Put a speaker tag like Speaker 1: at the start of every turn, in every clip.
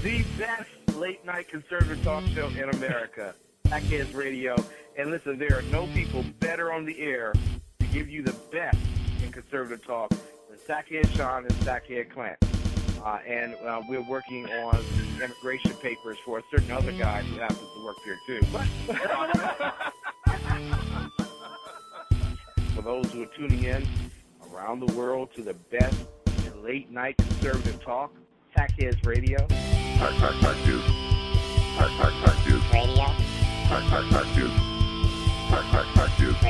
Speaker 1: The best late-night conservative talk show in America, Sackheads Radio. And listen, there are no people better on the air to give you the best in conservative talk than Sackhead Sean and Sackhead Clint. And we're working on immigration papers for a certain other guy who happens to work here, too. But for those who are tuning in around the world to the best in late-night conservative talk, Sackheads Radio.
Speaker 2: Sack News. Sack News.
Speaker 3: Radio.
Speaker 2: Sack News. Sack News.
Speaker 3: Radio.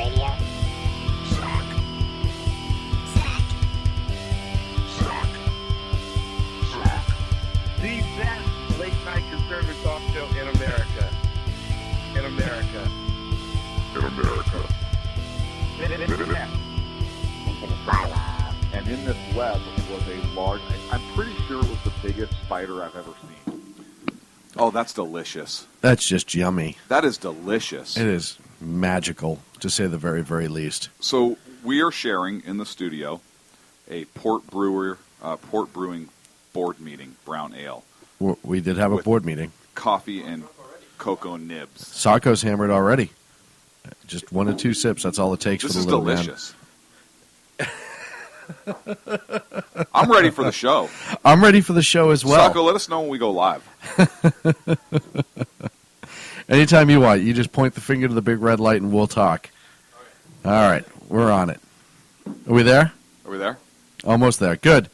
Speaker 2: Sack.
Speaker 1: The best late-night conservative talk show in America. In America.
Speaker 2: In America.
Speaker 3: Into the silo.
Speaker 4: And in this web was a large, I'm pretty sure it was the biggest spider I've ever seen.
Speaker 5: Oh, that's delicious.
Speaker 6: That's just yummy.
Speaker 5: That is delicious.
Speaker 6: It is magical, to say the very, very least.
Speaker 5: So we are sharing in the studio a port brewing board meeting, brown ale,
Speaker 6: We did have a
Speaker 5: With-
Speaker 6: board meeting.
Speaker 5: coffee and cocoa nibs.
Speaker 6: Sacco's hammered already. Just 1 to 2 sips. That's all it takes
Speaker 5: This
Speaker 6: for
Speaker 5: is
Speaker 6: the little
Speaker 5: delicious. I'm ready for the show.
Speaker 6: man. I'm ready for the show as well.
Speaker 5: Sacco, let us know when we go live.
Speaker 6: Anytime you want. You just point the finger to the big red light and we'll talk. All right. We're on it. Are we there?
Speaker 5: Are we there?
Speaker 6: Almost there. Good.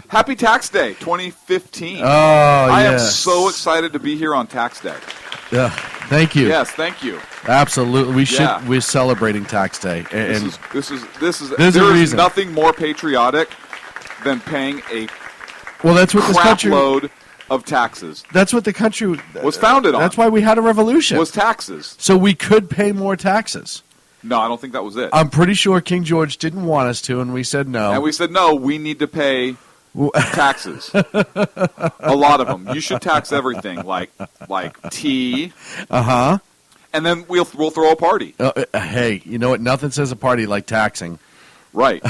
Speaker 5: Happy Tax Day 2015.
Speaker 6: Oh,
Speaker 5: I am
Speaker 6: yes.
Speaker 5: so excited to be here on Tax Day.
Speaker 6: Yeah. Thank you.
Speaker 5: Yes, thank you.
Speaker 6: Absolutely. We should.
Speaker 5: Yeah.
Speaker 6: We're celebrating Tax Day. And
Speaker 5: This is
Speaker 6: There's a
Speaker 5: there is
Speaker 6: reason.
Speaker 5: nothing more patriotic than paying a
Speaker 6: well, that's what this
Speaker 5: crap
Speaker 6: country.
Speaker 5: load of taxes.
Speaker 6: That's what the country
Speaker 5: Was founded on.
Speaker 6: That's why we had a revolution.
Speaker 5: Was taxes.
Speaker 6: So we could pay more taxes.
Speaker 5: No, I don't think that was it.
Speaker 6: I'm pretty sure King George didn't want us to, and we said no.
Speaker 5: And we said, no, we need to pay taxes. A lot of them. You should tax everything, like tea,
Speaker 6: Uh-huh.
Speaker 5: and then we'll throw a party.
Speaker 6: Hey, you know what? Nothing says a party like taxing.
Speaker 5: Right.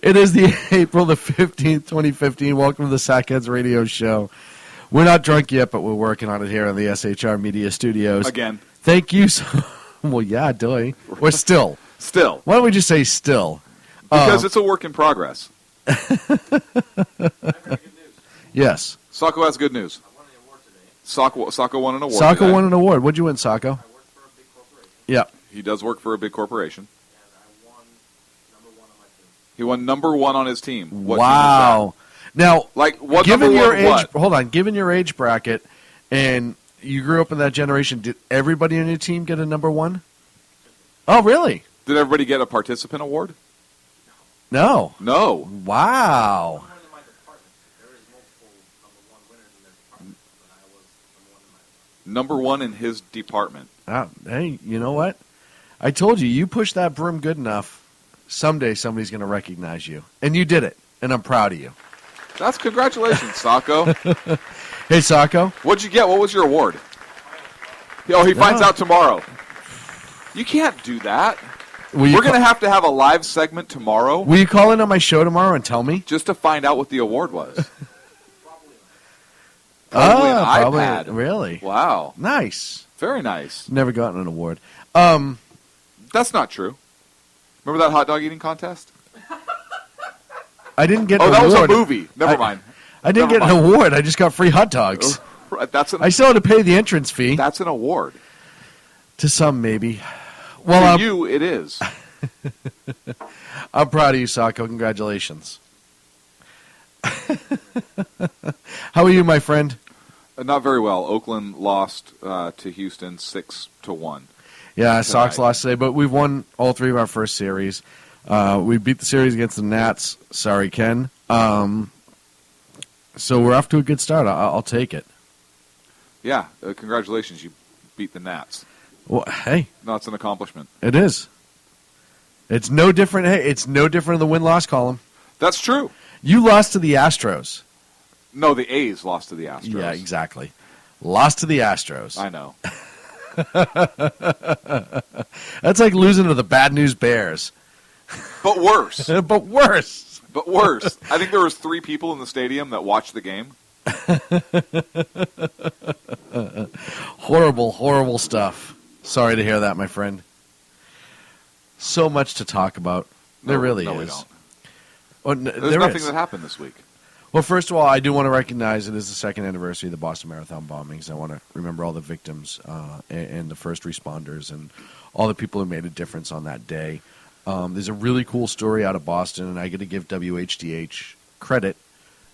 Speaker 6: It is the April the 15th, 2015. Welcome to the Sackheads Radio Show. We're not drunk yet, but we're working on it here in the SHR Media Studios.
Speaker 5: Again.
Speaker 6: Thank you so well, yeah, doy. Or still.
Speaker 5: Still.
Speaker 6: Why don't we just say still?
Speaker 5: Because it's a work in progress.
Speaker 6: Yes.
Speaker 5: Sacco has good news. Sacco won an award.
Speaker 6: Sacco
Speaker 5: today.
Speaker 6: won an award. What'd you win, Sacco? Yeah.
Speaker 5: He does work for a big corporation. He won number one on his team. What team
Speaker 6: Wow. Now,
Speaker 5: is that? Like, what
Speaker 6: given
Speaker 5: number
Speaker 6: your
Speaker 5: one
Speaker 6: age,
Speaker 5: what?
Speaker 6: hold on. Given your age bracket, and you grew up in that generation, did everybody on your team get a number one? Oh, really?
Speaker 5: Did everybody get a participant award?
Speaker 6: No.
Speaker 5: No.
Speaker 6: Wow.
Speaker 5: Number one in his department.
Speaker 6: Hey, you know what? I told you, you push that broom good enough, someday somebody's going to recognize you. And you did it, and I'm proud of you.
Speaker 5: That's congratulations, Sacco.
Speaker 6: Hey, Sacco.
Speaker 5: What'd you get? What was your award? Oh, he finds
Speaker 6: Yeah.
Speaker 5: out tomorrow. You can't do that.
Speaker 6: Will you
Speaker 5: We're going to have a live segment tomorrow
Speaker 6: Will you call in on my show tomorrow and tell me?
Speaker 5: just to find out what the award was. Probably an iPad.
Speaker 6: Really?
Speaker 5: Wow.
Speaker 6: Nice.
Speaker 5: Very nice.
Speaker 6: Never gotten an award.
Speaker 5: That's not true. Remember that hot dog eating contest?
Speaker 6: I didn't get
Speaker 5: Oh,
Speaker 6: an
Speaker 5: that was
Speaker 6: award.
Speaker 5: a movie. Never mind.
Speaker 6: I didn't
Speaker 5: Never
Speaker 6: get an award. I just got free hot dogs.
Speaker 5: Right, That's
Speaker 6: I still had to pay the entrance fee.
Speaker 5: an award.
Speaker 6: To some, maybe. Well,
Speaker 5: For you, it is.
Speaker 6: I'm proud of you, Sacco. Congratulations. How are you, my friend?
Speaker 5: Not very well. Oakland lost to Houston 6-1.
Speaker 6: Yeah, Sox
Speaker 5: Tonight.
Speaker 6: lost today, but we've won all three of our first series. We beat the series against the Nats. Sorry, Ken. So we're off to a good start. I'll take it.
Speaker 5: Yeah, congratulations. You beat the Nats.
Speaker 6: Well, hey,
Speaker 5: No, it's an accomplishment.
Speaker 6: it is. It's no different. Hey, it's no different in the win-loss column.
Speaker 5: That's true.
Speaker 6: You lost to the Astros.
Speaker 5: No, the A's lost to the Astros.
Speaker 6: Yeah, exactly. Lost to the Astros.
Speaker 5: I know.
Speaker 6: That's like losing to the Bad News Bears.
Speaker 5: But worse.
Speaker 6: But worse.
Speaker 5: But worse, I think there was 3 people in the stadium that watched the game.
Speaker 6: Horrible, horrible stuff. Sorry to hear that, my friend. So much to talk about. There really
Speaker 5: no, we
Speaker 6: is.
Speaker 5: don't.
Speaker 6: Well,
Speaker 5: There's
Speaker 6: there
Speaker 5: nothing
Speaker 6: is.
Speaker 5: that happened this week.
Speaker 6: Well, first of all, I do want to recognize it is the 2nd anniversary of the Boston Marathon bombings. I want to remember all the victims and the first responders and all the people who made a difference on that day. There's a really cool story out of Boston, and I get to give WHDH credit,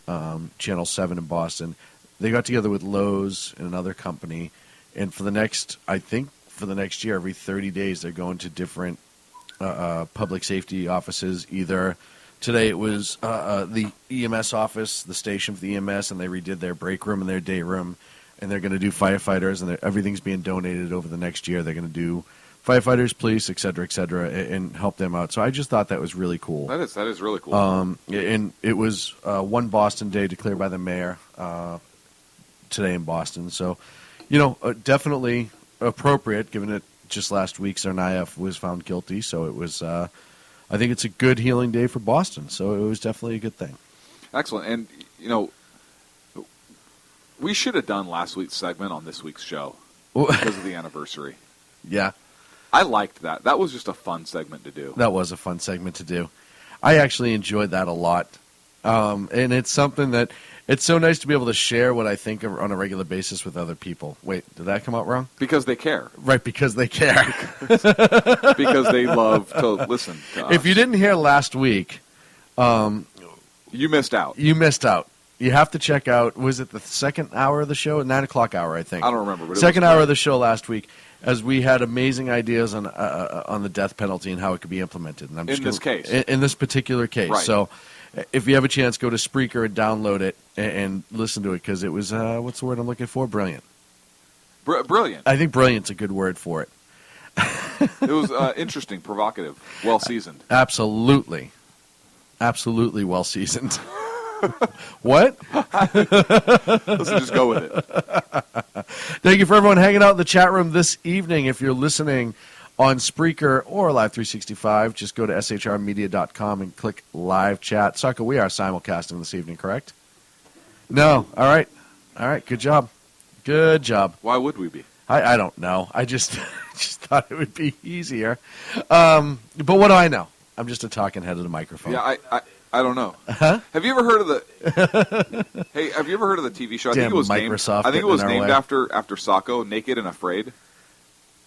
Speaker 6: Channel 7 in Boston. They got together with Lowe's and another company, and for the next year, every 30 days, they're going to different public safety offices. Either today it was the EMS office, the station for the EMS, and they redid their break room and their day room, and they're going to do firefighters, and everything's being donated over the next year. They're going to do firefighters, police, et cetera, and help them out. So I just thought that was really cool.
Speaker 5: That is really cool.
Speaker 6: And it was one Boston Day declared by the mayor today in Boston. So, definitely appropriate, given it just last week Tsarnaev was found guilty. So it was, I think it's a good healing day for Boston. So it was definitely a good thing.
Speaker 5: Excellent. And, we should have done last week's segment on this week's show because of the anniversary.
Speaker 6: Yeah.
Speaker 5: I liked that. That was just a fun segment to do.
Speaker 6: That was a fun segment to do. I actually enjoyed that a lot. And it's something that it's so nice to be able to share what I think on a regular basis with other people. Wait, did that come out wrong?
Speaker 5: Because they care.
Speaker 6: Right, because they care.
Speaker 5: Because they love to listen to us.
Speaker 6: If you didn't hear last week,
Speaker 5: you missed out.
Speaker 6: You missed out. You have to check out, was it the 2nd hour of the show? 9 o'clock hour, I think.
Speaker 5: I don't remember. But
Speaker 6: second hour of the show last week, as we had amazing ideas on the death penalty and how it could be implemented. And I'm just
Speaker 5: this case.
Speaker 6: In this particular case.
Speaker 5: Right.
Speaker 6: So if you have a chance, go to Spreaker and download it and listen to it, because it was, what's the word I'm looking for? Brilliant.
Speaker 5: Brilliant.
Speaker 6: I think brilliant's a good word for it.
Speaker 5: It was interesting, provocative, well-seasoned.
Speaker 6: Absolutely. Absolutely well-seasoned. What?
Speaker 5: Let's just go with it.
Speaker 6: Thank you for everyone hanging out in the chat room this evening. If you're listening on Spreaker or Live 365, just go to shrmedia.com and click live chat. Sucker, we are simulcasting this evening, correct? No. All right. Good job. Good job.
Speaker 5: Why would we be?
Speaker 6: I don't know. I just thought it would be easier. But what do I know? I'm just a talking head of the microphone.
Speaker 5: Yeah, I don't know.
Speaker 6: Huh?
Speaker 5: Have you ever heard of the? Hey, have you ever heard of the TV show?
Speaker 6: Damn
Speaker 5: I think it was
Speaker 6: Microsoft
Speaker 5: named. I think it was
Speaker 6: getting in
Speaker 5: named
Speaker 6: our way.
Speaker 5: after Sacco, Naked and Afraid.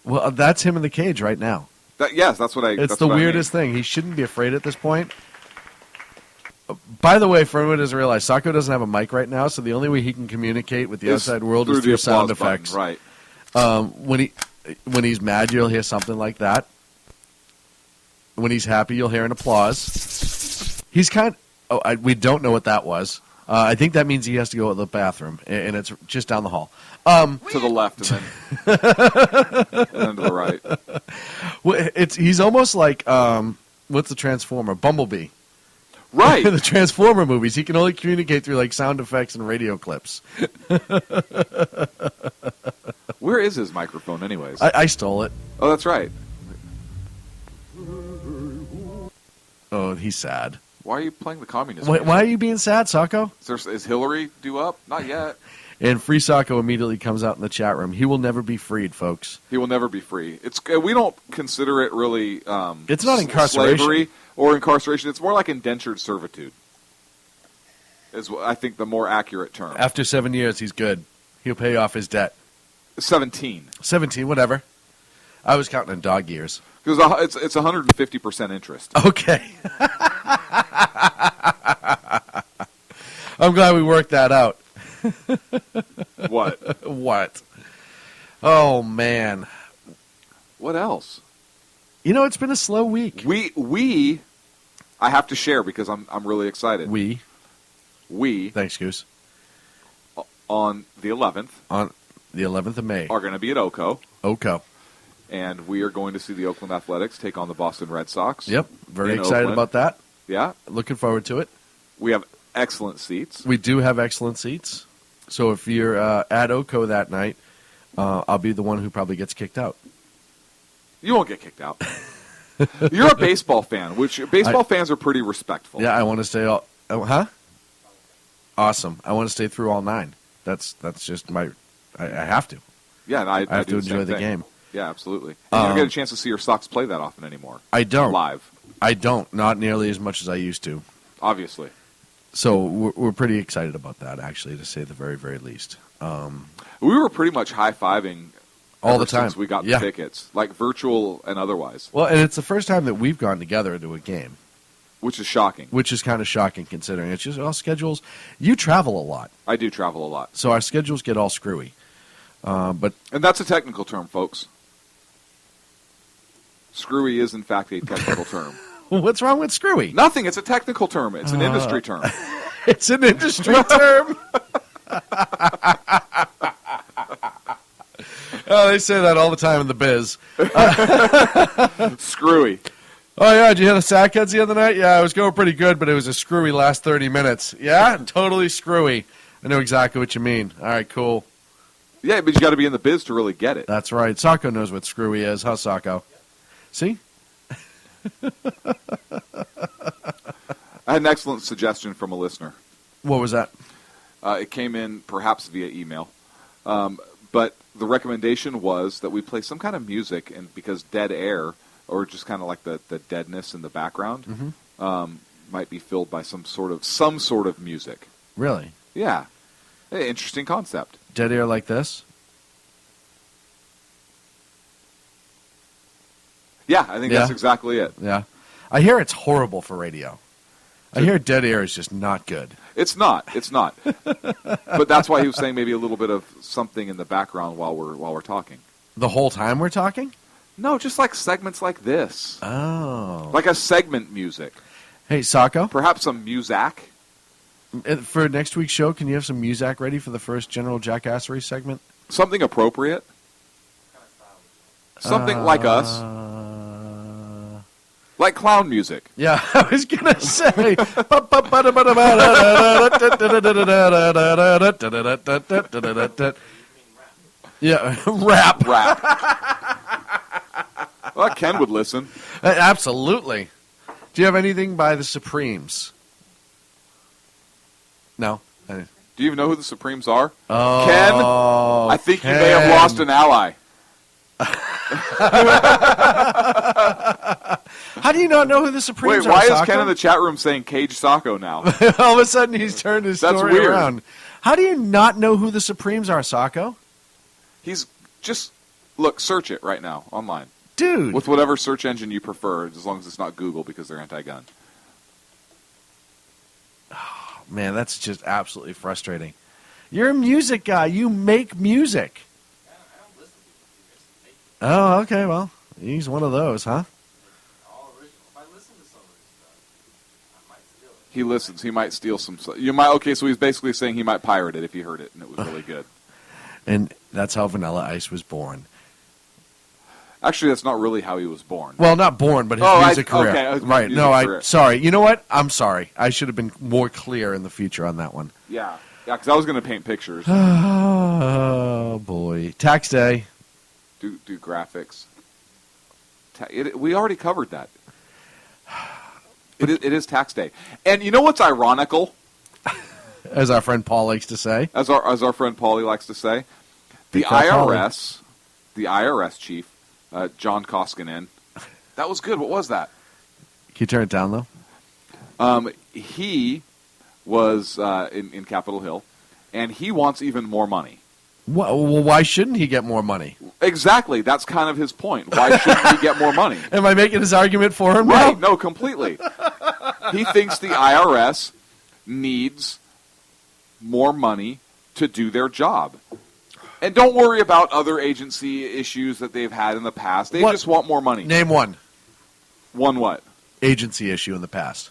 Speaker 6: Well, that's him in the cage right now.
Speaker 5: Yes, that's what I.
Speaker 6: It's
Speaker 5: that's
Speaker 6: the
Speaker 5: what I mean.
Speaker 6: weirdest thing. He shouldn't be afraid at this point. By the way, for anyone who doesn't realize, Sacco doesn't have a mic right now, so the only way he can communicate with the
Speaker 5: It's
Speaker 6: outside world
Speaker 5: through
Speaker 6: is through
Speaker 5: the
Speaker 6: sound
Speaker 5: applause button,
Speaker 6: effects.
Speaker 5: right?
Speaker 6: When he's mad, you'll hear something like that. When he's happy, you'll hear an applause. He's we don't know what that was. I think that means he has to go to the bathroom, and it's just down the hall.
Speaker 5: To the left and then to the right.
Speaker 6: He's almost like what's the Transformer? Bumblebee.
Speaker 5: Right.
Speaker 6: The Transformer movies. He can only communicate through like sound effects and radio clips.
Speaker 5: Where is his microphone, anyways?
Speaker 6: I stole it.
Speaker 5: Oh, that's right.
Speaker 6: Oh, he's sad.
Speaker 5: Why are you playing the communist?
Speaker 6: Why
Speaker 5: music?
Speaker 6: are you being sad, Sacco?
Speaker 5: Is Hillary due up? Not yet.
Speaker 6: And Free Sacco immediately comes out in the chat room. He will never be freed, folks.
Speaker 5: He will never be free. We don't consider it really.
Speaker 6: It's not incarceration.
Speaker 5: Slavery or incarceration. It's more like indentured servitude. Is I think the more accurate term.
Speaker 6: After 7 years, he's good. He'll pay off his debt.
Speaker 5: 17.
Speaker 6: 17, whatever. I was counting in dog years.
Speaker 5: Because it's 150% interest.
Speaker 6: Okay. I'm glad we worked that out.
Speaker 5: What?
Speaker 6: What? Oh, man.
Speaker 5: What else?
Speaker 6: It's been a slow week.
Speaker 5: I have to share because I'm really excited.
Speaker 6: We. Thanks, Goose.
Speaker 5: On the 11th.
Speaker 6: On the 11th of May.
Speaker 5: Are going to be at Oco.
Speaker 6: Oco.
Speaker 5: And we are going to see the Oakland Athletics take on the Boston Red Sox.
Speaker 6: Yep. Very
Speaker 5: in
Speaker 6: excited
Speaker 5: Oakland.
Speaker 6: about that.
Speaker 5: Yeah.
Speaker 6: Looking forward to it.
Speaker 5: We have excellent seats.
Speaker 6: We do have excellent seats. So if you're at Oco that night, I'll be the one who probably gets kicked out.
Speaker 5: You won't get kicked out. You're a baseball fan, which baseball fans are pretty respectful.
Speaker 6: Yeah, I want to stay all. Huh? Awesome. I want to stay through all 9. That's just my. I have to.
Speaker 5: Yeah, and I
Speaker 6: have
Speaker 5: do
Speaker 6: to
Speaker 5: the
Speaker 6: enjoy
Speaker 5: same
Speaker 6: the
Speaker 5: thing.
Speaker 6: game.
Speaker 5: Yeah, absolutely. And you don't get a chance to see your Sox play that often anymore.
Speaker 6: I don't.
Speaker 5: Live,
Speaker 6: I don't. Not nearly as much as I used to.
Speaker 5: obviously.
Speaker 6: So we're pretty excited about that, actually, to say the very, very least.
Speaker 5: We were pretty much high-fiving
Speaker 6: All
Speaker 5: ever
Speaker 6: the time.
Speaker 5: since we got
Speaker 6: Yeah.
Speaker 5: the tickets, like virtual and otherwise,
Speaker 6: Well, and it's the first time that we've gone together to a game,
Speaker 5: which is shocking.
Speaker 6: which is kind of shocking considering it's just all schedules. You travel a lot,
Speaker 5: I do travel a lot.
Speaker 6: so our schedules get all screwy. But
Speaker 5: And that's a technical term, folks. Screwy is, in fact, a technical term.
Speaker 6: what's wrong with screwy?
Speaker 5: Nothing. It's a technical term. It's an industry term.
Speaker 6: It's an industry term. Oh, they say that all the time in the biz.
Speaker 5: Screwy.
Speaker 6: Oh, yeah, did you hit a Sackheads the other night? Yeah, it was going pretty good, but it was a screwy last 30 minutes. Yeah, totally screwy. I know exactly what you mean. All right, cool.
Speaker 5: Yeah, but you got to be in the biz to really get it.
Speaker 6: That's right. Sacco knows what screwy is, huh, Sacco? See?
Speaker 5: I had an excellent suggestion from a listener.
Speaker 6: What was that?
Speaker 5: It came in perhaps via email. But the recommendation was that we play some kind of music, and because dead air, or just kind of like the deadness in the background, might be filled by some sort of music.
Speaker 6: Really?
Speaker 5: Yeah. Hey, interesting concept.
Speaker 6: Dead air like this?
Speaker 5: Yeah, I think
Speaker 6: Yeah.
Speaker 5: that's exactly it.
Speaker 6: Yeah. I hear it's horrible for radio. I hear dead air is just not good.
Speaker 5: It's not. It's not. But that's why he was saying maybe a little bit of something in the background while we're talking.
Speaker 6: The whole time we're talking?
Speaker 5: No, just like segments like this.
Speaker 6: Oh.
Speaker 5: Like a segment music.
Speaker 6: Hey, Sacco,
Speaker 5: Perhaps some muzak.
Speaker 6: for next week's show, can you have some music ready for the first General Jackassery segment?
Speaker 5: Something appropriate. Something like us. Like clown music.
Speaker 6: Yeah, I was going to say. Yeah, rap.
Speaker 5: Well, Ken would listen.
Speaker 6: Absolutely. Do you have anything by the Supremes? No.
Speaker 5: Do you even know who the Supremes are?
Speaker 6: Oh,
Speaker 5: Ken, I think you may have lost an ally.
Speaker 6: How do you not know who the
Speaker 5: Wait,
Speaker 6: Supremes are?
Speaker 5: why is
Speaker 6: Sacco?
Speaker 5: Ken in the chat room saying Cage Sacco now?
Speaker 6: All of a sudden, he's turned his
Speaker 5: That's
Speaker 6: story
Speaker 5: weird.
Speaker 6: around. How do you not know who the Supremes are, Sacco?
Speaker 5: He's just, look, search it right now online.
Speaker 6: Dude.
Speaker 5: With whatever search engine you prefer, as long as it's not Google because they're anti-gun.
Speaker 6: Man, that's just absolutely frustrating. You're a music guy. You make music. Oh, okay. Well, he's one of those, huh?
Speaker 5: He listens. He might steal some. You might. Okay, so he's basically saying he might pirate it if he heard it and it was really good.
Speaker 6: And that's how Vanilla Ice was born.
Speaker 5: Actually, that's not really how he was born.
Speaker 6: Well, not born, but his
Speaker 5: Oh,
Speaker 6: music career.
Speaker 5: okay, his
Speaker 6: Right.
Speaker 5: music
Speaker 6: No,
Speaker 5: career.
Speaker 6: sorry. You know what? I'm sorry. I should have been more clear in the future on that one.
Speaker 5: Yeah, because I was going to paint pictures,
Speaker 6: Oh, boy. Tax day.
Speaker 5: do graphics. We already covered that. It is tax day, and you know what's ironical?
Speaker 6: As our friend Paul likes to say.
Speaker 5: As our friend Paulie likes to say, the
Speaker 6: Big fat Pauly.
Speaker 5: IRS chief, John Koskinen. That was good. What was that?
Speaker 6: Can you turn it down, though?
Speaker 5: He was in Capitol Hill, and he wants even more money.
Speaker 6: Well, why shouldn't he get more money?
Speaker 5: Exactly. That's kind of his point. Why shouldn't he get more money?
Speaker 6: Am I making his argument for him
Speaker 5: Right.
Speaker 6: now?
Speaker 5: No, completely. He thinks the IRS needs more money to do their job. And don't worry about other agency issues that they've had in the past. They
Speaker 6: What?
Speaker 5: just want more money.
Speaker 6: Name one
Speaker 5: One what?
Speaker 6: agency issue in the past.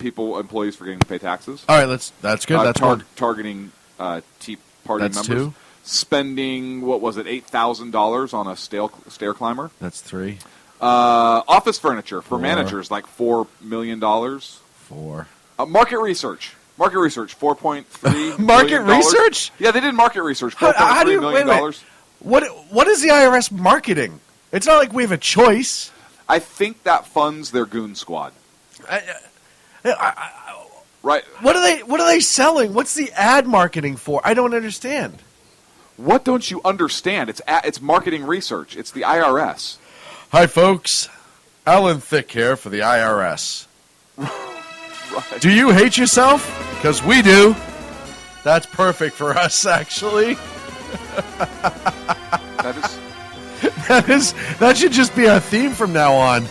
Speaker 5: Employees forgetting to pay taxes.
Speaker 6: All right, that's good. That's one.
Speaker 5: Targeting Tea Party
Speaker 6: That's
Speaker 5: members.
Speaker 6: two.
Speaker 5: Spending, what was it, $8,000 on a stair climber.
Speaker 6: That's three.
Speaker 5: Office furniture for
Speaker 6: Four.
Speaker 5: managers, like $4 million.
Speaker 6: Four.
Speaker 5: Market research, $4.3
Speaker 6: Market
Speaker 5: million.
Speaker 6: research?
Speaker 5: Yeah, they did market research,
Speaker 6: How do
Speaker 5: $4.3
Speaker 6: you-
Speaker 5: million.
Speaker 6: wait. What is the IRS marketing? It's not like we have a choice.
Speaker 5: I think that funds their goon squad. Right.
Speaker 6: What are they selling? What's the ad marketing for? I don't understand.
Speaker 5: What don't you understand? It's marketing research. It's the IRS.
Speaker 6: Hi, folks. Alan Thicke here for the IRS.
Speaker 5: Right.
Speaker 6: Do you hate yourself? Because we do. That's perfect for us, actually. That should just be our theme from now on.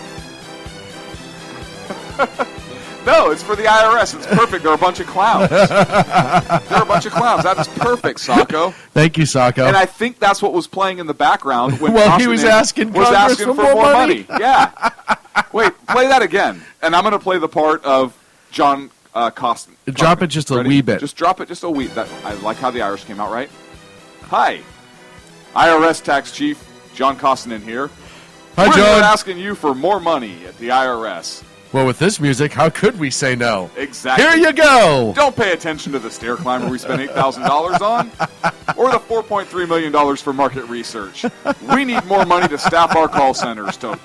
Speaker 5: No, it's for the IRS. It's perfect. They're a bunch of clowns. They're a bunch of clowns. That is perfect, Sacco.
Speaker 6: Thank you, Sacco.
Speaker 5: And I think that's what was playing in the background when
Speaker 6: Well, he was asking Congress for more money.
Speaker 5: Yeah. Wait, play that again. And I'm going to play the part of John Costin.
Speaker 6: Drop it just a wee bit.
Speaker 5: Just drop it just a wee. I like how the Irish came out, right? Hi. IRS Tax Chief John Costin here.
Speaker 6: Hi,
Speaker 5: We're
Speaker 6: John.
Speaker 5: here asking you for more money at the IRS.
Speaker 6: Well, with this music, how could we say no?
Speaker 5: Exactly.
Speaker 6: Here you go.
Speaker 5: Don't pay attention to the stair climber we spent $8,000 on, or the $4.3 million for market research. We need more money to staff our call centers to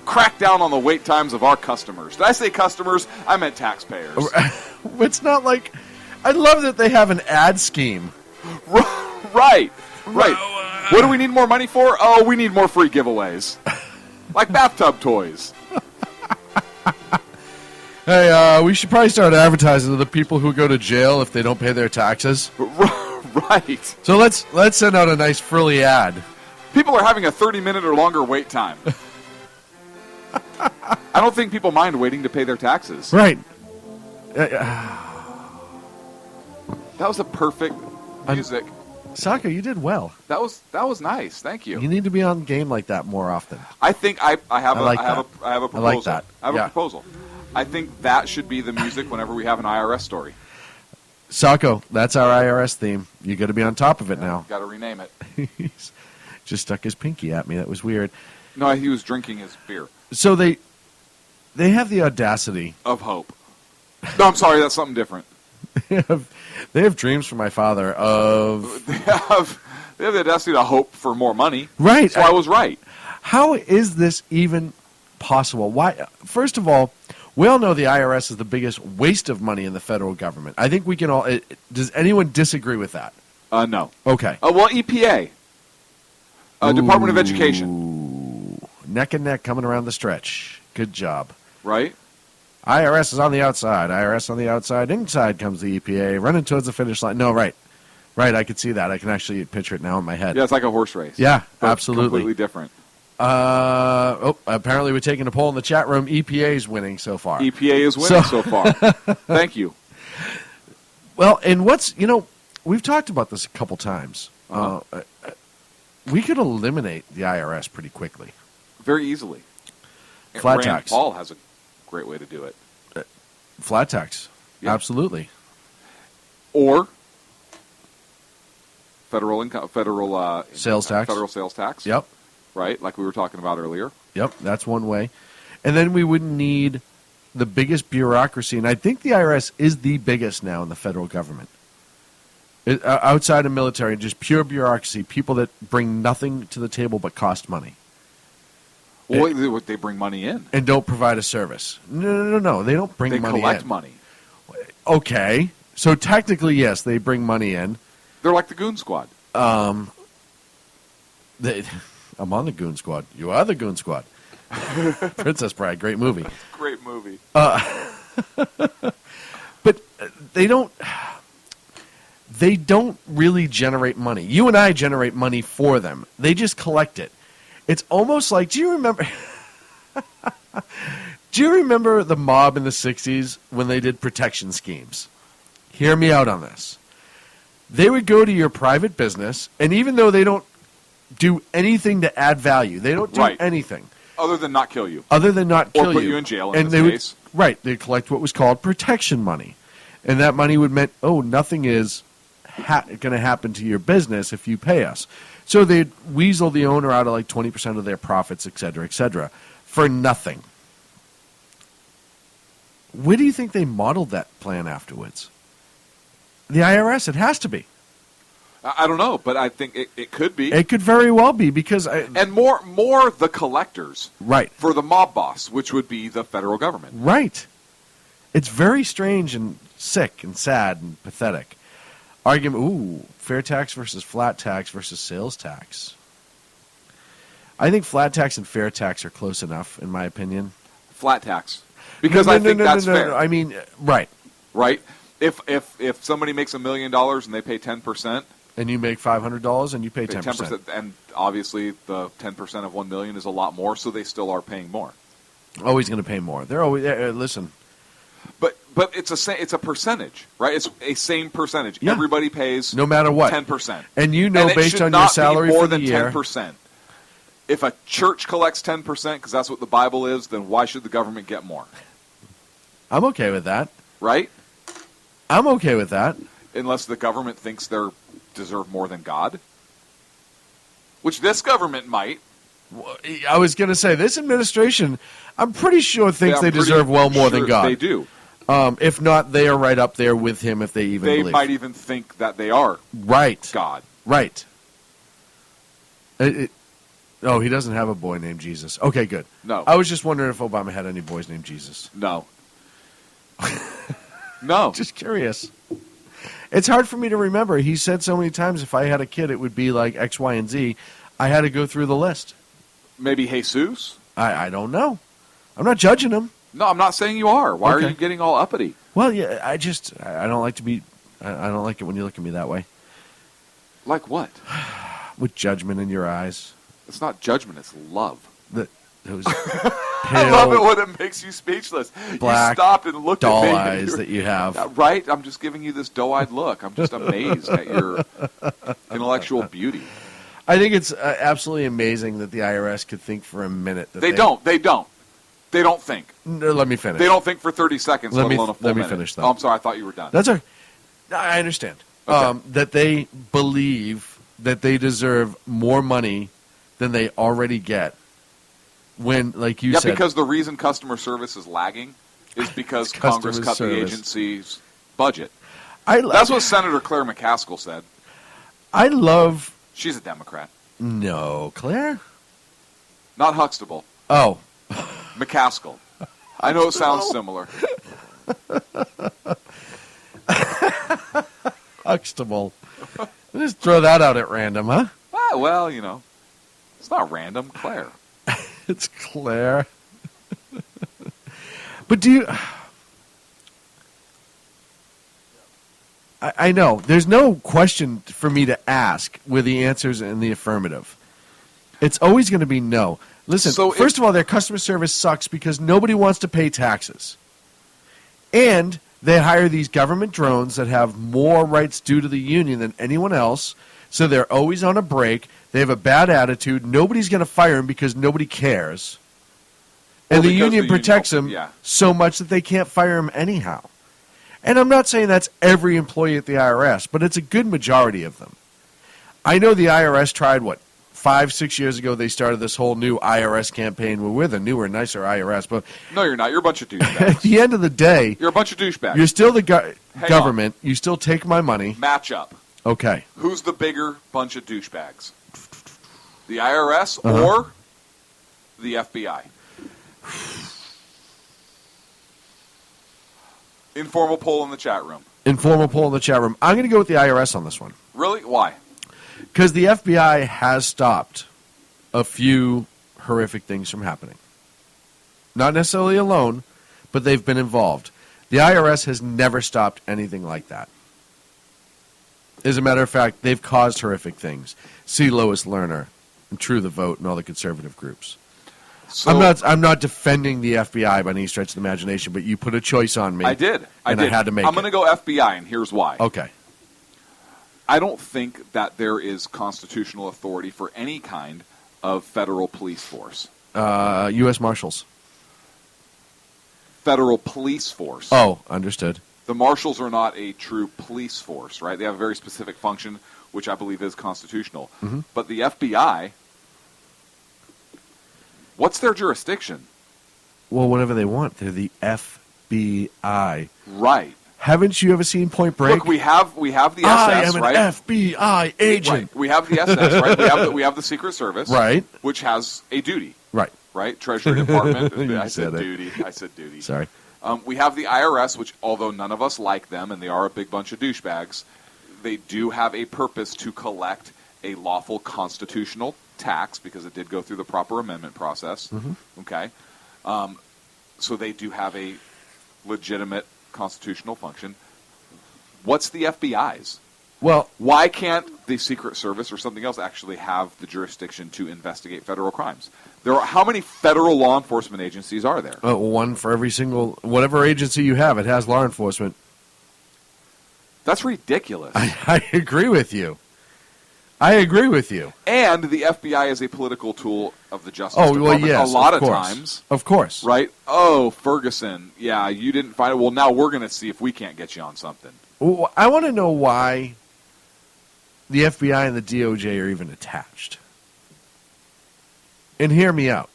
Speaker 5: crack down on the wait times of our customers. Did I say customers? I meant taxpayers.
Speaker 6: It's not like... I love that they have an ad scheme.
Speaker 5: Right. What do we need more money for? Oh, we need more free giveaways. Like bathtub toys.
Speaker 6: Hey, we should probably start advertising to the people who go to jail if they don't pay their taxes.
Speaker 5: Right.
Speaker 6: So let's send out a nice frilly ad.
Speaker 5: People are having a 30-minute or longer wait time. I don't think people mind waiting to pay their taxes.
Speaker 6: Right.
Speaker 5: That was a perfect music.
Speaker 6: Sacco, you did well.
Speaker 5: That was nice. Thank you.
Speaker 6: You need to be on game like that more often.
Speaker 5: I think I have
Speaker 6: I
Speaker 5: a proposal.
Speaker 6: I like that.
Speaker 5: I have
Speaker 6: Yeah.
Speaker 5: a proposal. I think that should be the music whenever we have an IRS story.
Speaker 6: Sacco, that's our IRS theme. You got to be on top of it now.
Speaker 5: Got to rename it.
Speaker 6: He's just stuck his pinky at me. That was weird.
Speaker 5: No, he was drinking his beer
Speaker 6: So they have the audacity.
Speaker 5: of hope. No, I'm sorry. That's something different.
Speaker 6: They have dreams for my father of...
Speaker 5: They have the audacity to hope for more money.
Speaker 6: Right.
Speaker 5: So I was right.
Speaker 6: How is this even possible? Why? First of all, we all know the IRS is the biggest waste of money in the federal government. I think we can all... does anyone disagree with that?
Speaker 5: No.
Speaker 6: Okay.
Speaker 5: Well, EPA. Department of Education.
Speaker 6: Ooh. Neck and neck coming around the stretch. Good job.
Speaker 5: Right?
Speaker 6: IRS is on the outside. IRS on the outside. Inside comes the EPA. Running towards the finish line. No, right. Right, I can see that. I can actually picture it now in my head.
Speaker 5: Yeah, it's like a horse race.
Speaker 6: Yeah,
Speaker 5: But
Speaker 6: absolutely.
Speaker 5: Completely different.
Speaker 6: Apparently we're taking a poll in the chat room. EPA is winning so far.
Speaker 5: EPA is winning so far. Thank you.
Speaker 6: Well, and we've talked about this a couple times. We could eliminate the IRS pretty quickly.
Speaker 5: Very easily.
Speaker 6: Flat
Speaker 5: Rand
Speaker 6: tax.
Speaker 5: Paul has a great way to do it.
Speaker 6: Flat tax.
Speaker 5: Yeah.
Speaker 6: Absolutely.
Speaker 5: Or federal income,
Speaker 6: Sales tax.
Speaker 5: Federal sales tax.
Speaker 6: Yep.
Speaker 5: Right, like we were talking about earlier.
Speaker 6: Yep, that's one way. And then we wouldn't need the biggest bureaucracy. And I think the IRS is the biggest now in the federal government. Outside of military, just pure bureaucracy, people that bring nothing to the table but cost money.
Speaker 5: Well, they bring money in.
Speaker 6: And don't provide a service. No. They don't bring money in.
Speaker 5: They collect money.
Speaker 6: Okay. So technically, yes, they bring money in.
Speaker 5: They're like the Goon Squad.
Speaker 6: I'm on the Goon Squad. You are the Goon Squad. Princess Bride, great movie.
Speaker 5: Great movie.
Speaker 6: But they don't really generate money. You and I generate money for them. They just collect it. It's almost like, do you remember the mob in the 60s when they did protection schemes? Hear me out on this. They would go to your private business, and even though they don't do anything to add value, they don't do anything.
Speaker 5: Other than not kill you.
Speaker 6: Other than not kill you.
Speaker 5: Or put you in jail in
Speaker 6: and
Speaker 5: this
Speaker 6: they
Speaker 5: case.
Speaker 6: They'd collect what was called protection money. And that money would mean, nothing is going to happen to your business if you pay us. So they'd weasel the owner out of like 20% of their profits, et cetera, for nothing. Where do you think they modeled that plan afterwards? The IRS, it has to be.
Speaker 5: I don't know, but I think it could be.
Speaker 6: It could very well be because
Speaker 5: And more the collectors
Speaker 6: right.
Speaker 5: for the mob boss, which would be the federal government.
Speaker 6: Right. It's very strange and sick and sad and pathetic. Argument, fair tax versus flat tax versus sales tax. I think flat tax and fair tax are close enough, in my opinion.
Speaker 5: Flat tax. Because I think that's fair.
Speaker 6: I mean, right.
Speaker 5: Right? If somebody makes $1 million and they pay 10%,
Speaker 6: And you make $500 and you pay 10%.
Speaker 5: and obviously the 10% of 1 million is a lot more, so they still are paying more.
Speaker 6: Always going to pay more. They're always listen.
Speaker 5: But it's a percentage, right? It's a same percentage.
Speaker 6: Yeah.
Speaker 5: Everybody pays
Speaker 6: No matter what.
Speaker 5: 10%.
Speaker 6: And you know,
Speaker 5: and it
Speaker 6: based
Speaker 5: should
Speaker 6: on
Speaker 5: not
Speaker 6: your salary
Speaker 5: be more
Speaker 6: for the
Speaker 5: than
Speaker 6: year,
Speaker 5: 10%. If a church collects 10%, because that's what the Bible is, then why should the government get more?
Speaker 6: I'm okay with that.
Speaker 5: Right?
Speaker 6: I'm okay with that.
Speaker 5: Unless the government thinks they deserve more than God. Which this government might.
Speaker 6: I was going to say, this administration, I'm pretty sure thinks
Speaker 5: I'm
Speaker 6: they
Speaker 5: pretty
Speaker 6: deserve well more
Speaker 5: sure
Speaker 6: than God.
Speaker 5: They do.
Speaker 6: If not, they are right up there with him if they even
Speaker 5: They
Speaker 6: believe.
Speaker 5: might even think that they are
Speaker 6: Right.
Speaker 5: God.
Speaker 6: Right. Oh, he doesn't have a boy named Jesus. Okay, good.
Speaker 5: No.
Speaker 6: I was just wondering if Obama had any boys named Jesus.
Speaker 5: No. No.
Speaker 6: Just curious. It's hard for me to remember. He said so many times if I had a kid, it would be like X, Y, and Z. I had to go through the list.
Speaker 5: Maybe Jesus?
Speaker 6: I don't know. I'm not judging him.
Speaker 5: No, I'm not saying you are. Why
Speaker 6: Okay.
Speaker 5: are you getting all uppity?
Speaker 6: Well, yeah, I don't like to be. I don't like it when you look at me that way
Speaker 5: Like what?
Speaker 6: with judgment in your eyes.
Speaker 5: It's not judgment, it's love.
Speaker 6: Those
Speaker 5: I love it
Speaker 6: pale,
Speaker 5: when it makes you speechless.
Speaker 6: black,
Speaker 5: You stopped and looked
Speaker 6: doll
Speaker 5: at me.
Speaker 6: eyes that you have.
Speaker 5: Right? I'm just giving you this doe-eyed look. I'm just amazed at your intellectual beauty.
Speaker 6: I think it's absolutely amazing that the IRS could think for a minute that
Speaker 5: They don't. They don't think.
Speaker 6: No, let me finish.
Speaker 5: They don't think for 30 seconds, let alone a full
Speaker 6: let me
Speaker 5: minute.
Speaker 6: finish, though.
Speaker 5: Oh, I'm sorry. I thought you were done.
Speaker 6: That's I understand.
Speaker 5: Okay.
Speaker 6: That they believe that they deserve more money than they already get. When, like you said,
Speaker 5: because the reason customer service is lagging is because
Speaker 6: Customer
Speaker 5: Congress cut the
Speaker 6: service.
Speaker 5: agency's budget.
Speaker 6: I
Speaker 5: That's what Senator Claire McCaskill said.
Speaker 6: I love.
Speaker 5: She's a Democrat.
Speaker 6: No, Claire.
Speaker 5: Not Huxtable.
Speaker 6: Oh,
Speaker 5: McCaskill. I know it sounds similar.
Speaker 6: Huxtable. Just throw that out at random, huh?
Speaker 5: Ah, well, it's not random. Claire.
Speaker 6: It's Claire. But do you... I know. There's no question for me to ask where the answer's in the affirmative. It's always going to be no. Listen,
Speaker 5: So
Speaker 6: first of all, their customer service sucks because nobody wants to pay taxes. And they hire these government drones that have more rights due to the union than anyone else, so they're always on a break. They have a bad attitude. Nobody's going to fire them because nobody cares.
Speaker 5: Or
Speaker 6: And the
Speaker 5: because
Speaker 6: union
Speaker 5: the
Speaker 6: protects
Speaker 5: union-
Speaker 6: them
Speaker 5: yeah.
Speaker 6: so much that they can't fire them anyhow. And I'm not saying that's every employee at the IRS, but it's a good majority of them. I know the IRS tried, 5-6 years ago, they started this whole new IRS campaign. Well, we're the newer, nicer IRS. But
Speaker 5: No, you're not. You're a bunch of
Speaker 6: at
Speaker 5: douchebags.
Speaker 6: the end of the day,
Speaker 5: You're a bunch of douchebags.
Speaker 6: you're still the
Speaker 5: Hang
Speaker 6: government. You still take my money.
Speaker 5: Match up.
Speaker 6: Okay.
Speaker 5: Who's the bigger bunch of douchebags? The IRS
Speaker 6: Uh-huh.
Speaker 5: or the FBI? Informal poll in the chat room.
Speaker 6: Informal poll in the chat room. I'm going to go with the IRS on this one.
Speaker 5: Really? Why?
Speaker 6: Because the FBI has stopped a few horrific things from happening. Not necessarily alone, but they've been involved. The IRS has never stopped anything like that. As a matter of fact, they've caused horrific things. See Lois Lerner and True the Vote and all the conservative groups.
Speaker 5: So,
Speaker 6: I'm not defending the FBI by any stretch of the imagination, but you put a choice on me.
Speaker 5: I did. I
Speaker 6: and
Speaker 5: did.
Speaker 6: I had to make
Speaker 5: I'm
Speaker 6: it.
Speaker 5: going to go FBI, and here's why.
Speaker 6: Okay.
Speaker 5: I don't think that there is constitutional authority for any kind of federal police force.
Speaker 6: U.S. Marshals.
Speaker 5: Federal police force.
Speaker 6: Oh, understood.
Speaker 5: The marshals are not a true police force, right? They have a very specific function, which I believe is constitutional.
Speaker 6: Mm-hmm.
Speaker 5: But the FBI, what's their jurisdiction?
Speaker 6: Well, whatever they want. They're the FBI.
Speaker 5: Right.
Speaker 6: Haven't you ever seen Point Break?
Speaker 5: Look, we have the SS,
Speaker 6: I am an
Speaker 5: right?
Speaker 6: FBI agent.
Speaker 5: Right. We have the SS, right? We have the Secret Service,
Speaker 6: Right.
Speaker 5: Which has a duty,
Speaker 6: Right.
Speaker 5: right? Treasury Department.
Speaker 6: You
Speaker 5: I said
Speaker 6: said it.
Speaker 5: duty. I said duty.
Speaker 6: Sorry.
Speaker 5: We have the IRS, which, although none of us like them, and they are a big bunch of douchebags, they do have a purpose to collect a lawful constitutional tax because it did go through the proper amendment process. Okay, so they do have a legitimate constitutional function. What's the FBI's?
Speaker 6: Well,
Speaker 5: Why can't the Secret Service or something else actually have the jurisdiction to investigate federal crimes? How many federal law enforcement agencies are there?
Speaker 6: one for every single whatever agency you have, it has law enforcement.
Speaker 5: That's ridiculous.
Speaker 6: I agree with you. I agree with you.
Speaker 5: And the FBI is a political tool of the Justice
Speaker 6: Oh, well,
Speaker 5: Department
Speaker 6: yes.
Speaker 5: a lot
Speaker 6: of
Speaker 5: of
Speaker 6: course.
Speaker 5: times.
Speaker 6: Of course.
Speaker 5: Right? Oh, Ferguson. Yeah, you didn't find it. Well, now we're going to see if we can't get you on something.
Speaker 6: Well, I want to know why the FBI and the DOJ are even attached. And hear me out.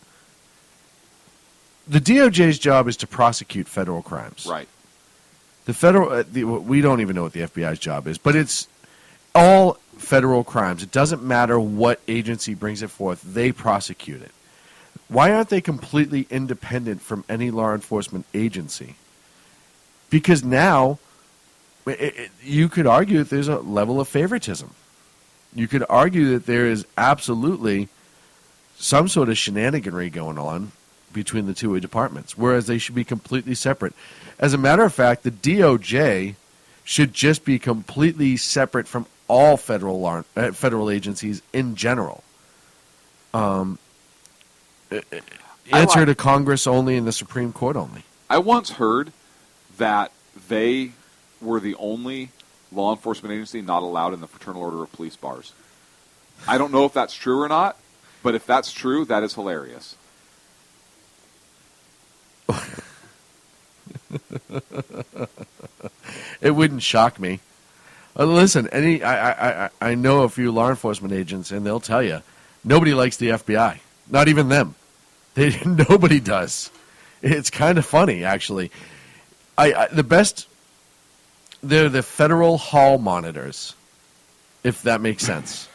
Speaker 6: The DOJ's job is to prosecute federal crimes.
Speaker 5: Right.
Speaker 6: The federal, we don't even know what the FBI's job is, but it's all federal crimes. It doesn't matter what agency brings it forth; they prosecute it. Why aren't they completely independent from any law enforcement agency? Because now, you could argue that there's a level of favoritism. You could argue that there is absolutely some sort of shenaniganry going on between the two departments, whereas they should be completely separate. As a matter of fact, the DOJ should just be completely separate from all federal agencies in general. Answer to Congress only and the Supreme Court only.
Speaker 5: I once heard that they were the only law enforcement agency not allowed in the Fraternal Order of Police bars. I don't know if that's true or not, but if that's true, that is hilarious.
Speaker 6: It wouldn't shock me. Listen, I know a few law enforcement agents, and they'll tell you nobody likes the FBI. Not even them. Nobody does. It's kind of funny, actually. They're the federal hall monitors, if that makes sense.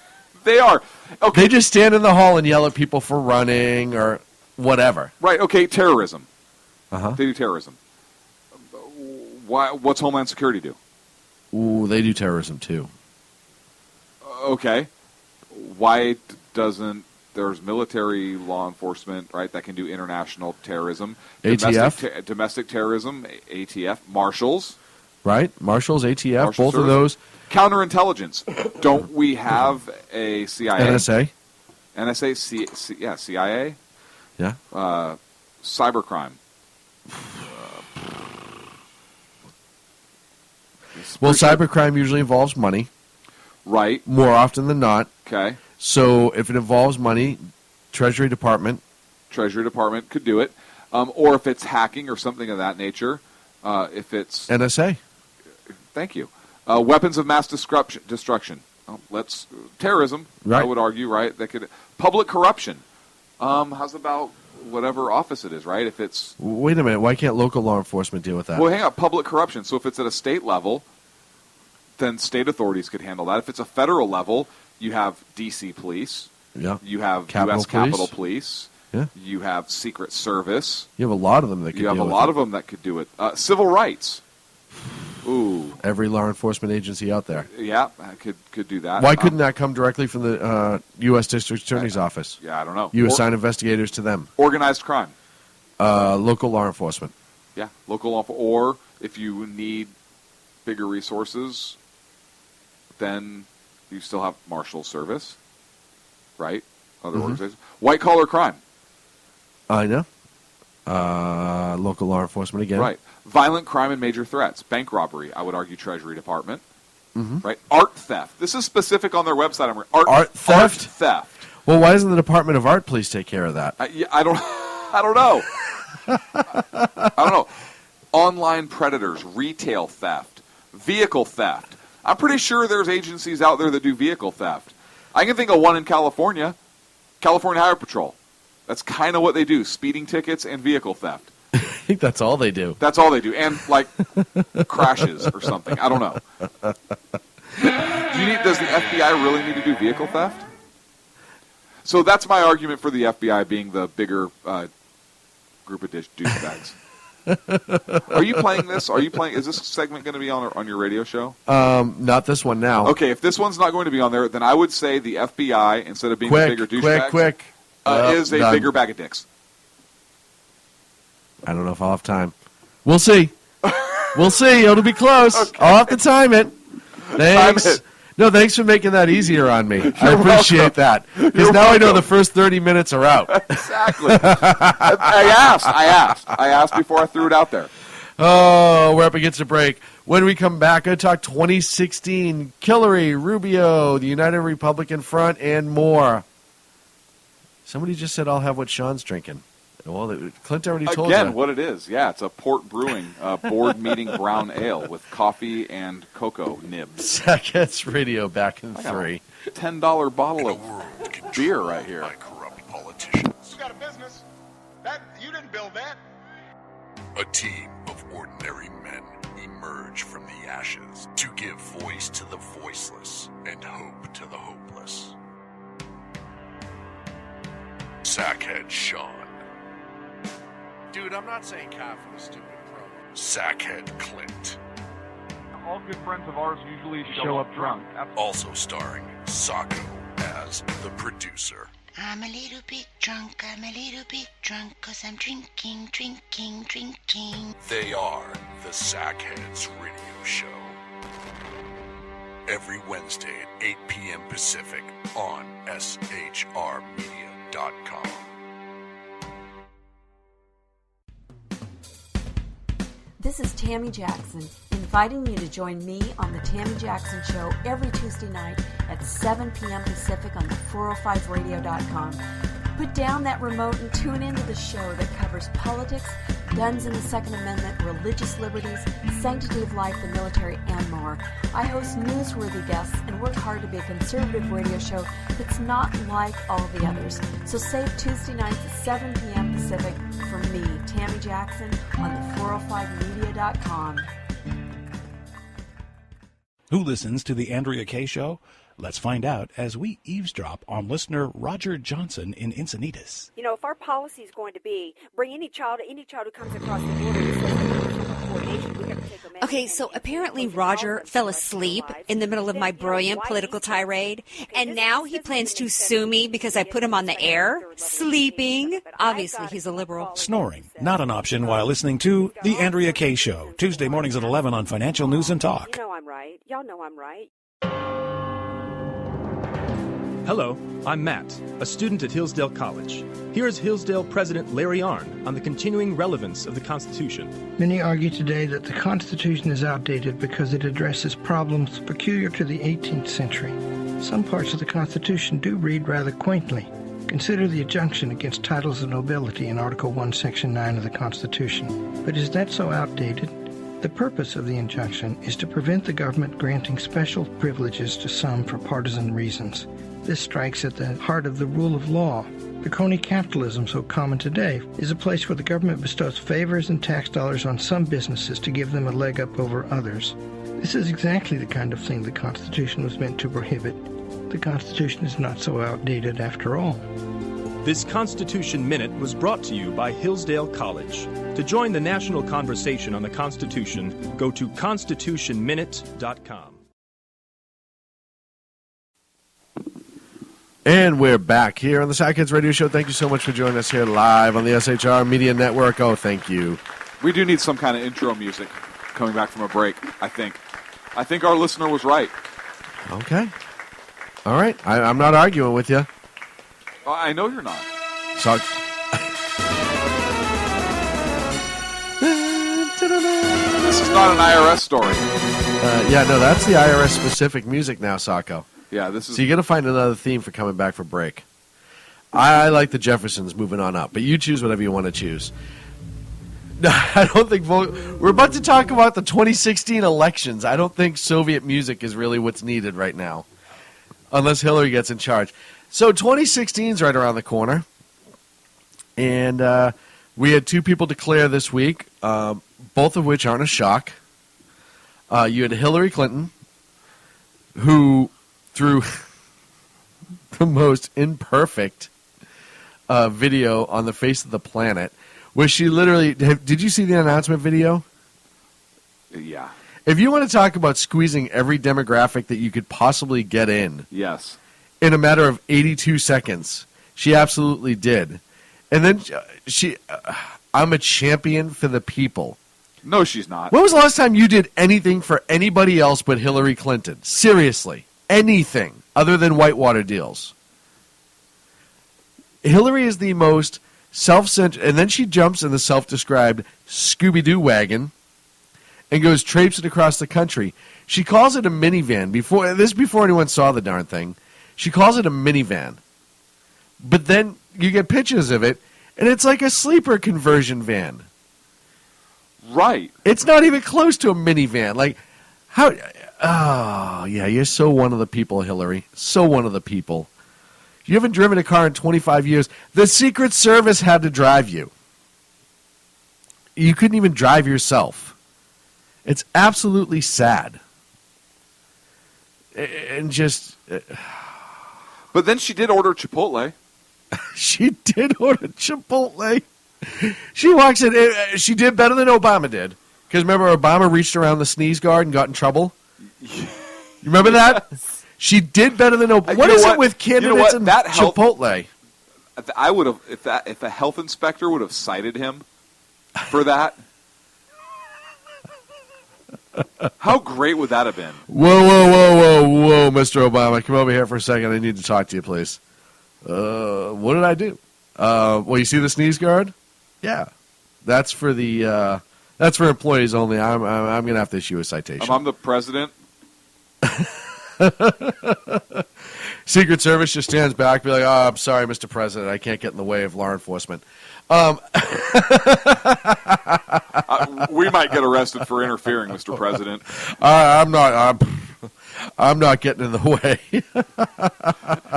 Speaker 5: They are. Okay.
Speaker 6: They just stand in the hall and yell at people for running or whatever.
Speaker 5: Right, okay, terrorism.
Speaker 6: Uh-huh.
Speaker 5: They do terrorism. What's Homeland Security do?
Speaker 6: Ooh, they do terrorism too.
Speaker 5: Okay. Why doesn't there's military law enforcement, right, that can do international terrorism.
Speaker 6: ATF?
Speaker 5: Domestic terrorism, ATF. Marshals.
Speaker 6: Right? Marshals, ATF,
Speaker 5: Marshal
Speaker 6: both
Speaker 5: Service.
Speaker 6: of those.
Speaker 5: Counterintelligence. Don't we have a CIA?
Speaker 6: NSA?
Speaker 5: NSA, CIA.
Speaker 6: Yeah.
Speaker 5: Cybercrime.
Speaker 6: Well, cybercrime usually involves money,
Speaker 5: Right.
Speaker 6: more often than not.
Speaker 5: Okay.
Speaker 6: So if it involves money, Treasury Department.
Speaker 5: Treasury Department could do it. Or if it's hacking or something of that nature. If it's...
Speaker 6: NSA.
Speaker 5: Thank you. Weapons of mass destruction. Terrorism,
Speaker 6: Right.
Speaker 5: I would argue, right? That could... Public corruption. How's about whatever office it is, right? If it's...
Speaker 6: Wait a minute. Why can't local law enforcement deal with that?
Speaker 5: Well, hang on. Public corruption. So if it's at a state level, then state authorities could handle that. If it's a federal level, you have D.C. police.
Speaker 6: Yeah.
Speaker 5: You have
Speaker 6: Capitol
Speaker 5: U.S.
Speaker 6: Police.
Speaker 5: Capitol Police.
Speaker 6: Yeah.
Speaker 5: You have Secret Service.
Speaker 6: You have a lot of them that could
Speaker 5: You have
Speaker 6: deal
Speaker 5: a
Speaker 6: with
Speaker 5: lot
Speaker 6: it.
Speaker 5: of them that could do it. Civil rights. Ooh.
Speaker 6: Every law enforcement agency out there.
Speaker 5: Yeah, could do that.
Speaker 6: Why couldn't that come directly from the U.S. District Attorney's Office?
Speaker 5: Yeah, I don't know.
Speaker 6: You assign investigators to them.
Speaker 5: Organized crime.
Speaker 6: Local law enforcement.
Speaker 5: Yeah, local law. Or if you need bigger resources, then you still have Marshal Service, right? Other organizations. White collar crime.
Speaker 6: I know. Local law enforcement again.
Speaker 5: Right. Violent crime and major threats. Bank robbery, I would argue Treasury Department.
Speaker 6: Mm-hmm.
Speaker 5: Right. Art theft. This is specific on their website.
Speaker 6: Art theft?
Speaker 5: Art theft.
Speaker 6: Well, why doesn't the Department of Art please take care of that?
Speaker 5: I don't know. I don't know. Online predators, retail theft, vehicle theft. I'm pretty sure there's agencies out there that do vehicle theft. I can think of one in California, California Highway Patrol. That's kind of what they do, speeding tickets and vehicle theft.
Speaker 6: think that's all they do.
Speaker 5: That's all they do. And, like, crashes or something. I don't know. Does the FBI really need to do vehicle theft? So that's my argument for the FBI being the bigger group of douchebags. Are you playing this? Is this segment going to be on your radio show?
Speaker 6: Not this one now.
Speaker 5: Okay, if this one's not going to be on there, then I would say the FBI, instead of being the bigger douchebags, is a bigger bag of dicks.
Speaker 6: I don't know if I'll have time. We'll see. We'll see. It'll be close. Okay. I'll have to time it. Thanks. Time it. No, thanks for making that easier on me. I appreciate that. Because now I know the first 30 minutes are out.
Speaker 5: Exactly. I asked before I threw it out there.
Speaker 6: Oh, we're up against a break. When we come back, I talk 2016, Hillary, Rubio, the United Republican Front, and more. Somebody just said I'll have what Sean's drinking. Well, Clint already told you.
Speaker 5: Again, what it is. Yeah, it's a Port Brewing board meeting brown ale with coffee and cocoa nibs.
Speaker 6: Sackets Radio back in 3.
Speaker 5: $10 bottle of beer right here.
Speaker 2: By corrupt politicians.
Speaker 7: You got a business. You didn't build that.
Speaker 2: A team of ordinary men emerge from the ashes to give voice to the voiceless and hope to the hopeless. Sackhead Sean.
Speaker 6: Dude, I'm not saying calf for the stupid pro.
Speaker 2: Sackhead Clint.
Speaker 4: All good friends of ours usually show up drunk.
Speaker 2: Also starring Sacco as the producer.
Speaker 3: I'm a little bit drunk, 'cause I'm drinking.
Speaker 2: They are the Sackheads Radio Show. Every Wednesday at 8 p.m. Pacific on shrmedia.com.
Speaker 8: This is Tammy Jackson, inviting you to join me on The Tammy Jackson Show every Tuesday night at 7 p.m. Pacific on the 405radio.com. Put down that remote and tune into the show that covers politics, guns and the Second Amendment, religious liberties, sanctity of life, the military, and more. I host newsworthy guests and work hard to be a conservative radio show that's not like all the others. So save Tuesday nights at 7 p.m. Pacific for me, Tammy Jackson, on the 405media.com.
Speaker 9: Who listens to the Andrea Kaye Show? Let's find out as we eavesdrop on listener Roger Johnson in Encinitas.
Speaker 10: You know, if our policy is going to be bring any child who comes across the border and says coordination, we have to take them in.
Speaker 11: Okay, so apparently Roger fell asleep in the middle of my brilliant political tirade, and now he plans to sue me because I put him on the air, sleeping. Obviously, he's a liberal.
Speaker 9: Snoring, not an option while listening to The Andrea Kaye Show, Tuesday mornings at 11 on Financial News and Talk.
Speaker 10: You know I'm right. Y'all know I'm right.
Speaker 12: Hello, I'm Matt, a student at Hillsdale College. Here is Hillsdale President Larry Arnn on the continuing relevance of the Constitution.
Speaker 13: Many argue today that the Constitution is outdated because it addresses problems peculiar to the 18th century. Some parts of the Constitution do read rather quaintly. Consider the injunction against titles of nobility in Article 1, Section 9 of the Constitution. But is that so outdated? The purpose of the injunction is to prevent the government granting special privileges to some for partisan reasons. This strikes at the heart of the rule of law. The crony capitalism so common today is a place where the government bestows favors and tax dollars on some businesses to give them a leg up over others. This is exactly the kind of thing the Constitution was meant to prohibit. The Constitution is not so outdated after all.
Speaker 12: This Constitution Minute was brought to you by Hillsdale College. To join the national conversation on the Constitution, go to constitutionminute.com.
Speaker 6: And we're back here on the Sackheads Radio Show. Thank you so much for joining us here live on the SHR Media Network. Oh, thank you.
Speaker 5: We do need some kind of intro music coming back from a break, I think. I think our listener was right.
Speaker 6: Okay. All right. I'm not arguing with you.
Speaker 5: I know you're not.
Speaker 6: So,
Speaker 5: this is not an IRS story.
Speaker 6: Yeah, no, that's the IRS-specific music now, Sacco.
Speaker 5: Yeah, this is.
Speaker 6: So you got to find another theme for coming back for break. I like the Jeffersons moving on up, but you choose whatever you want to choose. No, I don't think we're about to talk about the 2016 elections. I don't think Soviet music is really what's needed right now, unless Hillary gets in charge. So 2016 is right around the corner, and We had two people declare this week, both of which aren't a shock. You had Hillary Clinton, who, through the most imperfect video on the face of the planet, where she literally... Did you see the announcement video?
Speaker 5: Yeah.
Speaker 6: If you want to talk about squeezing every demographic that you could possibly get in...
Speaker 5: Yes.
Speaker 6: In a matter of 82 seconds, she absolutely did. And then she... I'm a champion for the people.
Speaker 5: No, she's not.
Speaker 6: When was the last time you did anything for anybody else but Hillary Clinton? Seriously. Anything other than whitewater deals. Hillary is the most self-centered... And then she jumps in the self-described Scooby-Doo wagon and goes traipsing across the country. She calls it a minivan. Before anyone saw the darn thing. She calls it a minivan. But then you get pictures of it, and it's like a sleeper conversion van.
Speaker 5: Right.
Speaker 6: It's not even close to a minivan. Like, how... Oh, yeah, you're so one of the people, Hillary. So one of the people. You haven't driven a car in 25 years. The Secret Service had to drive you. You couldn't even drive yourself. It's absolutely sad. And just...
Speaker 5: But then she did order Chipotle.
Speaker 6: She did order Chipotle. She walks in. She did better than Obama did. Because remember, Obama reached around the sneeze guard and got in trouble? You remember that? She did better than Obama. What is it with candidates and Chipotle?
Speaker 5: I would have, if a health inspector would have cited him for that. How great would that have been?
Speaker 6: Whoa, Mr. Obama. Come over here for a second. I need to talk to you, please. What did I do? Well, you see the sneeze guard? Yeah. That's for the that's for employees only. I'm going to have to issue a citation.
Speaker 5: I'm the president.
Speaker 6: Secret Service just stands back, be like, "Oh, I'm sorry, Mr. President. I can't get in the way of law enforcement."
Speaker 5: We might get arrested for interfering, Mr. President.
Speaker 6: I'm not getting in the way.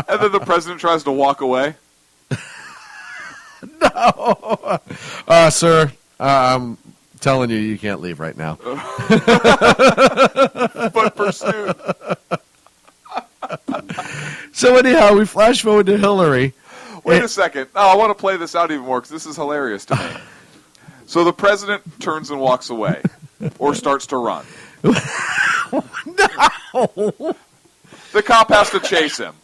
Speaker 5: And then the president tries to walk away.
Speaker 6: No, sir. I'm telling you, you can't leave right now.
Speaker 5: But pursued.
Speaker 6: So anyhow, we flash forward to Hillary.
Speaker 5: Wait a second. Oh, I want to play this out even more because this is hilarious to me. So the president turns and walks away, or starts to run.
Speaker 6: No.
Speaker 5: The cop has to chase him.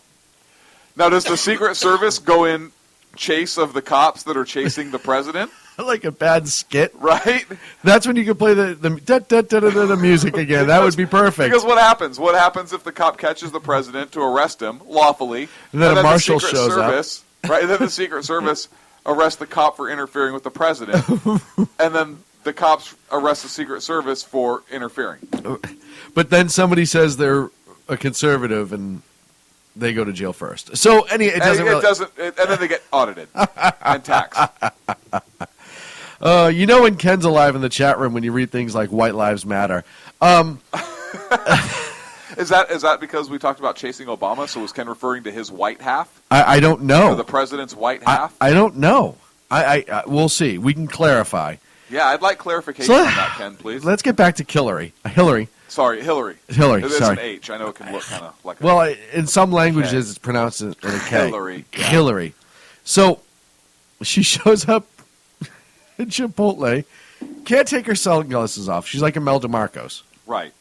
Speaker 5: Now, does the Secret Service go in chase of the cops that are chasing the president?
Speaker 6: Like a bad skit,
Speaker 5: right?
Speaker 6: That's when you can play the music again. That would be perfect.
Speaker 5: Because what happens? What happens if the cop catches the president to arrest him lawfully,
Speaker 6: and then a marshal
Speaker 5: the Secret
Speaker 6: shows
Speaker 5: Service,
Speaker 6: up?
Speaker 5: Right? And then the Secret Service arrests the cop for interfering with the president, and then the cops arrest the Secret Service for interfering.
Speaker 6: But then somebody says they're a conservative, and they go to jail first. So and then
Speaker 5: they get audited and taxed.
Speaker 6: You know when Ken's alive in the chat room when you read things like White Lives Matter.
Speaker 5: Is that because we talked about chasing Obama? So was Ken referring to his white half?
Speaker 6: I don't know.
Speaker 5: Or the president's white half?
Speaker 6: I don't know. I we'll see. We can clarify.
Speaker 5: Yeah, I'd like clarification on that, Ken, please.
Speaker 6: Let's get back to Hillary. Sorry,
Speaker 5: Hillary.
Speaker 6: It's
Speaker 5: an H. I know it can look kind of like
Speaker 6: Well, in some languages it's pronounced in a K.
Speaker 5: Hillary. Yeah.
Speaker 6: Hillary. So she shows up at Chipotle. Can't take her sunglasses off. She's like Imelda Marcos.
Speaker 5: Right.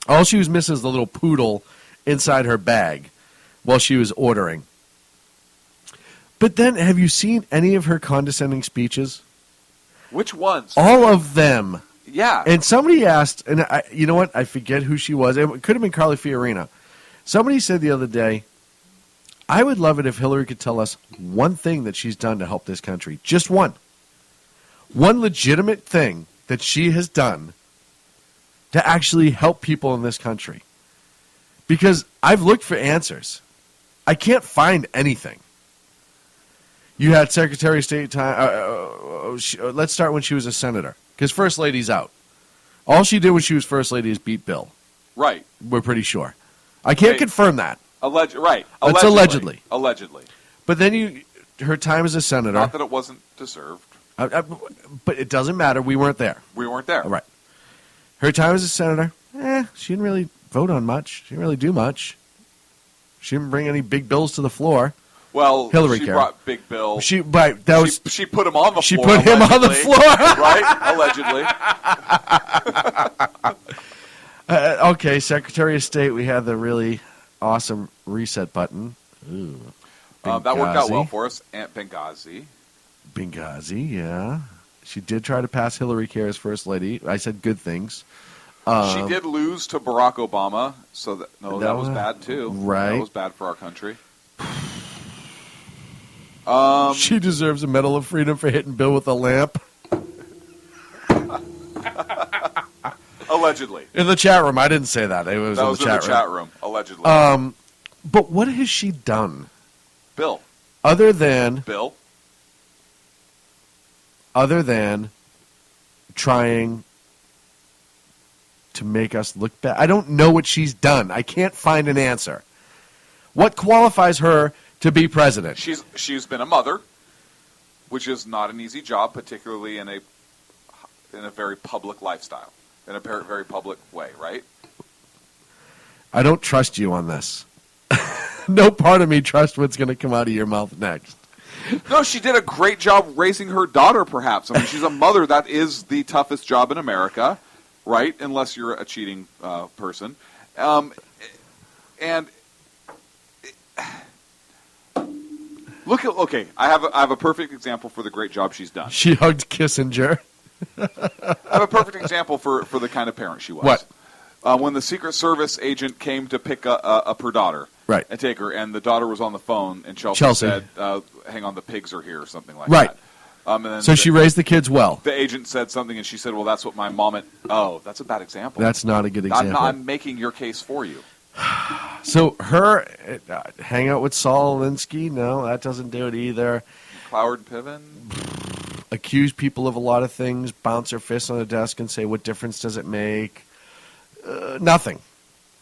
Speaker 6: All she was missing is the little poodle inside her bag while she was ordering. But then, have you seen any of her condescending speeches?
Speaker 5: Which ones?
Speaker 6: All of them.
Speaker 5: Yeah.
Speaker 6: And somebody asked, and you know what? I forget who she was. It could have been Carly Fiorina. Somebody said the other day, I would love it if Hillary could tell us one thing that she's done to help this country. Just one. One legitimate thing that she has done to actually help people in this country. Because I've looked for answers. I can't find anything. You had Secretary of State time. Let's start when she was a senator. Because First Lady's out. All she did when she was First Lady is beat Bill.
Speaker 5: Right.
Speaker 6: We're pretty sure. I can't confirm that.
Speaker 5: Right.
Speaker 6: That's allegedly.
Speaker 5: Allegedly.
Speaker 6: But then her time as a senator.
Speaker 5: Not that it wasn't deserved.
Speaker 6: But it doesn't matter. We weren't there.
Speaker 5: We weren't there.
Speaker 6: Right. Her time as a senator, she didn't really vote on much. She didn't really do much. She didn't bring any big bills to the floor.
Speaker 5: Well,
Speaker 6: Hillary
Speaker 5: she
Speaker 6: Carey.
Speaker 5: brought Big Bill.
Speaker 6: She put him on the
Speaker 5: floor.
Speaker 6: She put him on the floor.
Speaker 5: Right? Allegedly.
Speaker 6: Okay, Secretary of State, we had the really awesome reset button. Ooh.
Speaker 5: That worked out well
Speaker 6: Benghazi.
Speaker 5: for us. Aunt Benghazi.
Speaker 6: Benghazi, yeah. She did try to pass Hillary Carey as first lady. I said good things.
Speaker 5: She did lose to Barack Obama, so that was bad too.
Speaker 6: Right.
Speaker 5: That was bad for our country.
Speaker 6: She deserves a Medal of Freedom for hitting Bill with a lamp.
Speaker 5: Allegedly.
Speaker 6: In the chat room. I didn't say that. It was
Speaker 5: That
Speaker 6: in
Speaker 5: was
Speaker 6: the
Speaker 5: in the
Speaker 6: chat
Speaker 5: chat
Speaker 6: room.
Speaker 5: room. Allegedly.
Speaker 6: But what has she done?
Speaker 5: Bill.
Speaker 6: Other than trying to make us look bad. I don't know what she's done. I can't find an answer. What qualifies her to be president?
Speaker 5: She's been a mother, which is not an easy job, particularly in a very public lifestyle, in a very public way, right?
Speaker 6: I don't trust you on this. No part of me trusts what's going to come out of your mouth next.
Speaker 5: No, she did a great job raising her daughter, perhaps. I mean, she's a mother. That is the toughest job in America, right? Unless you're a cheating person. And okay, I have a perfect example for the great job she's done.
Speaker 6: She hugged Kissinger.
Speaker 5: I have a perfect example for the kind of parent she was.
Speaker 6: What?
Speaker 5: When the Secret Service agent came to pick up her daughter,
Speaker 6: right,
Speaker 5: and take her, and the daughter was on the phone, and Chelsea. Said, "Hang on, the pigs are here," or something like
Speaker 6: right.
Speaker 5: that. And then
Speaker 6: so she raised the kids well.
Speaker 5: The agent said something, and she said, "Well, that's what my mom." Oh, that's a bad example.
Speaker 6: That's not a good example.
Speaker 5: I'm making your case for you.
Speaker 6: So her hang out with Saul Alinsky? No, that doesn't do it either.
Speaker 5: Cloward Piven?
Speaker 6: Accuse people of a lot of things, bounce her fist on the desk and say, what difference does it make? Nothing.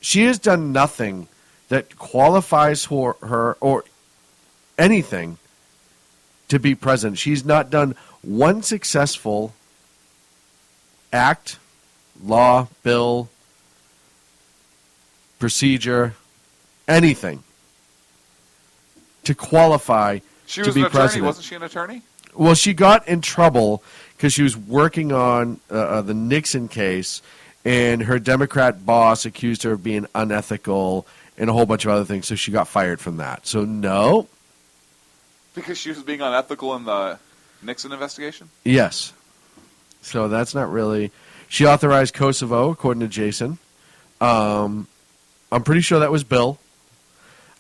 Speaker 6: She has done nothing that qualifies for her or anything to be president. She's not done one successful act, law, bill, procedure, anything to qualify
Speaker 5: She
Speaker 6: to
Speaker 5: was
Speaker 6: be
Speaker 5: an attorney,
Speaker 6: president.
Speaker 5: wasn't she an attorney?
Speaker 6: Well, she got in trouble because she was working on the Nixon case, and her Democrat boss accused her of being unethical and a whole bunch of other things, so she got fired from that. So, no.
Speaker 5: Because she was being unethical in the Nixon investigation?
Speaker 6: Yes. So that's not really... She authorized Kosovo, according to Jason. I'm pretty sure that was Bill.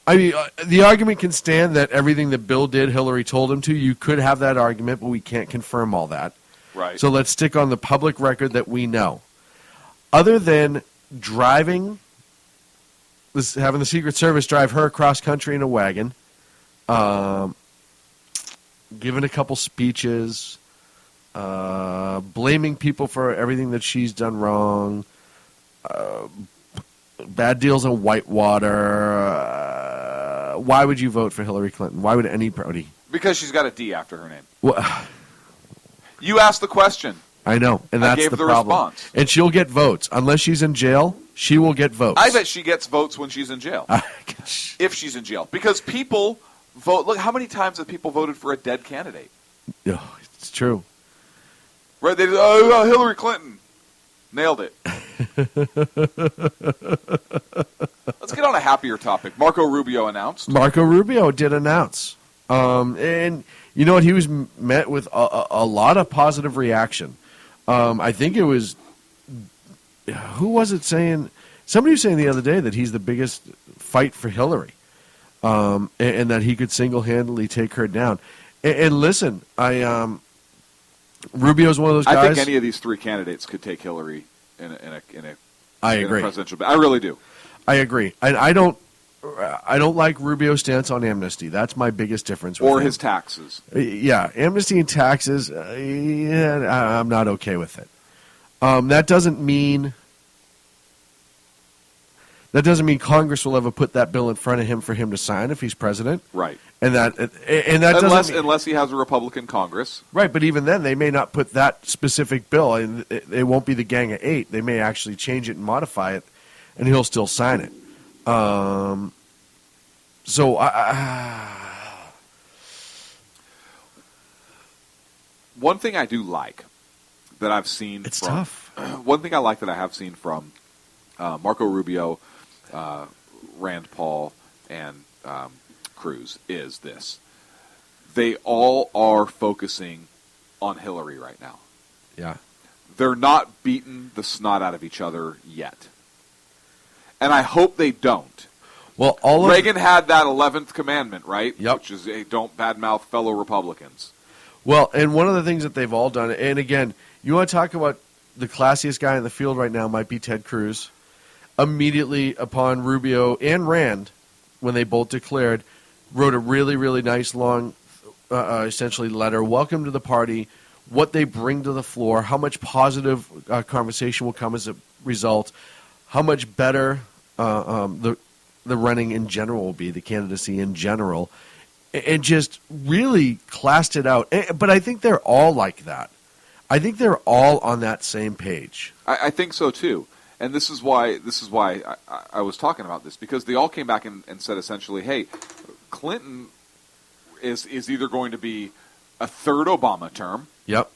Speaker 6: I mean, the argument can stand that everything that Bill did, Hillary told him to. You could have that argument, but we can't confirm all that.
Speaker 5: Right.
Speaker 6: So let's stick on the public record that we know. Other than having the Secret Service drive her across country in a wagon, giving a couple speeches, blaming people for everything that she's done wrong, bad deals on Whitewater. Why would you vote for Hillary Clinton? Why would anybody?
Speaker 5: Because she's got a D after her name.
Speaker 6: Well,
Speaker 5: you asked the question.
Speaker 6: I know, and
Speaker 5: I
Speaker 6: that's
Speaker 5: gave
Speaker 6: the
Speaker 5: the
Speaker 6: problem.
Speaker 5: response.
Speaker 6: And she'll get votes. Unless she's in jail, she will get votes.
Speaker 5: I bet she gets votes when she's in jail. If she's in jail. Because people vote. Look, how many times have people voted for a dead candidate?
Speaker 6: Oh, it's true.
Speaker 5: Right? They Hillary Clinton. Nailed it. Let's get on a happier topic. Marco Rubio announced.
Speaker 6: Marco Rubio did announce. And you know what? He was met with a lot of positive reaction. I think it was... Who was it saying? Somebody was saying the other day that he's the biggest fight for Hillary. And that he could single-handedly take her down. And listen, Rubio's one of those guys...
Speaker 5: I think any of these three candidates could take Hillary in a
Speaker 6: I agree.
Speaker 5: presidential. I really do.
Speaker 6: I agree. And I don't like Rubio's stance on amnesty. That's my biggest difference with
Speaker 5: Or
Speaker 6: him.
Speaker 5: his taxes.
Speaker 6: Yeah, amnesty and taxes, I'm not okay with it. That doesn't mean That doesn't mean Congress will ever put that bill in front of him for him to sign if he's president.
Speaker 5: Right.
Speaker 6: And that
Speaker 5: unless he has a Republican Congress.
Speaker 6: Right, but even then, they may not put that specific bill, and it won't be the Gang of Eight. They may actually change it and modify it, and he'll still sign it. So
Speaker 5: one thing I do like that I've seen.
Speaker 6: It's tough.
Speaker 5: One thing I like that I have seen from Marco Rubio, Rand Paul, and Cruz is this. They all are focusing on Hillary right now.
Speaker 6: Yeah.
Speaker 5: They're not beating the snot out of each other yet. And I hope they don't.
Speaker 6: Well,
Speaker 5: Reagan had that 11th commandment, right?
Speaker 6: Yep.
Speaker 5: Which is, hey, don't badmouth fellow Republicans.
Speaker 6: Well, and one of the things that they've all done, and again, you want to talk about the classiest guy in the field right now might be Ted Cruz. Immediately upon Rubio and Rand, when they both declared, wrote a really, really nice long, essentially letter. Welcome to the party. What they bring to the floor. How much positive conversation will come as a result. How much better the running in general will be, the candidacy in general. And just really classed it out. But I think they're all like that. I think they're all on that same page.
Speaker 5: I think so too. And this is why I was talking about this, because they all came back and said essentially, hey, Clinton is either going to be a third Obama term.
Speaker 6: Yep.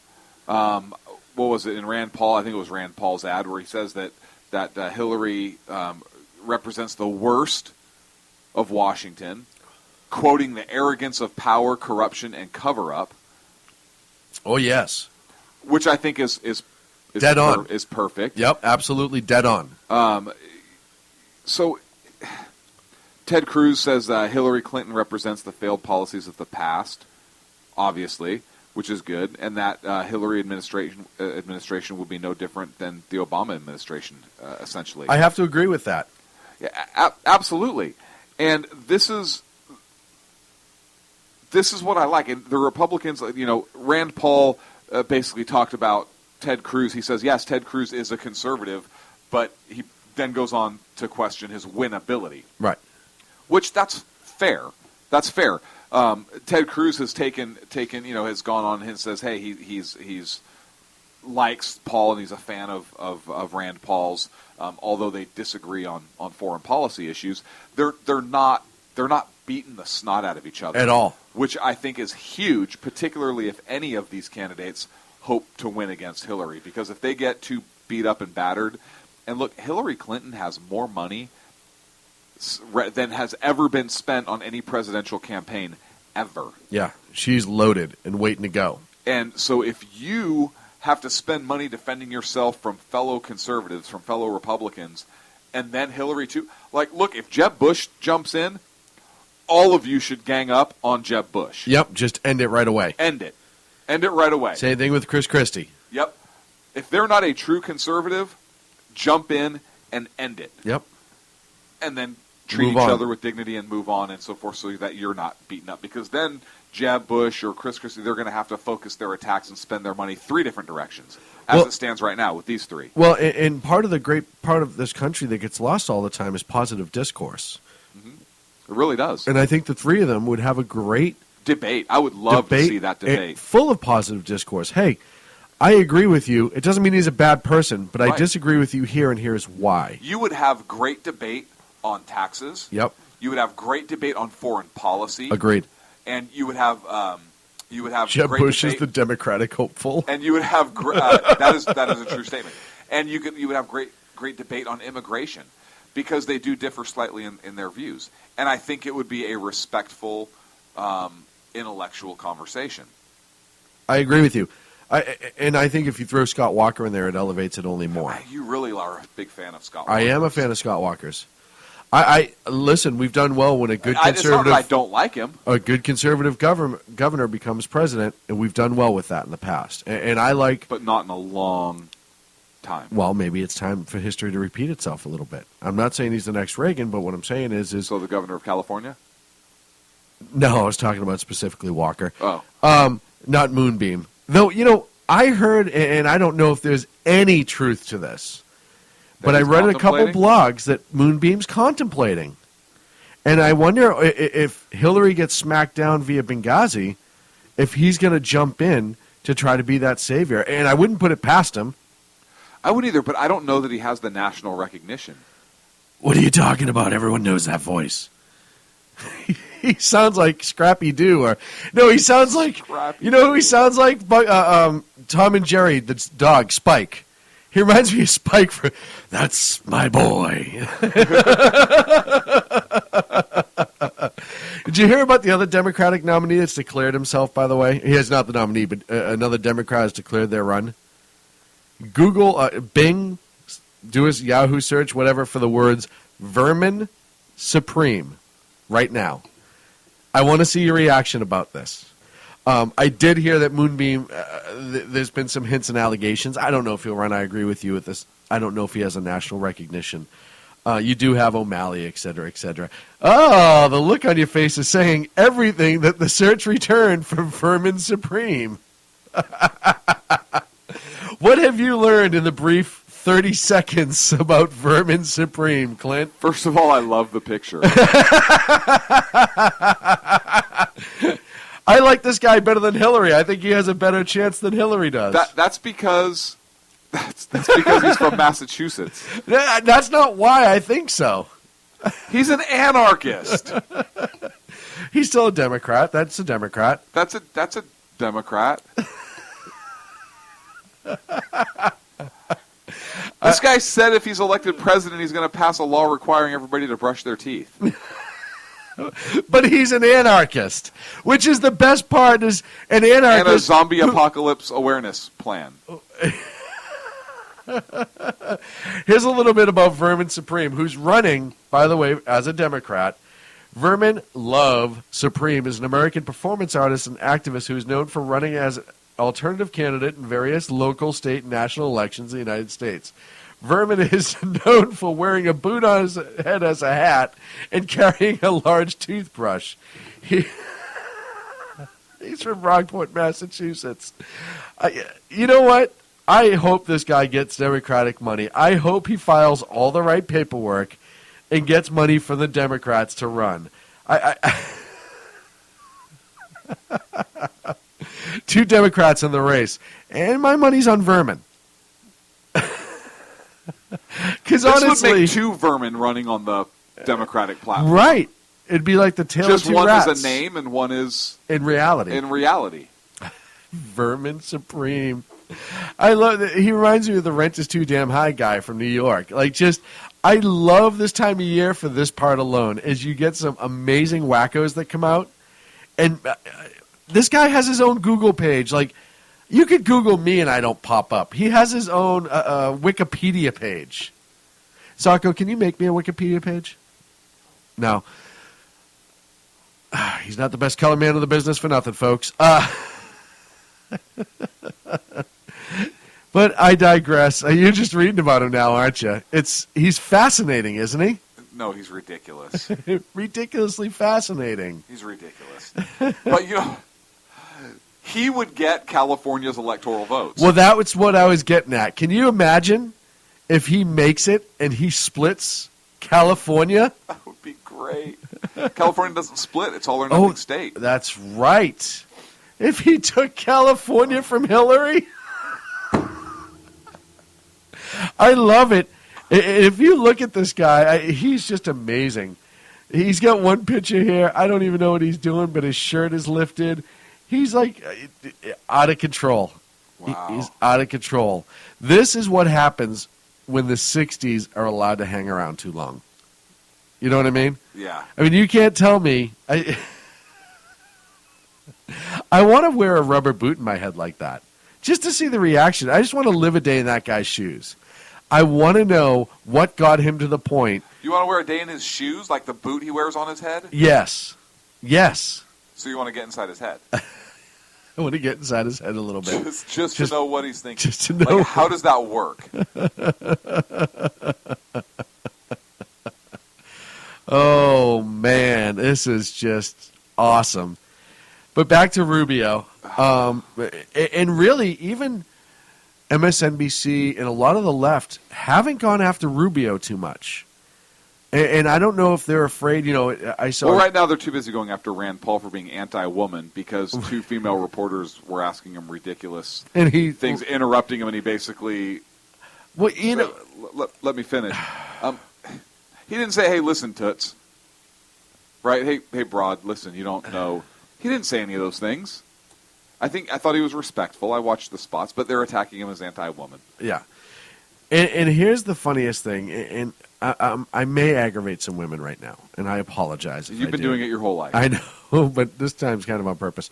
Speaker 5: What was it in Rand Paul? I think it was Rand Paul's ad where he says that Hillary represents the worst of Washington, quoting the arrogance of power, corruption, and cover-up.
Speaker 6: Oh, yes.
Speaker 5: Which I think is
Speaker 6: dead on.
Speaker 5: Is perfect.
Speaker 6: Yep, absolutely dead on.
Speaker 5: So Ted Cruz says Hillary Clinton represents the failed policies of the past, obviously, which is good, and that Hillary administration will be no different than the Obama administration, essentially.
Speaker 6: I have to agree with that.
Speaker 5: Yeah, absolutely. And this is what I like. And the Republicans, Rand Paul basically talked about Ted Cruz. He says, yes, Ted Cruz is a conservative, but he then goes on to question his winnability.
Speaker 6: Right.
Speaker 5: Which that's fair. That's fair. Ted Cruz has taken, has gone on and says, hey, he's likes Paul and he's a fan of Rand Paul's, although they disagree on foreign policy issues. They're not beating the snot out of each other
Speaker 6: at all,
Speaker 5: which I think is huge, particularly if any of these candidates hope to win against Hillary, because if they get too beat up and battered, and look, Hillary Clinton has more money than has ever been spent on any presidential campaign ever.
Speaker 6: Yeah, she's loaded and waiting to go.
Speaker 5: And so if you have to spend money defending yourself from fellow conservatives, from fellow Republicans, and then Hillary too, like, look, if Jeb Bush jumps in, all of you should gang up on Jeb Bush.
Speaker 6: Yep, just end it right away.
Speaker 5: End it right away.
Speaker 6: Same thing with Chris Christie.
Speaker 5: Yep. If they're not a true conservative, jump in and end it.
Speaker 6: Yep.
Speaker 5: And then treat each other with dignity and move on and so forth, so that you're not beaten up. Because then Jeb Bush or Chris Christie, they're going to have to focus their attacks and spend their money three different directions, as it stands right now with these three.
Speaker 6: Well, and part of the great part of this country that gets lost all the time is positive discourse.
Speaker 5: Mm-hmm. It really does.
Speaker 6: And I think the three of them would have a great
Speaker 5: debate. I would love to see that debate.
Speaker 6: Full of positive discourse. Hey, I agree with you. It doesn't mean he's a bad person, but I disagree with you here, and here's why.
Speaker 5: You would have great debate on taxes.
Speaker 6: Yep.
Speaker 5: You would have great debate on foreign policy.
Speaker 6: Agreed.
Speaker 5: And you would have
Speaker 6: Jeb
Speaker 5: great
Speaker 6: Bush
Speaker 5: debate,
Speaker 6: is the Democratic hopeful.
Speaker 5: and you would have that is a true statement. And you would have great debate on immigration, because they do differ slightly in their views. And I think it would be a respectful, intellectual conversation.
Speaker 6: I agree with you. I think if you throw Scott Walker in there, it elevates it only more.
Speaker 5: You really are a big fan of Scott Walker.
Speaker 6: I am a fan of Scott Walker's. I listen, we've done well when a good conservative...
Speaker 5: It's not that I don't like him.
Speaker 6: A good conservative governor becomes president, and we've done well with that in the past. And I like...
Speaker 5: But not in a long time.
Speaker 6: Well, maybe it's time for history to repeat itself a little bit. I'm not saying he's the next Reagan, but what I'm saying is...
Speaker 5: So the governor of California?
Speaker 6: No, I was talking about specifically Walker.
Speaker 5: Oh.
Speaker 6: Not Moonbeam. Though, I heard, and I don't know if there's any truth to this, But I
Speaker 5: he's
Speaker 6: read a couple
Speaker 5: contemplating?
Speaker 6: blogs that Moonbeam's contemplating. And I wonder if Hillary gets smacked down via Benghazi, if he's going to jump in to try to be that savior. And I wouldn't put it past him.
Speaker 5: I wouldn't either, but I don't know that he has the national recognition.
Speaker 6: What are you talking about? Everyone knows that voice. He sounds like Scrappy Doo, or no, he sounds like you know who he sounds like? Tom and Jerry, the dog Spike. He reminds me of Spike. That's my boy. Did you hear about the other Democratic nominee that's declared himself? By the way, he is not the nominee, but another Democrat has declared their run. Google, Bing, do a Yahoo search, whatever, for the words "Vermin Supreme" right now. I want to see your reaction about this. I did hear that Moonbeam, there's been some hints and allegations. I don't know if he'll run. I agree with you with this. I don't know if he has a national recognition. You do have O'Malley, et cetera, et cetera. Oh, the look on your face is saying everything that the search returned from Vermin Supreme. What have you learned in the brief 30 seconds about Vermin Supreme, Clint?
Speaker 5: First of all, I love the picture.
Speaker 6: I like this guy better than Hillary. I think he has a better chance than Hillary does.
Speaker 5: That's because he's from Massachusetts.
Speaker 6: That's not why I think so.
Speaker 5: He's an anarchist.
Speaker 6: He's still a Democrat. That's a Democrat.
Speaker 5: That's a Democrat. This guy said if he's elected president, he's going to pass a law requiring everybody to brush their teeth.
Speaker 6: But he's an anarchist, which is the best part. Is an anarchist
Speaker 5: and a zombie apocalypse awareness plan.
Speaker 6: Here's a little bit about Vermin Supreme, who's running, by the way, as a Democrat. Vermin Love Supreme is an American performance artist and activist who is known for running as an alternative candidate in various local, state, and national elections in the United States. Vermin is known for wearing a boot on his head as a hat and carrying a large toothbrush. He's from Rockport, Massachusetts. You know what? I hope this guy gets Democratic money. I hope he files all the right paperwork and gets money from the Democrats to run. Two Democrats in the race, and my money's on Vermin. Because honestly,
Speaker 5: would make two vermin running on the Democratic platform.
Speaker 6: Right? It'd be like the tale
Speaker 5: Just
Speaker 6: of two
Speaker 5: one
Speaker 6: rats.
Speaker 5: is a name and one is
Speaker 6: in reality.
Speaker 5: In reality,
Speaker 6: Vermin Supreme. I love that. He reminds me of the "Rent is Too Damn High" guy from New York. I love this time of year for this part alone, as you get some amazing wackos that come out, and this guy has his own Google page. You could Google me and I don't pop up. He has his own Wikipedia page. Zarko, can you make me a Wikipedia page? No. He's not the best color man in the business for nothing, folks. But I digress. You're just reading about him now, aren't you? He's fascinating, isn't he?
Speaker 5: no, he's ridiculous.
Speaker 6: Ridiculously fascinating.
Speaker 5: He's ridiculous. But he would get California's electoral votes.
Speaker 6: Well, that's what I was getting at. Can you imagine if he makes it and he splits California?
Speaker 5: That would be great. California doesn't split. It's all or nothing state.
Speaker 6: That's right. If he took California from Hillary, I love it. If you look at this guy, he's just amazing. He's got one picture here. I don't even know what he's doing, but his shirt is lifted. He's like out of control.
Speaker 5: Wow.
Speaker 6: He's out of control. This is what happens when the 60s are allowed to hang around too long. You know what I mean?
Speaker 5: Yeah.
Speaker 6: I mean, you can't tell me. I want to wear a rubber boot in my head like that, just to see the reaction. I just want to live a day in that guy's shoes. I want to know what got him to the point.
Speaker 5: You want to wear a day in his shoes, like the boot he wears on his head?
Speaker 6: Yes. Yes.
Speaker 5: So you want to get inside his head?
Speaker 6: I want to get inside his head a little bit.
Speaker 5: Just to know what he's thinking.
Speaker 6: Just to know.
Speaker 5: Like, how does that work?
Speaker 6: Oh, man. This is just awesome. But back to Rubio. And really, even MSNBC and a lot of the left haven't gone after Rubio too much. And I don't know if they're afraid, I saw...
Speaker 5: Well, right now they're too busy going after Rand Paul for being anti-woman because two female reporters were asking him ridiculous things, interrupting him, and he basically...
Speaker 6: Well,
Speaker 5: let me finish. He didn't say, hey, listen, Toots. Right? Hey, Broad, listen, you don't know. He didn't say any of those things. I thought he was respectful. I watched the spots, but they're attacking him as anti-woman.
Speaker 6: Yeah. And here's the funniest thing, and I may aggravate some women right now, and I apologize.
Speaker 5: You've been doing it your whole life.
Speaker 6: I know, but this time's kind of on purpose.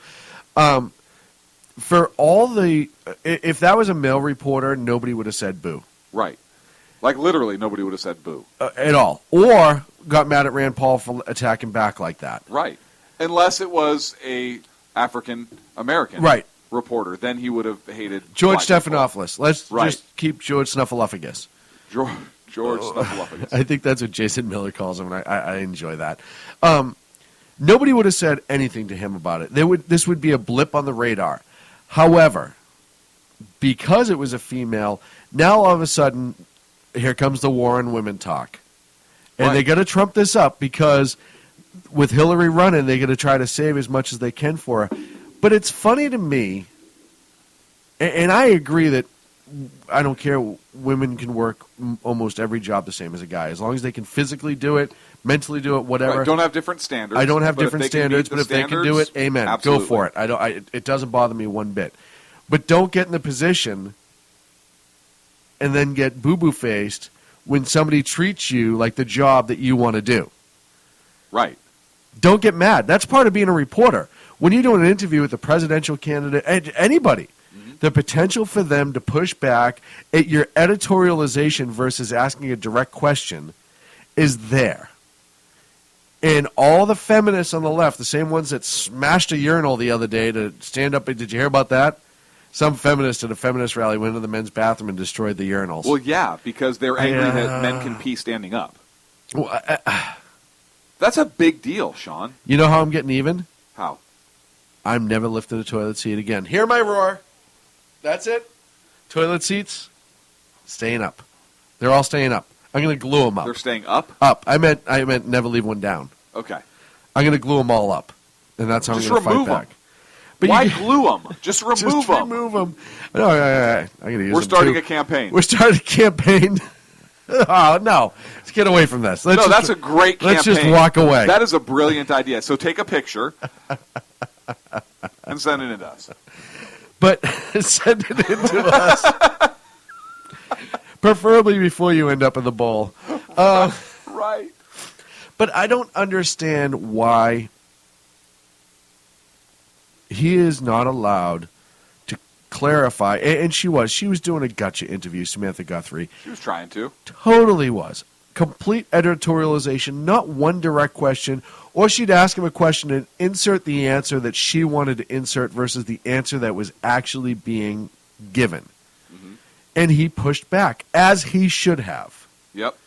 Speaker 6: For all the... If that was a male reporter, nobody would have said boo.
Speaker 5: Right. Like, literally, nobody would have said boo.
Speaker 6: At all. Or got mad at Rand Paul for attacking back like that.
Speaker 5: Right. Unless it was a African-American reporter. Then he would have hated...
Speaker 6: George Stephanopoulos. Let's
Speaker 5: Right.
Speaker 6: just keep George Snuffleupagus.
Speaker 5: George Snuffleupagus.
Speaker 6: I think that's what Jason Miller calls him, and I enjoy that. Nobody would have said anything to him about it. This would be a blip on the radar. However, because it was a female, now all of a sudden, here comes the war on women talk. And they got to trump this up because with Hillary running, they're going to try to save as much as they can for her. But it's funny to me, and I agree that I don't care, women can work almost every job the same as a guy. As long as they can physically do it, mentally do it, whatever.
Speaker 5: Right. Don't have different standards.
Speaker 6: I don't have different standards, but if they can do it, amen.
Speaker 5: Absolutely.
Speaker 6: Go for it. It doesn't bother me one bit. But don't get in the position and then get boo-boo faced when somebody treats you like the job that you want to do.
Speaker 5: Right.
Speaker 6: Don't get mad. That's part of being a reporter. When you're doing an interview with a presidential candidate, anybody, the potential for them to push back at your editorialization versus asking a direct question is there. And all the feminists on the left, the same ones that smashed a urinal the other day to stand up, did you hear about that? Some feminist at a feminist rally went into the men's bathroom and destroyed the urinals.
Speaker 5: Well, yeah, because they're angry that men can pee standing up.
Speaker 6: Well,
Speaker 5: that's a big deal, Sean.
Speaker 6: You know how I'm getting even?
Speaker 5: How?
Speaker 6: I'm never lifting a toilet seat again. Hear my roar. That's it. Toilet seats, staying up. They're all staying up. I'm going to glue them up.
Speaker 5: They're staying up?
Speaker 6: Up. I meant never leave one down.
Speaker 5: Okay.
Speaker 6: I'm going to glue them all up, and that's how I'm going to fight back.
Speaker 5: But why glue them? Just remove them.
Speaker 6: Just remove them. No, I'm going to use
Speaker 5: We're
Speaker 6: them
Speaker 5: starting
Speaker 6: too.
Speaker 5: a campaign.
Speaker 6: We're starting a campaign. Oh, no. Let's get away from this.
Speaker 5: That's a great campaign.
Speaker 6: Let's just walk away.
Speaker 5: That is a brilliant idea. So take a picture and send it to us.
Speaker 6: But send it in to us. Preferably before you end up in the bowl.
Speaker 5: Right.
Speaker 6: But I don't understand why he is not allowed to clarify. And she was doing a gotcha interview, Samantha Guthrie.
Speaker 5: She was trying to.
Speaker 6: Totally was. Complete editorialization, not one direct question. Or she'd ask him a question and insert the answer that she wanted to insert versus the answer that was actually being given. Mm-hmm. And he pushed back, as he should have.
Speaker 5: Yep.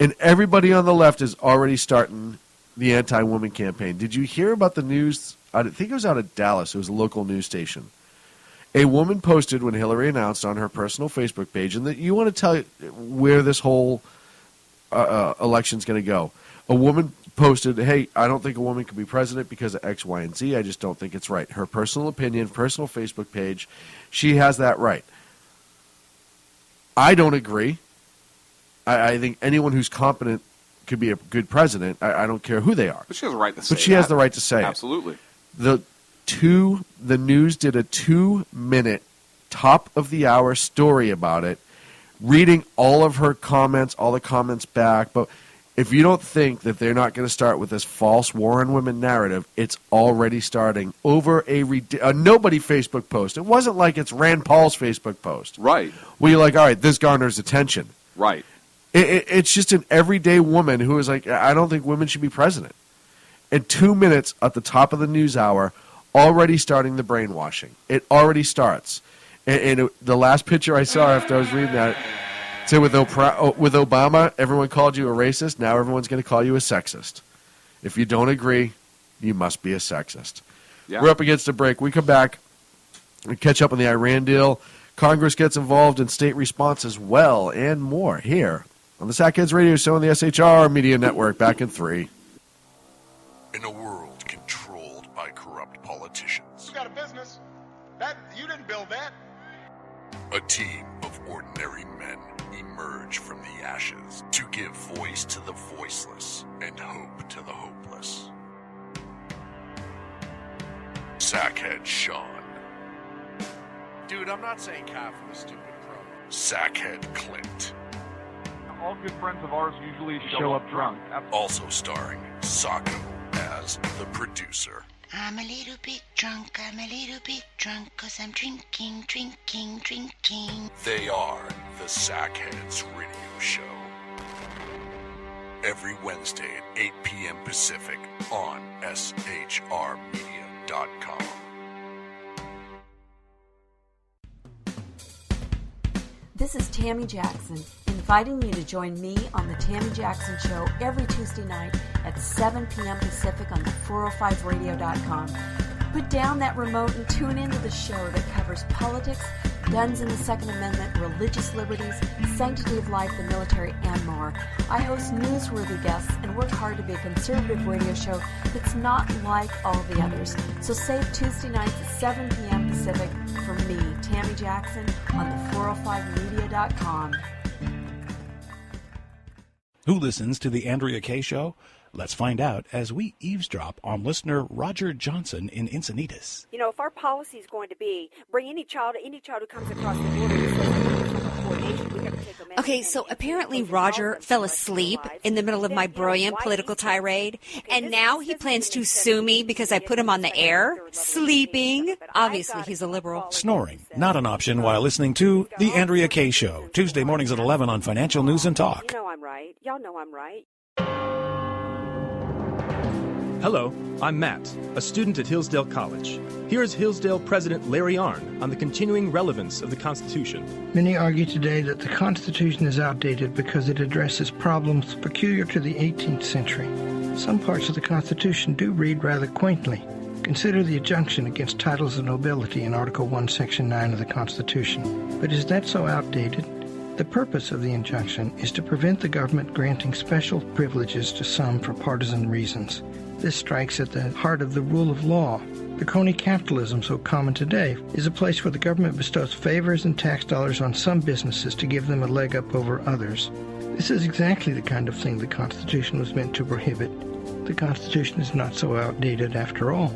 Speaker 6: And everybody on the left is already starting the anti-woman campaign. Did you hear about the news? I think it was out of Dallas. It was a local news station. A woman posted when Hillary announced on her personal Facebook page, and that you want to tell where this whole election's going to go. A woman posted, hey, I don't think a woman can be president because of X, Y, and Z. I just don't think it's right. Her personal opinion, personal Facebook page, she has that right. I don't agree. I think anyone who's competent could be a good president. I don't care who they are.
Speaker 5: But she has the right to say
Speaker 6: But she has the right to say
Speaker 5: Absolutely.
Speaker 6: it. The news did a 2-minute top-of-the-hour story about it, reading all of her comments, all the comments back. But if you don't think that they're not going to start with this false war on women narrative, it's already starting over a nobody Facebook post. It wasn't like it's Rand Paul's Facebook post.
Speaker 5: Right.
Speaker 6: Where you're like, all right, this garners attention.
Speaker 5: Right.
Speaker 6: It's just an everyday woman who is like, I don't think women should be president. In 2 minutes at the top of the news hour, already starting the brainwashing. It already starts. And the last picture I saw after I was reading that, said with Obama, everyone called you a racist. Now everyone's going to call you a sexist. If you don't agree, you must be a sexist. Yeah. We're up against a break. We come back and catch up on the Iran deal. Congress gets involved in state response as well, and more here on the Sackheads Radio Show on the SHR Media Network. Back in 3.
Speaker 2: In a world controlled by corrupt politicians,
Speaker 7: You got a business. That you didn't build that.
Speaker 2: a team of ordinary men emerge from the ashes to give voice to the voiceless and hope to the hopeless. Sackhead Sean,
Speaker 6: Dude, I'm not saying calf for the stupid pro.
Speaker 2: Sackhead Clint,
Speaker 4: All good friends of ours usually show up drunk.
Speaker 2: also starring Sacco as the producer.
Speaker 3: I'm a little bit drunk, I'm a little bit drunk, 'cause I'm drinking, drinking, drinking.
Speaker 2: They are the Sackheads Radio Show. Every Wednesday at 8 p.m. Pacific on shrmedia.com.
Speaker 8: This is Tammy Jackson, inviting you to join me on the Tammy Jackson Show every Tuesday night at 7 p.m. Pacific on the 405radio.com. Put down that remote and tune into the show that covers politics, guns and the Second Amendment, religious liberties, sanctity of life, the military, and more. I host newsworthy guests and work hard to be a conservative radio show that's not like all the others. So save Tuesday nights at 7 p.m. Pacific for me, Tammy Jackson, on the 405media.com.
Speaker 9: Who listens to the Andrea Kaye Show? Let's find out as we eavesdrop on listener Roger Johnson in Encinitas.
Speaker 10: You know, if our policy is going to be bring any child who comes across the border and says coordination, we got to take them in.
Speaker 11: Okay, so apparently Roger fell asleep in the middle of my brilliant political tirade, and now he plans to sue me because I put him on the air, sleeping. Obviously, he's a liberal.
Speaker 9: Snoring, not an option while listening to The Andrea Kaye Show, Tuesday mornings at 11 on Financial News and Talk.
Speaker 10: You know I'm right. Y'all know I'm right.
Speaker 12: Hello, I'm Matt, a student at Hillsdale College. Here is Hillsdale President Larry Arnn on the continuing relevance of the Constitution.
Speaker 13: Many argue today that the Constitution is outdated because it addresses problems peculiar to the 18th century. Some parts of the Constitution do read rather quaintly. Consider the injunction against titles of nobility in Article 1, Section 9 of the Constitution. But is that so outdated? The purpose of the injunction is to prevent the government granting special privileges to some for partisan reasons. This strikes at the heart of the rule of law. The crony capitalism so common today is a place where the government bestows favors and tax dollars on some businesses to give them a leg up over others. This is exactly the kind of thing the Constitution was meant to prohibit. The Constitution is not so outdated after all.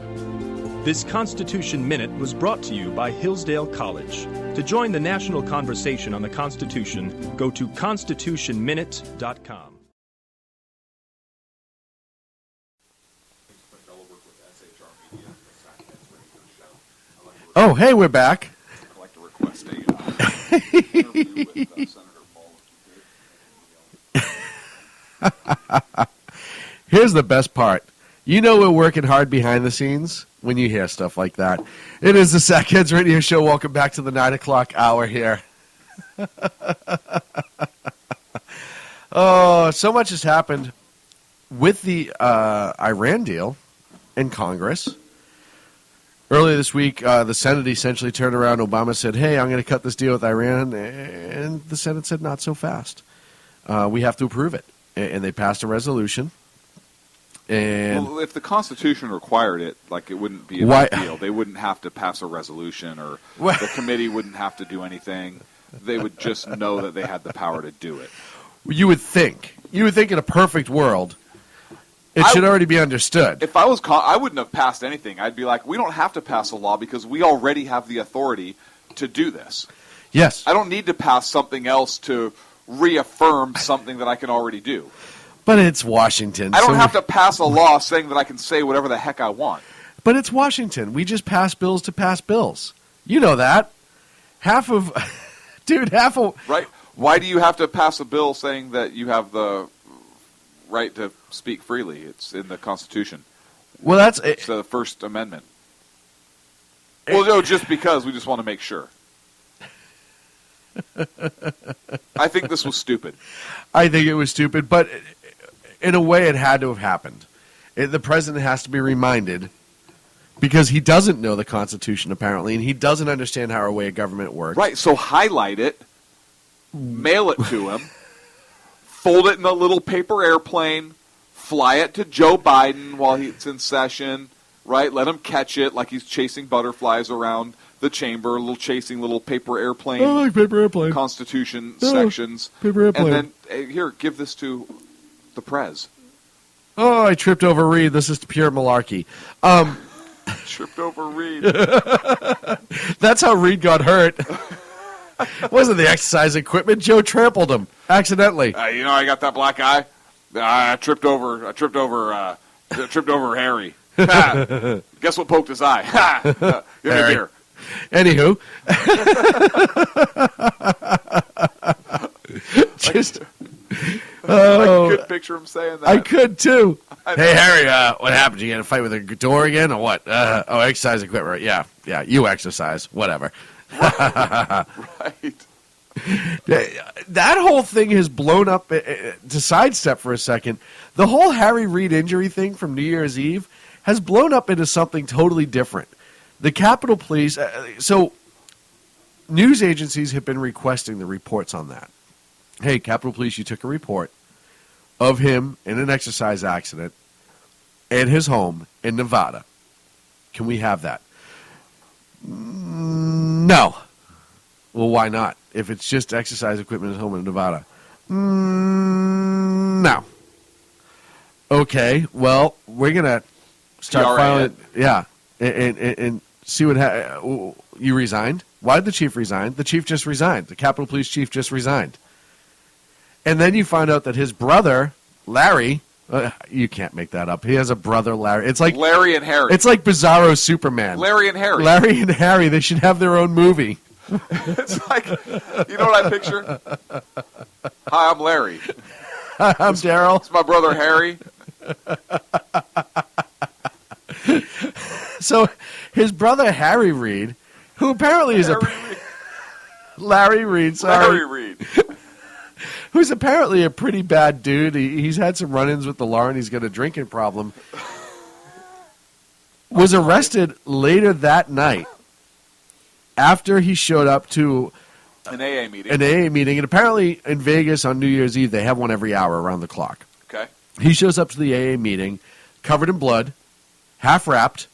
Speaker 12: This Constitution Minute was brought to you by Hillsdale College. To join the national conversation on the Constitution, go to constitutionminute.com.
Speaker 6: Oh, hey, we're back.
Speaker 5: I'd like to request a interview with Senator Paul.
Speaker 6: Here's the best part. You know we're working hard behind the scenes when you hear stuff like that. It is the Sackheads Radio Show. Welcome back to the 9 o'clock hour here. Oh, so much has happened with the Iran deal in Congress. Earlier this week, the Senate essentially turned around. Obama said, hey, I'm going to cut this deal with Iran. And the Senate said, not so fast. We have to approve it. And they passed a resolution. And
Speaker 5: well, if the Constitution required it, like, it wouldn't be a big deal. They wouldn't have to pass a resolution, or the committee wouldn't have to do anything. They would just know that they had the power to do it.
Speaker 6: You would think. You would think in a perfect world, it should already be understood.
Speaker 5: If I was, I wouldn't have passed anything. I'd be like, we don't have to pass a law because we already have the authority to do this.
Speaker 6: Yes.
Speaker 5: I don't need to pass something else to reaffirm something that I can already do.
Speaker 6: But it's Washington.
Speaker 5: I don't have to pass a law saying that I can say whatever the heck I want.
Speaker 6: But it's Washington. We just pass bills to pass bills. You know that.
Speaker 5: Right. Why do you have to pass a bill saying that you have the right to speak freely? It's in the Constitution.
Speaker 6: Well,
Speaker 5: it's the First Amendment. Well, no, just because we just want to make sure. I think this was stupid.
Speaker 6: I think it was stupid, but in a way it had to have happened. The president has to be reminded because he doesn't know the Constitution, apparently, and he doesn't understand how our way of government works.
Speaker 5: Right, so highlight it, mail it to him, fold it in a little paper airplane, fly it to Joe Biden while he's in session, right? Let him catch it like he's chasing butterflies around the chamber, chasing little paper airplane.
Speaker 6: I like paper airplane.
Speaker 5: Constitution sections.
Speaker 6: Paper airplane.
Speaker 5: And then, hey, here, give this to the Prez.
Speaker 6: Oh, I tripped over Reed. This is pure malarkey.
Speaker 5: Tripped over Reed.
Speaker 6: That's how Reed got hurt. It wasn't the exercise equipment. Joe trampled him accidentally.
Speaker 5: I got that black eye. I tripped over Harry. Guess what poked his eye? Give me a beer.
Speaker 6: Anywho,
Speaker 5: I could picture him saying that.
Speaker 6: I could too. Hey Harry, what happened? You get in a fight with a door again, or what? Exercise equipment. Yeah, you exercise. Whatever.
Speaker 5: Right.
Speaker 6: That whole thing has blown up. To sidestep for a second, the whole Harry Reid injury thing from New Year's Eve has blown up into something totally different. The Capitol Police. So, news agencies have been requesting the reports on that. Hey, Capitol Police, you took a report of him in an exercise accident at his home in Nevada. Can we have that? No. Well, why not? If it's just exercise equipment at his home in Nevada. No. Okay, well, we're going to start filing. Yeah, and see what you resigned. Why did the chief resign? The chief just resigned. The Capitol Police chief just resigned. And then you find out that his brother, Larry, you can't make that up. He has a brother, Larry. It's like
Speaker 5: Larry and Harry.
Speaker 6: It's like Bizarro Superman.
Speaker 5: Larry and Harry.
Speaker 6: Larry and Harry. They should have their own movie.
Speaker 5: It's like, you know what I picture? Hi, I'm Larry.
Speaker 6: Hi, I'm Daryl.
Speaker 5: It's my brother Harry.
Speaker 6: So his brother Harry Reid, who apparently is Larry Reid, sorry.
Speaker 5: Larry Reid.
Speaker 6: Who's apparently a pretty bad dude. He's had some run-ins with the law and he's got a drinking problem. Was arrested later that night after he showed up to
Speaker 5: an AA meeting.
Speaker 6: And apparently in Vegas on New Year's Eve, they have one every hour around the clock.
Speaker 5: Okay.
Speaker 6: He shows up to the AA meeting, covered in blood, half-wrapped,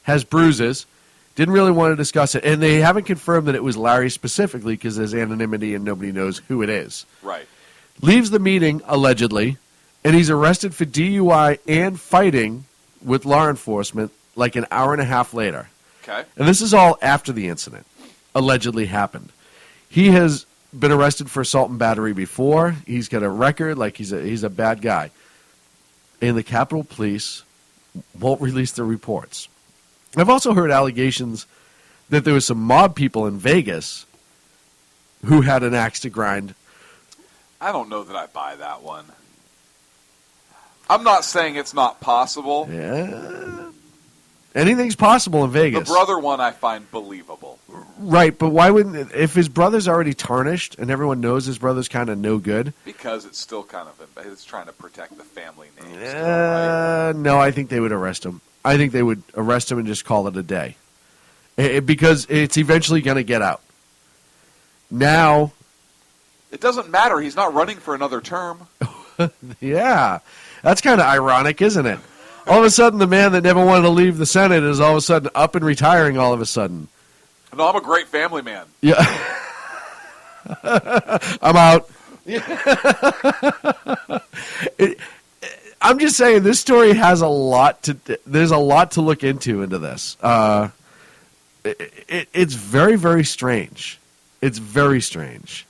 Speaker 6: has bruises, didn't really want to discuss it. And they haven't confirmed that it was Larry specifically because there's anonymity and nobody knows who it is.
Speaker 5: Right.
Speaker 6: Leaves the meeting, allegedly, and he's arrested for DUI and fighting with law enforcement like an hour and a half later.
Speaker 5: Okay.
Speaker 6: And this is all after the incident allegedly happened. He has been arrested for assault and battery before. He's got a record, like he's a bad guy. And the Capitol Police won't release their reports. I've also heard allegations that there was some mob people in Vegas who had an axe to grind.
Speaker 5: I don't know that I buy that one. I'm not saying it's not possible.
Speaker 6: Yeah. Anything's possible in Vegas.
Speaker 5: The brother one I find believable.
Speaker 6: Right, but why wouldn't, if his brother's already tarnished and everyone knows his brother's kind of no good?
Speaker 5: Because it's still kind of, it's trying to protect the family name. Right?
Speaker 6: No, I think they would arrest him. I think they would arrest him and just call it a day. Because it's eventually going to get out. Now.
Speaker 5: It doesn't matter. He's not running for another term.
Speaker 6: Yeah. That's kind of ironic, isn't it? All of a sudden, the man that never wanted to leave the Senate is all of a sudden up and retiring all of a sudden.
Speaker 5: No, I'm a great family man.
Speaker 6: Yeah. I'm out. I'm just saying this story has there's a lot to look into this. It's very, very strange. It's very strange.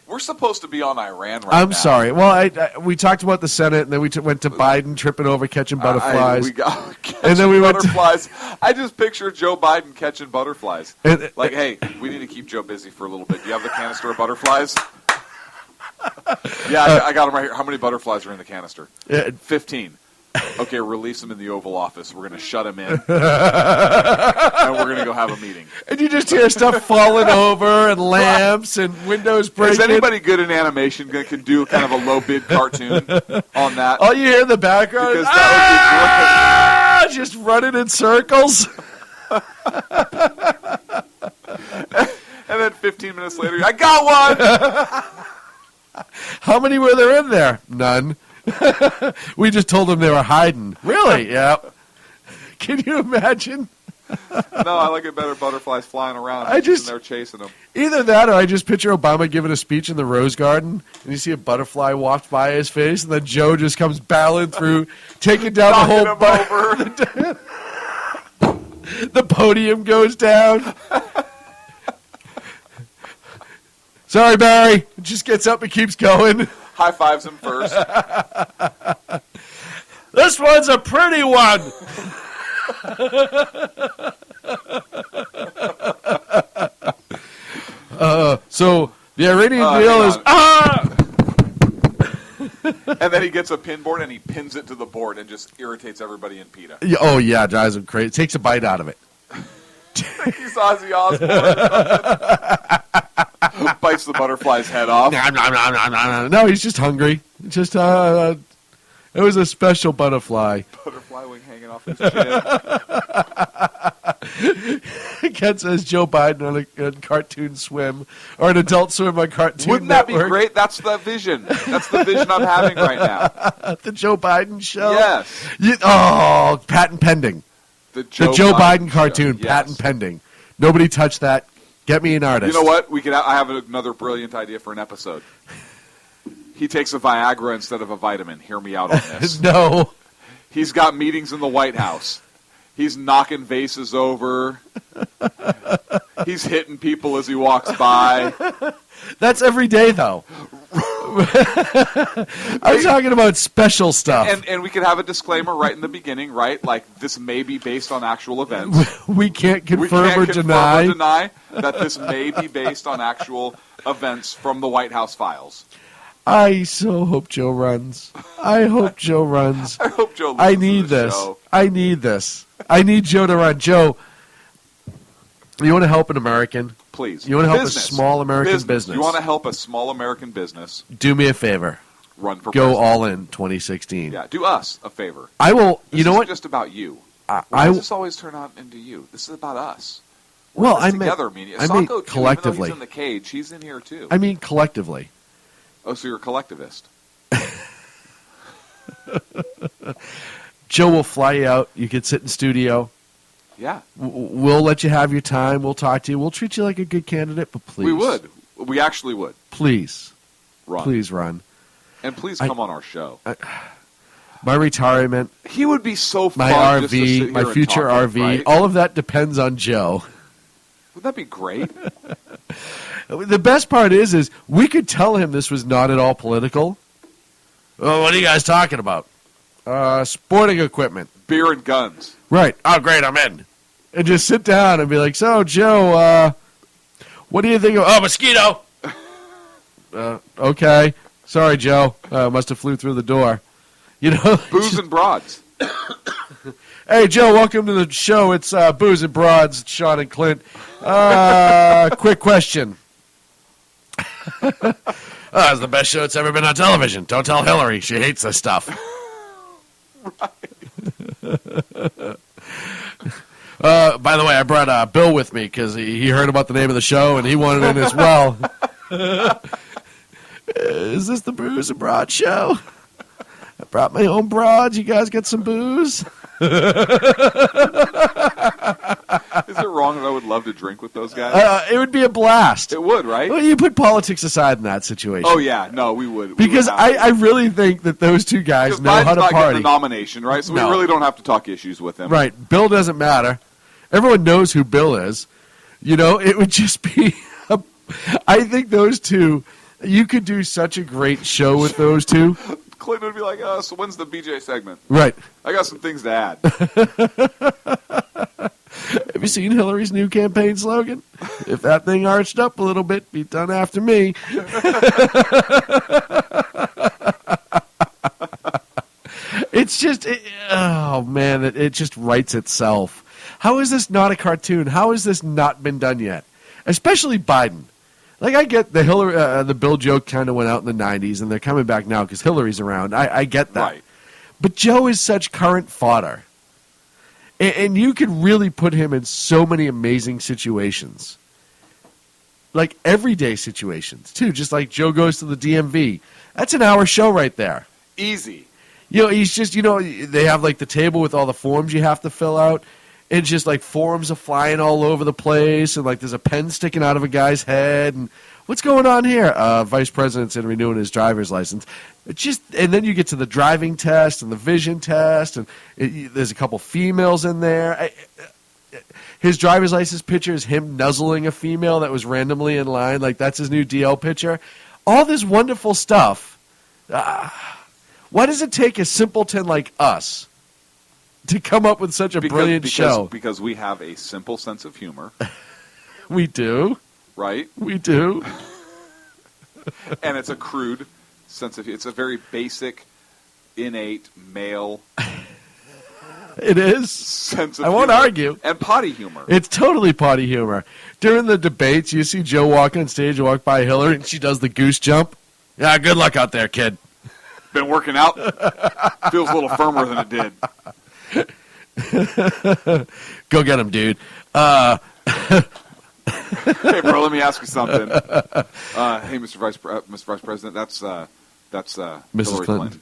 Speaker 5: We're supposed to be on Iran right now.
Speaker 6: I'm sorry. Well, we talked about the Senate, and then we went to Biden tripping over, catching butterflies.
Speaker 5: And then we went butterflies. I just picture Joe Biden catching butterflies. Like, hey, we need to keep Joe busy for a little bit. Do you have the canister of butterflies? Yeah, I got them right here. How many butterflies are in the canister? 15. Okay, release him in the Oval Office. We're going to shut him in. And we're going to go have a meeting.
Speaker 6: And you just hear stuff falling over and lamps and windows breaking.
Speaker 5: Is anybody good in animation can do kind of a low-bid cartoon on that?
Speaker 6: All you hear in the background
Speaker 5: because that
Speaker 6: Just running in circles.
Speaker 5: And then 15 minutes later, I got one!
Speaker 6: How many were there in there? None. We just told them they were hiding. Really? Yeah. Can you imagine?
Speaker 5: No, I like it better butterflies flying around. They're chasing them.
Speaker 6: Either that or I just picture Obama giving a speech in the Rose Garden, and you see a butterfly waft by his face, and then Joe just comes barreling through, taking down the whole The podium goes down. Sorry, Barry. Just gets up and keeps going.
Speaker 5: High fives him first.
Speaker 6: This one's a pretty one. So the Iranian deal is
Speaker 5: And then he gets a pin board and he pins it to the board and just irritates everybody in PETA.
Speaker 6: Oh yeah, drives him crazy. Takes a bite out of it.
Speaker 5: He's Ozzy Osbourne. Bites the butterfly's head off.
Speaker 6: No, he's just hungry. Just it was a special butterfly.
Speaker 5: Butterfly wing hanging off his chin.
Speaker 6: Ken says Joe Biden on a cartoon swim or an adult swim on Cartoon
Speaker 5: Wouldn't that
Speaker 6: Network.
Speaker 5: be great? That's the vision. That's the vision I'm having right now.
Speaker 6: The Joe Biden show?
Speaker 5: Yes.
Speaker 6: Patent pending.
Speaker 5: The
Speaker 6: Joe
Speaker 5: Biden
Speaker 6: cartoon,
Speaker 5: show. Yes.
Speaker 6: patent pending. Nobody touched that. Get me an artist.
Speaker 5: You know what? I have another brilliant idea for an episode. He takes a Viagra instead of a vitamin. Hear me out on this.
Speaker 6: No.
Speaker 5: He's got meetings in the White House. He's knocking vases over. He's hitting people as he walks by.
Speaker 6: That's every day, though. I'm talking about special stuff.
Speaker 5: And we could have a disclaimer right in the beginning, right? Like, this may be based on actual events.
Speaker 6: We can't confirm or deny
Speaker 5: that this may be based on actual events from the White House files.
Speaker 6: I so hope Joe runs. I hope Joe runs.
Speaker 5: I hope Joe
Speaker 6: I need this.
Speaker 5: Show.
Speaker 6: I need this. I need Joe to run. Joe, you want to help an American?
Speaker 5: Please.
Speaker 6: You want to help a small American business?
Speaker 5: You want to help a small American business?
Speaker 6: Do me a favor.
Speaker 5: Run for
Speaker 6: Go
Speaker 5: president.
Speaker 6: all in 2016.
Speaker 5: Yeah, do us a favor.
Speaker 6: I will.
Speaker 5: This
Speaker 6: you know
Speaker 5: isn't
Speaker 6: what?
Speaker 5: Just about you.
Speaker 6: I
Speaker 5: Why does
Speaker 6: will.
Speaker 5: this always turn out into you? This is about us.
Speaker 6: Well,
Speaker 5: We're
Speaker 6: I
Speaker 5: in this together.
Speaker 6: mean
Speaker 5: Sacco, too,
Speaker 6: collectively.
Speaker 5: even though he's in the cage, he's in here too.
Speaker 6: I mean collectively.
Speaker 5: Oh, so you're a collectivist.
Speaker 6: Joe will fly you out. You can sit in studio.
Speaker 5: Yeah.
Speaker 6: We'll let you have your time. We'll talk to you. We'll treat you like a good candidate, but please.
Speaker 5: We would. We actually would.
Speaker 6: Please.
Speaker 5: Run.
Speaker 6: Please run.
Speaker 5: And please come on our show.
Speaker 6: My retirement.
Speaker 5: He would be so fun.
Speaker 6: My
Speaker 5: just to sit
Speaker 6: RV.
Speaker 5: here
Speaker 6: My
Speaker 5: and
Speaker 6: future
Speaker 5: talk,
Speaker 6: RV.
Speaker 5: right?
Speaker 6: All of that depends on Joe.
Speaker 5: Wouldn't that be great?
Speaker 6: The best part is we could tell him this was not at all political. Oh, what are you guys talking about? Sporting equipment.
Speaker 5: Beer and guns.
Speaker 6: Right. Oh, great, I'm in. And just sit down and be like, so, Joe, what do you think of... Oh, mosquito! Okay. Sorry, Joe. Must have flew through the door. You know?
Speaker 5: Booze and broads.
Speaker 6: Hey, Joe, welcome to the show. It's Booze and Broads. It's Sean and Clint. Quick question. It's the best show that's ever been on television. Don't tell Hillary. She hates this stuff. By the way, I brought Bill with me because he heard about the name of the show and he wanted in as well. Is this the Booze and Broad show? I brought my own broads. You guys got some booze?
Speaker 5: Is it wrong that I would love to drink with those guys?
Speaker 6: It would be a blast.
Speaker 5: It would, right?
Speaker 6: Well, you put politics aside in that situation.
Speaker 5: Oh, yeah. No, we would.
Speaker 6: Because I really think that those two guys know how to
Speaker 5: not
Speaker 6: party.
Speaker 5: getting the nomination, right? So
Speaker 6: No.
Speaker 5: we really don't have to talk issues with them.
Speaker 6: Right. Bill doesn't matter. Everyone knows who Bill is. You know, it would just be... I think those two... You could do such a great show with those two.
Speaker 5: Clinton would be like, so when's the BJ segment?
Speaker 6: Right.
Speaker 5: I got some things to add.
Speaker 6: Have you seen Hillary's new campaign slogan? If that thing arched up a little bit, be done after me. It's just, oh man, it just writes itself. How is this not a cartoon? How has this not been done yet? Especially Biden. Like, I get the Hillary, the Bill joke kind of went out in the 90s, and they're coming back now because Hillary's around. I get that.
Speaker 5: Right.
Speaker 6: But Joe is such current fodder. And you could really put him in so many amazing situations. Like everyday situations, too. Just like Joe Goes to the DMV. That's an hour show right there.
Speaker 5: Easy.
Speaker 6: He's just, they have like the table with all the forms you have to fill out. And just like forms are flying all over the place. And like there's a pen sticking out of a guy's head. And what's going on here? Vice President's in renewing his driver's license. And then you get to the driving test and the vision test. And there's a couple females in there. His driver's license picture is him nuzzling a female that was randomly in line. Like, that's his new DL picture. All this wonderful stuff. Why does it take a simpleton like us to come up with such a brilliant show?
Speaker 5: Because we have a simple sense of humor.
Speaker 6: We do.
Speaker 5: Right?
Speaker 6: We do.
Speaker 5: And it's a crude sense of humor. It's a very basic, innate, male...
Speaker 6: It is.
Speaker 5: Sense of
Speaker 6: I won't
Speaker 5: humor.
Speaker 6: argue.
Speaker 5: And potty humor.
Speaker 6: It's totally potty humor. During the debates, you see Joe walk on stage and walk by Hillary, and she does the goose jump. Yeah, good luck out there, kid.
Speaker 5: Been working out. Feels a little firmer than it did.
Speaker 6: Go get him, dude.
Speaker 5: Hey, bro, let me ask you something. Hey, Mr. Vice President, that's
Speaker 6: Mrs.
Speaker 5: Hillary
Speaker 6: Clinton.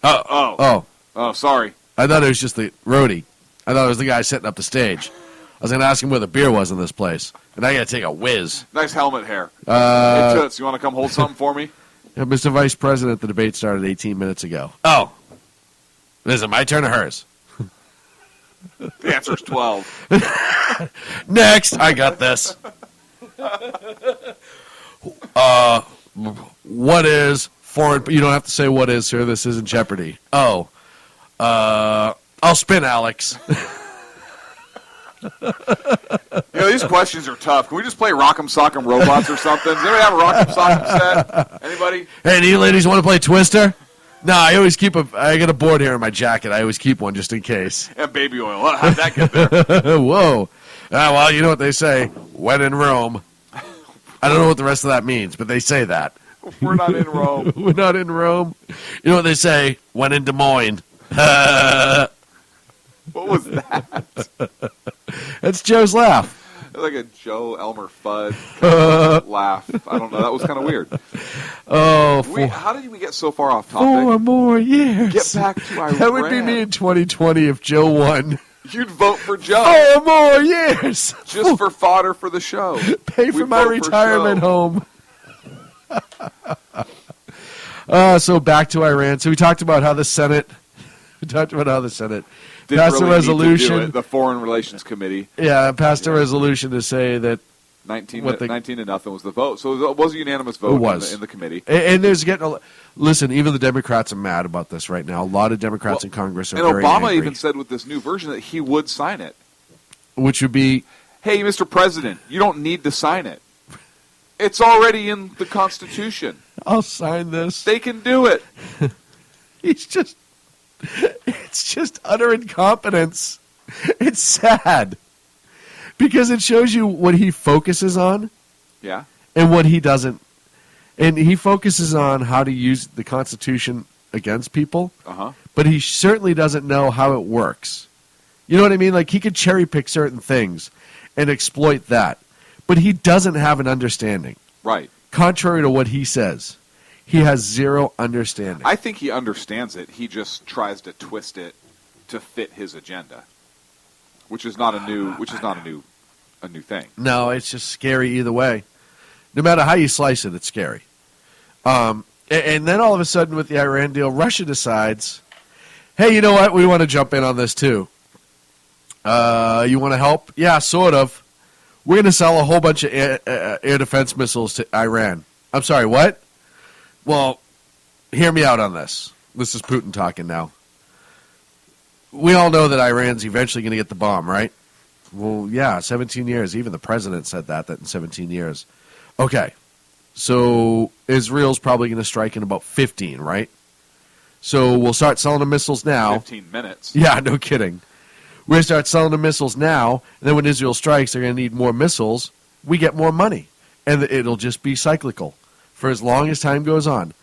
Speaker 5: Oh, sorry.
Speaker 6: I thought it was just the roadie. I thought it was the guy setting up the stage. I was going to ask him where the beer was in this place. And I got to take a whiz.
Speaker 5: Nice helmet hair. Hey, Toots, you want to come hold something for me?
Speaker 6: Yeah, Mr. Vice President, the debate started 18 minutes ago. Oh. Is it my turn or hers?
Speaker 5: The answer's 12.
Speaker 6: Next. I got this. What is foreign... You don't have to say what is, sir. This isn't Jeopardy. Oh. I'll spin, Alex.
Speaker 5: These questions are tough. Can we just play Rock'em Sock'em Robots or something? Does anybody have a Rock'em Sock'em set? Anybody?
Speaker 6: Hey, do you ladies want to play Twister? No, I always keep I got a board here in my jacket. I always keep one just in case.
Speaker 5: And baby oil. How'd that get there?
Speaker 6: Whoa. Well, you know what they say. When in Rome. I don't know what the rest of that means, but they say that.
Speaker 5: We're not in Rome.
Speaker 6: We're not in Rome. You know what they say? When in Des Moines. What
Speaker 5: was that?
Speaker 6: That's Joe's laugh.
Speaker 5: Like a Joe Elmer Fudd kind of laugh. I don't know. That was kind of weird. How did we get so far off topic?
Speaker 6: 4 more years.
Speaker 5: Get back to Iran.
Speaker 6: That would be me in 2020 if Joe won.
Speaker 5: You'd vote for Joe.
Speaker 6: 4 more years.
Speaker 5: Just for fodder for the show.
Speaker 6: Pay for my retirement home. So back to Iran. So we talked about how the Senate... passed a resolution.
Speaker 5: The Foreign Relations Committee.
Speaker 6: Yeah, passed a resolution to say that
Speaker 5: 19 to nothing was the vote. So it was a unanimous vote in the committee.
Speaker 6: And there's listen, even the Democrats are mad about this right now. A lot of Democrats in Congress are very
Speaker 5: Obama
Speaker 6: angry.
Speaker 5: even said with this new version that he would sign it.
Speaker 6: Which would be,
Speaker 5: hey, Mr. President, you don't need to sign it. It's already in the Constitution.
Speaker 6: I'll sign this.
Speaker 5: They can do it.
Speaker 6: It's just utter incompetence. It's sad. Because it shows you what he focuses on.
Speaker 5: Yeah.
Speaker 6: And what he doesn't. And he focuses on how to use the Constitution against people.
Speaker 5: Uh-huh.
Speaker 6: But he certainly doesn't know how it works. You know what I mean? Like, he could cherry pick certain things and exploit that. But he doesn't have an understanding.
Speaker 5: Right.
Speaker 6: Contrary to what he says. He has zero understanding.
Speaker 5: I think he understands it. He just tries to twist it to fit his agenda, which is not a new thing.
Speaker 6: No, it's just scary either way. No matter how you slice it, it's scary. And then all of a sudden, with the Iran deal, Russia decides, hey, you know what? We want to jump in on this too. You want to help? Yeah, sort of. We're going to sell a whole bunch of air defense missiles to Iran. I'm sorry, what? Well, hear me out on this. This is Putin talking now. We all know that Iran's eventually going to get the bomb, right? Well, yeah, 17 years. Even the president said that in 17 years. Okay, so Israel's probably going to strike in about 15, right? So we'll start selling the missiles now.
Speaker 5: 15 minutes.
Speaker 6: Yeah, no kidding. We're going to start selling the missiles now, and then when Israel strikes, they're going to need more missiles. We get more money, and it'll just be cyclical for as long as time goes on.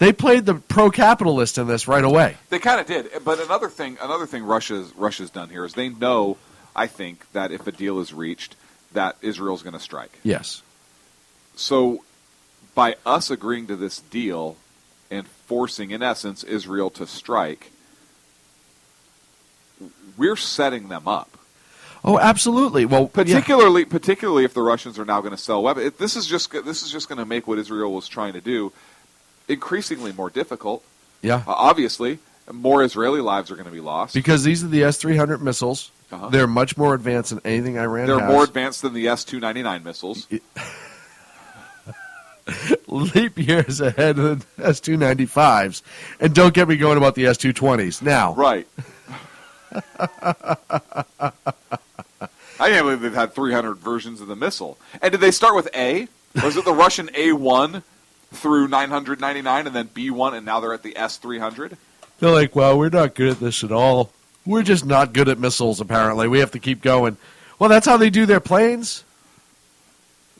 Speaker 6: They played the pro-capitalist in this right away.
Speaker 5: They kind of did. But another thing Russia's done here is they know, I think, that if a deal is reached, that Israel's going to strike.
Speaker 6: Yes.
Speaker 5: So by us agreeing to this deal and forcing, in essence, Israel to strike, we're setting them up.
Speaker 6: Oh, absolutely. Well,
Speaker 5: particularly if the Russians are now going to sell weapons. This is just going to make what Israel was trying to do increasingly more difficult.
Speaker 6: Yeah.
Speaker 5: Obviously, more Israeli lives are going to be lost.
Speaker 6: Because these are the S-300 missiles.
Speaker 5: Uh-huh.
Speaker 6: They're much more advanced than anything Iran has.
Speaker 5: They're more advanced than the S-299 missiles.
Speaker 6: Leap years ahead of the S-295s. And don't get me going about the S-220s. Now.
Speaker 5: Right. I can't believe they've had 300 versions of the missile. And did they start with A? Was it the Russian A1 through 999 and then B1 and now they're at the S-300?
Speaker 6: They're like, well, we're not good at this at all. We're just not good at missiles, apparently. We have to keep going. Well, that's how they do their planes.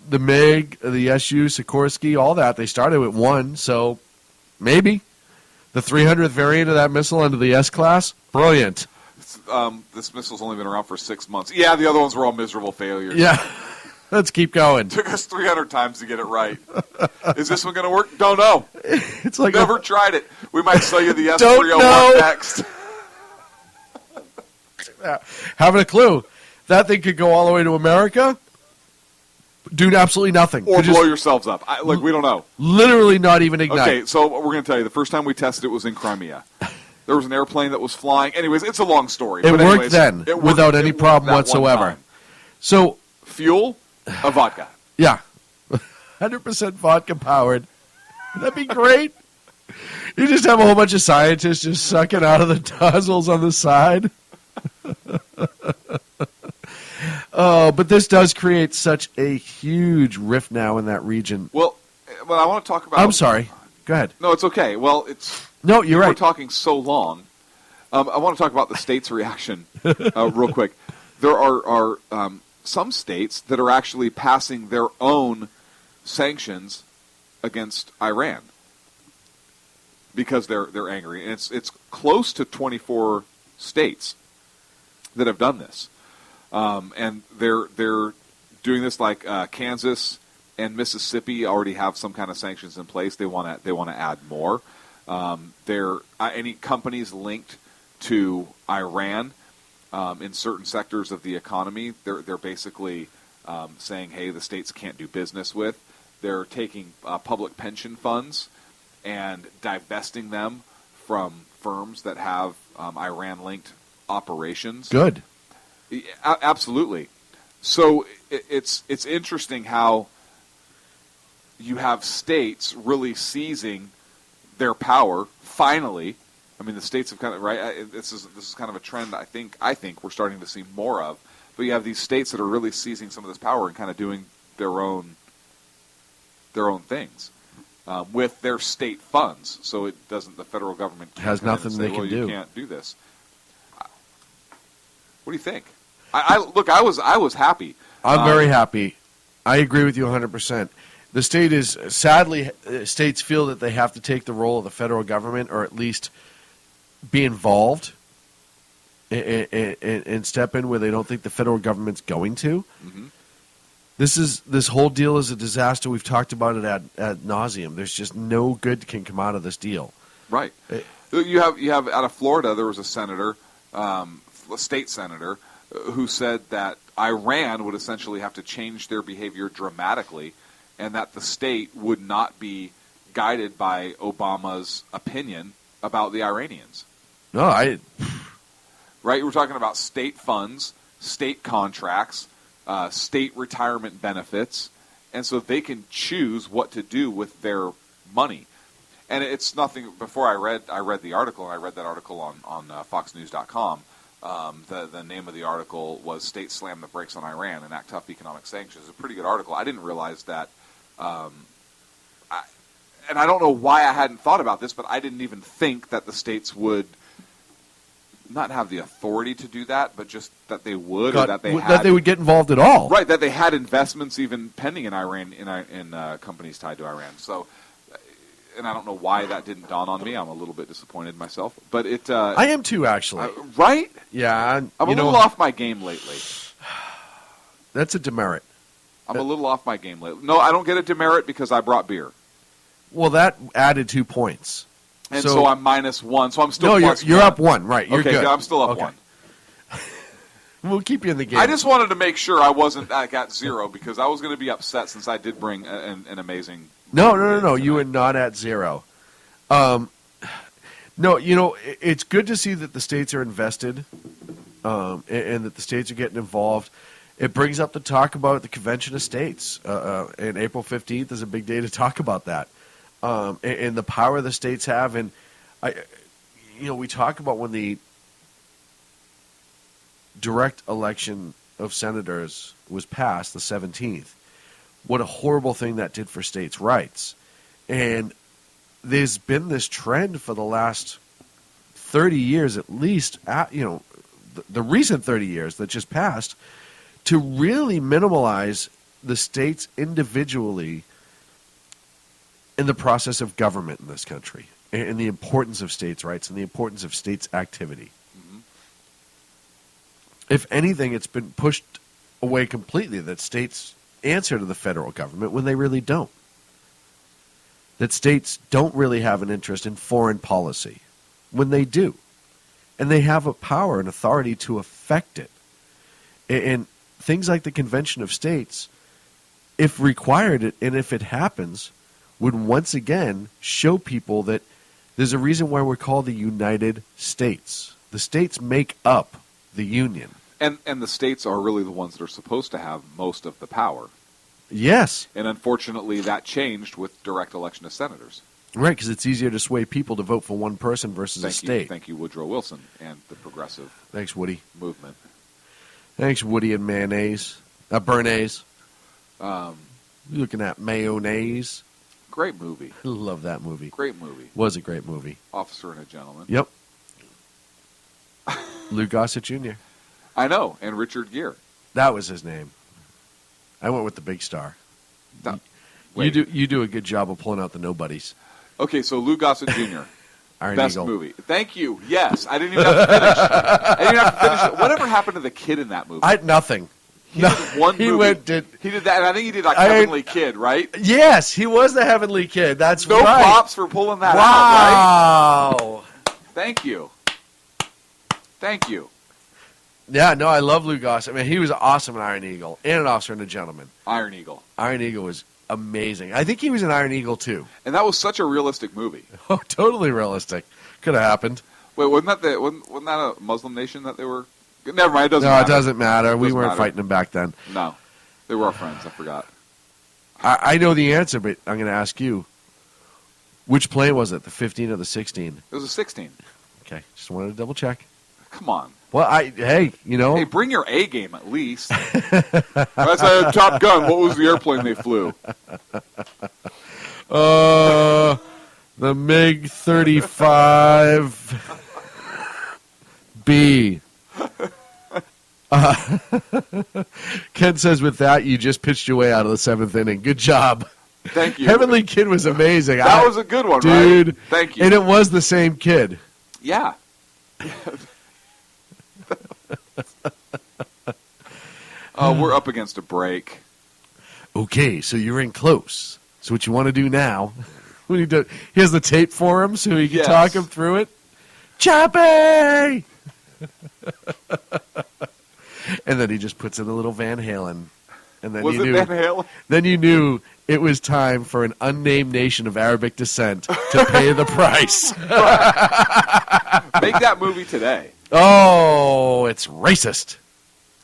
Speaker 6: The MiG, the Su, Sikorsky, all that. They started with one, so maybe. The 300th variant of that missile under the S-class, brilliant.
Speaker 5: This missile's only been around for 6 months. Yeah, the other ones were all miserable failures.
Speaker 6: Yeah, let's keep going.
Speaker 5: Took us 300 times to get it right. Is this one going to work? Don't know.
Speaker 6: It's like
Speaker 5: never tried it. We might sell you the
Speaker 6: Don't
Speaker 5: S-301
Speaker 6: know.
Speaker 5: next.
Speaker 6: Having a clue. That thing could go all the way to America, do absolutely nothing.
Speaker 5: Or
Speaker 6: Could
Speaker 5: blow
Speaker 6: just
Speaker 5: yourselves up. We don't know.
Speaker 6: literally not even ignite.
Speaker 5: Okay, so we're going to tell you, the first time we tested it was in Crimea. There was an airplane that was flying. Anyways, it's a long story.
Speaker 6: It
Speaker 5: But
Speaker 6: worked
Speaker 5: anyways,
Speaker 6: then,
Speaker 5: it worked-
Speaker 6: without
Speaker 5: it
Speaker 6: any
Speaker 5: worked
Speaker 6: problem
Speaker 5: that one
Speaker 6: whatsoever.
Speaker 5: time.
Speaker 6: So,
Speaker 5: Fuel, a vodka.
Speaker 6: yeah, 100% vodka powered. That'd be great. You just have a whole bunch of scientists just sucking out of the nozzles on the side. But this does create such a huge rift now in that region.
Speaker 5: Well, I want to talk about...
Speaker 6: I'm sorry. Go ahead.
Speaker 5: No, it's okay. Well, it's...
Speaker 6: No, you're right.
Speaker 5: We're talking so long. I want to talk about the states' reaction real quick. There are some states that are actually passing their own sanctions against Iran because they're angry, and it's close to 24 states that have done this, and they're doing this like Kansas and Mississippi already have some kind of sanctions in place. They want to add more. Any companies linked to Iran in certain sectors of the economy, they're basically saying, hey, the states can't do business with. They're taking public pension funds and divesting them from firms that have Iran-linked operations.
Speaker 6: Good.
Speaker 5: Absolutely. So it's interesting how you have states really seizing their power finally. I mean, the states have kind of This is kind of a trend I think we're starting to see more of. But you have these states that are really seizing some of this power and kind of doing their own things with their state funds. So it doesn't. The federal government
Speaker 6: has nothing they can do.
Speaker 5: You can't do this. What do you think? I was happy.
Speaker 6: I'm very happy. I agree with you 100%. The state is, sadly, states feel that they have to take the role of the federal government or at least be involved and step in where they don't think the federal government's going to.
Speaker 5: Mm-hmm.
Speaker 6: This whole deal is a disaster. We've talked about it ad nauseum. There's just no good can come out of this deal.
Speaker 5: Right. You have out of Florida, there was a senator, a state senator, who said that Iran would essentially have to change their behavior dramatically, and that the state would not be guided by Obama's opinion about the Iranians.
Speaker 6: No,
Speaker 5: right. We're talking about state funds, state contracts, state retirement benefits, and so they can choose what to do with their money. And it's nothing. Before I read the article, and I read that article on FoxNews.com. The name of the article was "States Slam the Brakes on Iran and Act Tough Economic Sanctions." It's a pretty good article. I didn't realize that, and I don't know why I hadn't thought about this, but I didn't even think that the states would not have the authority to do that, but just that they would, or that they
Speaker 6: would get involved at all.
Speaker 5: Right, that they had investments even pending in Iran in companies tied to Iran. So and I don't know why that didn't dawn on me. I'm a little bit disappointed myself, but it.
Speaker 6: I am too, actually.
Speaker 5: Right?
Speaker 6: Yeah,
Speaker 5: I'm a little off my game lately.
Speaker 6: That's a demerit.
Speaker 5: I'm a little off my game lately. No, I don't get a demerit because I brought beer.
Speaker 6: Well, that added 2 points.
Speaker 5: And so I'm -1, so I'm still plus
Speaker 6: you're
Speaker 5: one.
Speaker 6: up 1, right. You're
Speaker 5: okay,
Speaker 6: good.
Speaker 5: Yeah, I'm still up 1.
Speaker 6: We'll keep you in the game.
Speaker 5: I just wanted to make sure I wasn't at 0 because I was going to be upset since I did bring an amazing...
Speaker 6: No. You were not at 0. No, it's good to see that the states are invested and that the states are getting involved. It brings up the talk about the Convention of States. And April 15th is a big day to talk about that. And the power the states have. And, we talk about when the direct election of senators was passed, the 17th, what a horrible thing that did for states' rights. And there's been this trend for the last 30 years at least, the recent 30 years that just passed, to really minimalize the states individually in the process of government in this country, and the importance of states' rights and the importance of states' activity. If anything, it's been pushed away completely that states answer to the federal government when they really don't. That states don't really have an interest in foreign policy when they do. And they have a power and authority to affect it. And things like the Convention of States, if required and if it happens, would once again show people that there's a reason why we're called the United States. The states make up the Union.
Speaker 5: And the states are really the ones that are supposed to have most of the power.
Speaker 6: Yes.
Speaker 5: And unfortunately, that changed with direct election of senators.
Speaker 6: Right, because it's easier to sway people to vote for one person versus a state.
Speaker 5: Thank you, Woodrow Wilson, and the progressive
Speaker 6: Thanks, Woody.
Speaker 5: movement.
Speaker 6: Thanks, Woody and mayonnaise. Bernaise.
Speaker 5: You're
Speaker 6: looking at mayonnaise.
Speaker 5: Great movie.
Speaker 6: I love that movie.
Speaker 5: Great movie.
Speaker 6: Was a great movie.
Speaker 5: Officer and a Gentleman.
Speaker 6: Yep. Lou Gossett Jr.
Speaker 5: I know, and Richard Gere.
Speaker 6: That was his name. I went with the big star. You do a good job of pulling out the nobodies.
Speaker 5: Okay, so Lou Gossett Jr.
Speaker 6: Iron
Speaker 5: Best
Speaker 6: Eagle.
Speaker 5: movie. Thank you. Yes, I didn't even have to finish. it. Whatever happened to the kid in that movie?
Speaker 6: Nothing.
Speaker 5: He did one movie. He did that, and I think he did like Heavenly Kid, right?
Speaker 6: Yes, he was the Heavenly Kid. That's
Speaker 5: no
Speaker 6: right.
Speaker 5: props for pulling that
Speaker 6: out, right? Wow.
Speaker 5: Thank you. Thank you.
Speaker 6: Yeah, no, I love Lou Gossett. I mean, he was awesome in Iron Eagle and an Officer and a Gentleman.
Speaker 5: Iron Eagle.
Speaker 6: Iron Eagle was amazing. I think he was in Iron Eagle, too.
Speaker 5: And that was such a realistic movie.
Speaker 6: Oh, totally realistic. Could have happened.
Speaker 5: Wait, wasn't that a Muslim nation that they were... Never mind, it doesn't matter.
Speaker 6: No, it doesn't matter. We weren't fighting them back then.
Speaker 5: No. They were our friends. I forgot.
Speaker 6: I know the answer, but I'm going to ask you. Which plane was it, the 15 or the 16?
Speaker 5: It was a 16.
Speaker 6: Okay, just wanted to double check.
Speaker 5: Come on.
Speaker 6: Well, hey,
Speaker 5: Hey, bring your A game at least. That's a Top Gun. What was the airplane they flew?
Speaker 6: The MiG-35B. Ken says, with that, you just pitched your way out of the 7th inning. Good job.
Speaker 5: Thank you.
Speaker 6: Heavenly Kid was amazing.
Speaker 5: That was a good one,
Speaker 6: dude,
Speaker 5: right? Thank you.
Speaker 6: And it was the same kid.
Speaker 5: Yeah. We're up against a break.
Speaker 6: Okay, so you're in close. So what you want to do now, he has the tape for him so he can talk him through it. Choppy! And then he just puts in a little Van Halen. And then
Speaker 5: Was it Van Halen?
Speaker 6: Then you knew it was time for an unnamed nation of Arabic descent to pay the price.
Speaker 5: Make that movie today.
Speaker 6: Oh, it's racist.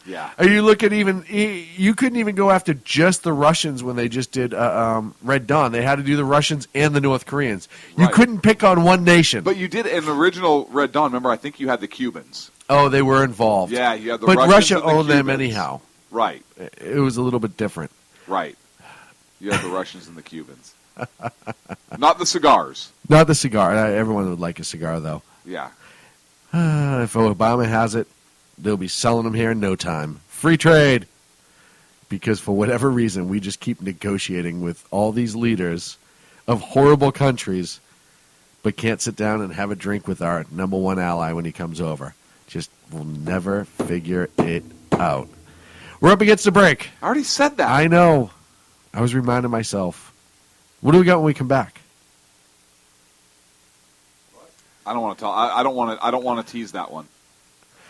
Speaker 5: Yeah.
Speaker 6: Are you looking you couldn't even go after just the Russians when they just did Red Dawn. They had to do the Russians and the North Koreans. You
Speaker 5: Right.
Speaker 6: couldn't pick on one nation.
Speaker 5: But you did in the original Red Dawn. Remember, I think you had the Cubans.
Speaker 6: Oh, they were involved.
Speaker 5: Yeah, you had the
Speaker 6: but
Speaker 5: Russians
Speaker 6: Russia
Speaker 5: and the
Speaker 6: owned them
Speaker 5: Cubans.
Speaker 6: anyhow.
Speaker 5: Right.
Speaker 6: It was a little bit different.
Speaker 5: Right. You had the Russians and the Cubans. Not the cigars.
Speaker 6: Not the cigar. Everyone would like a cigar, though.
Speaker 5: Yeah.
Speaker 6: If Obama has it, they'll be selling them here in no time. Free trade. Because for whatever reason, we just keep negotiating with all these leaders of horrible countries, but can't sit down and have a drink with our number one ally when he comes over. Just will never figure it out. We're up against the break.
Speaker 5: I already said that.
Speaker 6: I know. I was reminding myself. What do we got when we come back?
Speaker 5: I don't want to tell. I don't want to tease that one.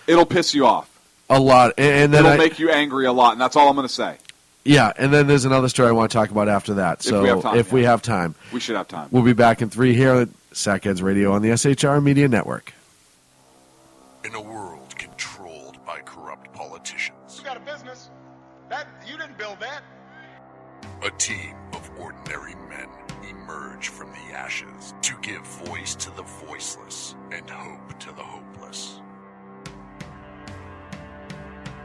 Speaker 5: It'll piss you off
Speaker 6: a lot, and then
Speaker 5: it'll make you angry a lot, and that's all I'm going to say.
Speaker 6: Yeah, and then there's another story I want to talk about after that. So if we have time,
Speaker 5: we should have time.
Speaker 6: We'll be back in 3 here at Sackheads Radio on the SHR Media Network.
Speaker 2: In a world controlled by corrupt politicians,
Speaker 7: You got a business. That you didn't build that.
Speaker 2: a team of ordinary men emerge from the ashes to give voice to the voiceless and hope to the hopeless.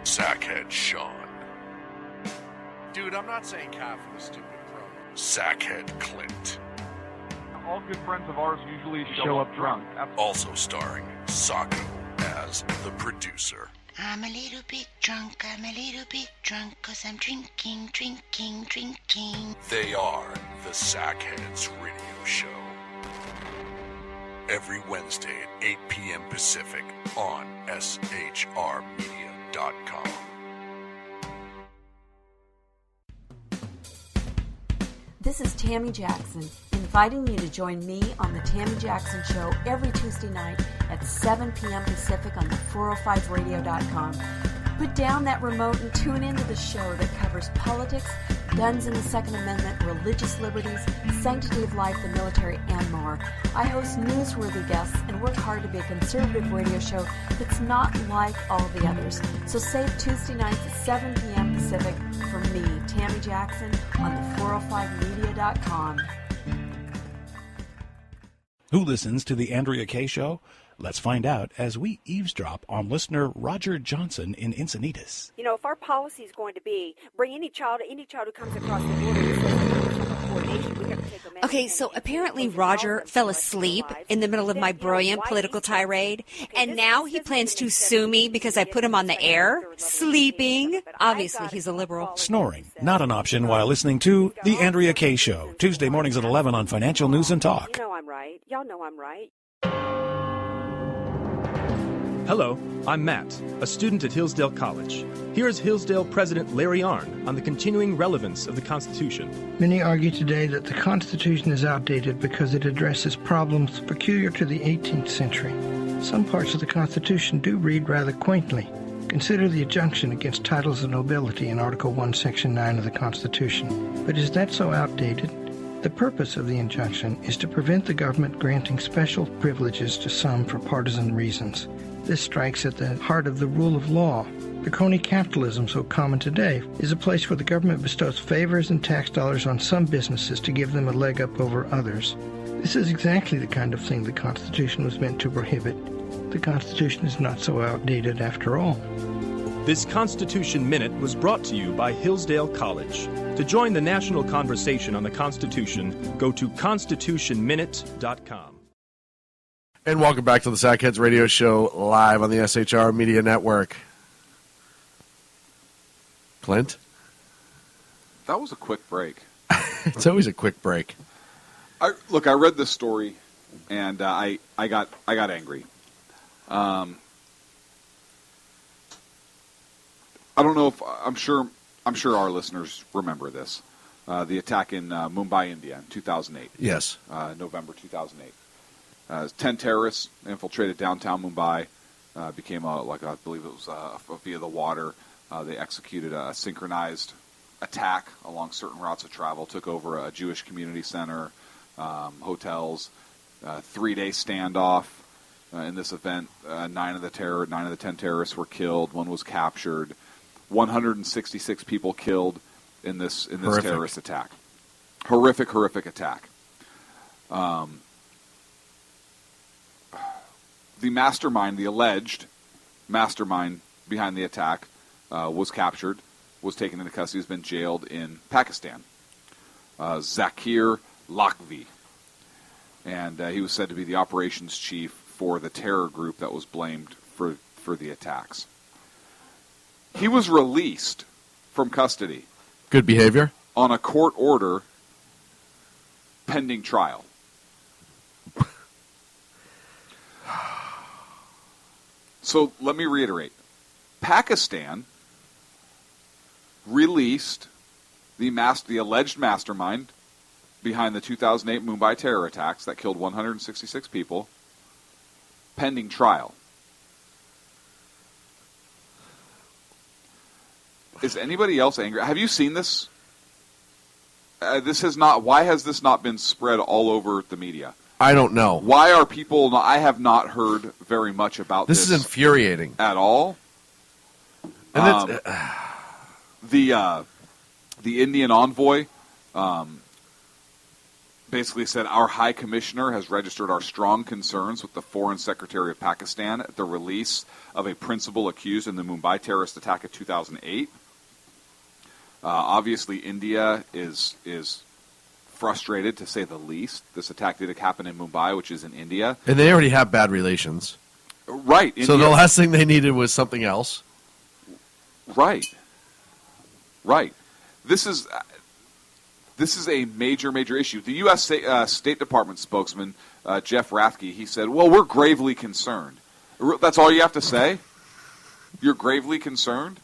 Speaker 2: Sackhead Sean,
Speaker 14: Dude, I'm not saying cow for the stupid pro.
Speaker 2: Sackhead Clint,
Speaker 4: All good friends of ours usually show up drunk.
Speaker 2: also starring Sacco as the producer.
Speaker 3: I'm a little bit drunk, I'm a little bit drunk, 'cause I'm drinking, drinking, drinking.
Speaker 2: They are the Sackheads Radio Show. Every Wednesday at 8 p.m. Pacific on shrmedia.com.
Speaker 8: This is Tammy Jackson, inviting you to join me on the Tammy Jackson Show every Tuesday night at 7 p.m. Pacific on the 405radio.com. Put down that remote and tune into the show that covers politics, guns and the Second Amendment, religious liberties, sanctity of life, the military, and more. I host newsworthy guests and work hard to be a conservative radio show that's not like all the others. So save Tuesday nights at 7 p.m. Pacific for me, Tammy Jackson, on the 405media.com.
Speaker 9: Who listens to the Andrea Kaye Show? Let's find out as we eavesdrop on listener Roger Johnson in Encinitas.
Speaker 10: You know, if our policy is going to be bring any child who comes across the border and says coordination, we have to take them in.
Speaker 11: Okay, so apparently Roger fell asleep in the middle of my brilliant political tirade, and now he plans to sue me because I put him on the air, sleeping. Obviously, he's a liberal.
Speaker 9: Snoring, not an option while listening to the Andrea Kaye Show, Tuesday mornings at 11 on Financial News and Talk.
Speaker 10: You know I'm right. Y'all know I'm right.
Speaker 12: Hello, I'm Matt, a student at Hillsdale College. Here is Hillsdale President Larry Arnn on the continuing relevance of the Constitution.
Speaker 13: Many argue today that the Constitution is outdated because it addresses problems peculiar to the 18th century. Some parts of the Constitution do read rather quaintly. Consider the injunction against titles of nobility in Article 1, Section 9 of the Constitution. But is that so outdated? The purpose of the injunction is to prevent the government granting special privileges to some for partisan reasons. This strikes at the heart of the rule of law. The crony capitalism so common today is a place where the government bestows favors and tax dollars on some businesses to give them a leg up over others. This is exactly the kind of thing the Constitution was meant to prohibit. The Constitution is not so outdated after all.
Speaker 12: This Constitution Minute was brought to you by Hillsdale College. To join the national conversation on the Constitution, go to constitutionminute.com.
Speaker 6: And welcome back to the Sackheads Radio Show live on the SHR Media Network. Clint?
Speaker 5: That was a quick break.
Speaker 6: It's always a quick break.
Speaker 5: I read this story, and I got angry. I don't know if I'm sure our listeners remember this. The attack in Mumbai, India, in 2008.
Speaker 6: Yes,
Speaker 5: November 2008. 10 terrorists infiltrated downtown Mumbai. Became I believe it was via the water. They executed a synchronized attack along certain routes of travel. Took over a Jewish community center, hotels. 3-day standoff. In this event, 9 of the 10 terrorists were killed. 1 was captured. 166 people killed in this terrorist attack. Horrific attack. The alleged mastermind behind the attack, was captured, was taken into custody, has been jailed in Pakistan. Zakir Lakhvi. And he was said to be the operations chief for the terror group that was blamed for the attacks. He was released from custody.
Speaker 6: Good behavior.
Speaker 5: On a court order pending trial. So let me reiterate. Pakistan released the alleged mastermind behind the 2008 Mumbai terror attacks that killed 166 people, pending trial. Is anybody else angry? Have you seen this? Why has this not been spread all over the media?
Speaker 6: I don't know.
Speaker 5: Why are people? I have not heard very much about this.
Speaker 6: This is infuriating
Speaker 5: at all.
Speaker 6: And
Speaker 5: the Indian envoy basically said our High Commissioner has registered our strong concerns with the Foreign Secretary of Pakistan at the release of a principal accused in the Mumbai terrorist attack of 2008. Obviously, India is frustrated, to say the least. This attack did happen in Mumbai, which is in India.
Speaker 6: And they already have bad relations.
Speaker 5: Right.
Speaker 6: So the last thing they needed was something else.
Speaker 5: Right. This is a major, major issue. The U.S. State Department spokesman, Jeff Rathke, he said, well, we're gravely concerned. That's all you have to say? You're gravely concerned?